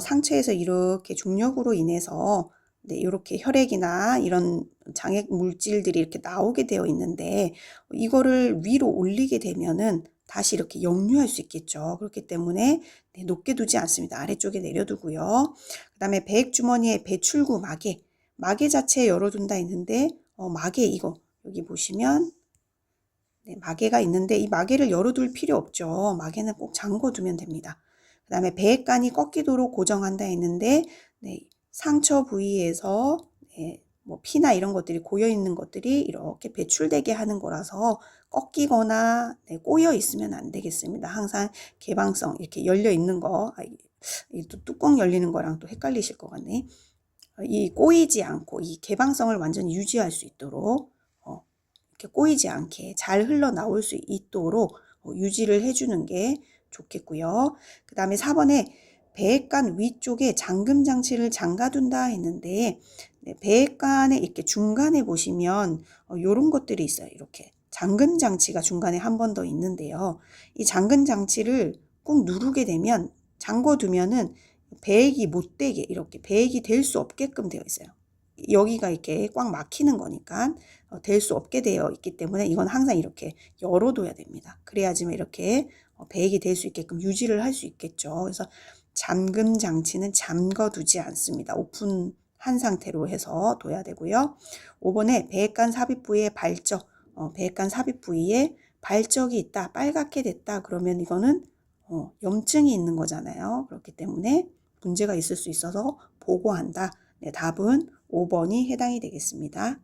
상처에서 이렇게 중력으로 인해서 이렇게 혈액이나 이런 장애 물질들이 이렇게 나오게 되어 있는데 이거를 위로 올리게 되면은 다시 이렇게 역류할 수 있겠죠. 그렇기 때문에 높게 두지 않습니다. 아래쪽에 내려두고요. 그 다음에 배액 주머니의 배출구 마개 자체에 열어둔다 했는데 마개 이거 여기 보시면 마개가 있는데 이 마개를 열어둘 필요 없죠. 마개는 꼭 잠궈두면 됩니다. 그 다음에 배액관이 꺾이도록 고정한다 했는데 상처 부위에서 뭐 피나 이런 것들이 고여 있는 것들이 이렇게 배출되게 하는 거라서 꺾이거나 꼬여 있으면 안 되겠습니다. 항상 개방성 이렇게 열려 있는 거, 또 뚜껑 열리는 거랑 또 헷갈리실 것 같네. 이 꼬이지 않고 이 개방성을 완전히 유지할 수 있도록 이렇게 꼬이지 않게 잘 흘러나올 수 있도록 유지를 해주는 게 좋겠고요. 그 다음에 4번에 배액관 위쪽에 잠금 장치를 잠가둔다 했는데 배액관의 이렇게 중간에 보시면 이런 것들이 있어요. 이렇게 잠금 장치가 중간에 한 번 더 있는데요. 이 잠금 장치를 꾹 누르게 되면 잠궈두면은 배액이 못 되게 이렇게 배액이 될 수 없게끔 되어 있어요. 여기가 이렇게 꽉 막히는 거니까 될 수 없게 되어 있기 때문에 이건 항상 이렇게 열어둬야 됩니다. 그래야지만 이렇게 배액이 될 수 있게끔 유지를 할 수 있겠죠. 그래서 잠금 장치는 잠궈두지 않습니다. 오픈한 상태로 해서 둬야 되고요. 5번에 배액관 삽입 부위에 발적, 배액관 삽입 부위에 발적이 있다, 빨갛게 됐다 그러면 이거는 염증이 있는 거잖아요. 그렇기 때문에 문제가 있을 수 있어서 보고한다. 네, 답은 5번이 해당이 되겠습니다.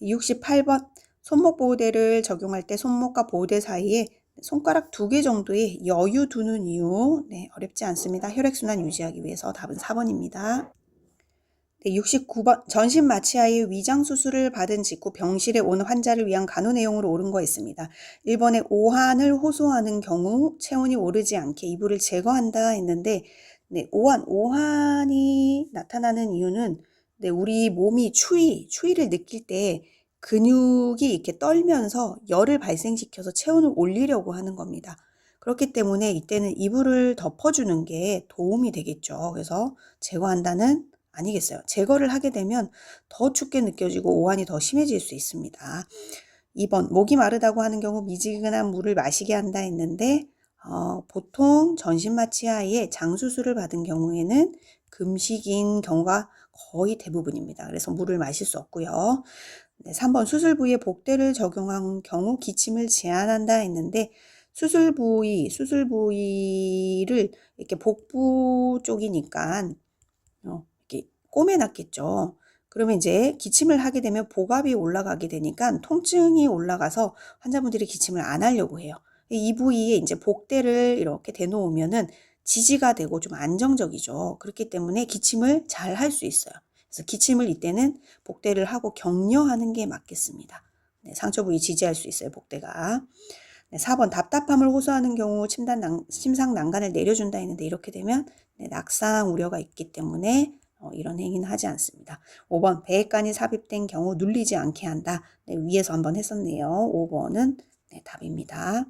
68번 손목 보호대를 적용할 때 손목과 보호대 사이에 손가락 2개 정도의 여유 두는 이유 어렵지 않습니다. 혈액순환 유지하기 위해서 답은 4번입니다. 69번 전신 마취하의 위장 수술을 받은 직후 병실에 온 환자를 위한 간호 내용으로 옳은 거 있습니다. 1번에 오한을 호소하는 경우 체온이 오르지 않게 이불을 제거한다 했는데 오한이 나타나는 이유는 우리 몸이 추위를 느낄 때 근육이 이렇게 떨면서 열을 발생시켜서 체온을 올리려고 하는 겁니다. 그렇기 때문에 이때는 이불을 덮어주는 게 도움이 되겠죠. 그래서 제거한다는 아니겠어요. 제거를 하게 되면 더 춥게 느껴지고 오한이 더 심해질 수 있습니다. 2번 목이 마르다고 하는 경우 미지근한 물을 마시게 한다 했는데 보통 전신마취하에 장수술을 받은 경우에는 금식인 경우가 거의 대부분입니다. 그래서 물을 마실 수 없고요. 3번 수술 부위에 복대를 적용한 경우 기침을 제한한다 했는데 수술 부위를 이렇게 복부 쪽이니까 이렇게 꼬매놨겠죠. 그러면 이제 기침을 하게 되면 복압이 올라가게 되니까 통증이 올라가서 환자분들이 기침을 안 하려고 해요. 이 부위에 이제 복대를 이렇게 대놓으면은 지지가 되고 좀 안정적이죠. 그렇기 때문에 기침을 잘 할 수 있어요. 그래서 기침을 이때는 복대를 하고 격려하는 게 맞겠습니다. 상처 부위 지지할 수 있어요, 복대가. 4번 답답함을 호소하는 경우 심상 난간을 내려준다 했는데 이렇게 되면 낙상 우려가 있기 때문에 이런 행위는 하지 않습니다. 5번 배액관이 삽입된 경우 눌리지 않게 한다. 위에서 한번 했었네요. 5번은 답입니다.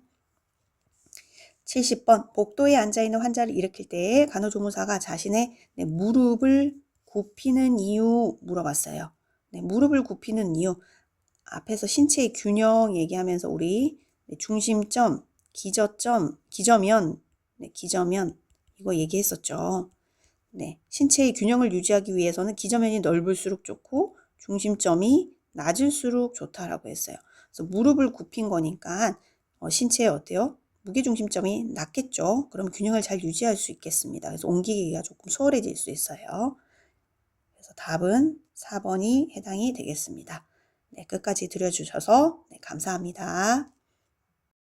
70번 복도에 앉아있는 환자를 일으킬 때 간호조무사가 자신의 무릎을 굽히는 이유 물어봤어요. 무릎을 굽히는 이유 앞에서 신체의 균형 얘기하면서 우리 중심점, 기저면 이거 얘기했었죠. 신체의 균형을 유지하기 위해서는 기저면이 넓을수록 좋고 중심점이 낮을수록 좋다라고 했어요. 그래서 무릎을 굽힌 거니까 신체에 어때요? 무게중심점이 낮겠죠. 그럼 균형을 잘 유지할 수 있겠습니다. 그래서 옮기기가 조금 수월해질 수 있어요. 그래서 답은 4번이 해당이 되겠습니다. 끝까지 들어주셔서 감사합니다.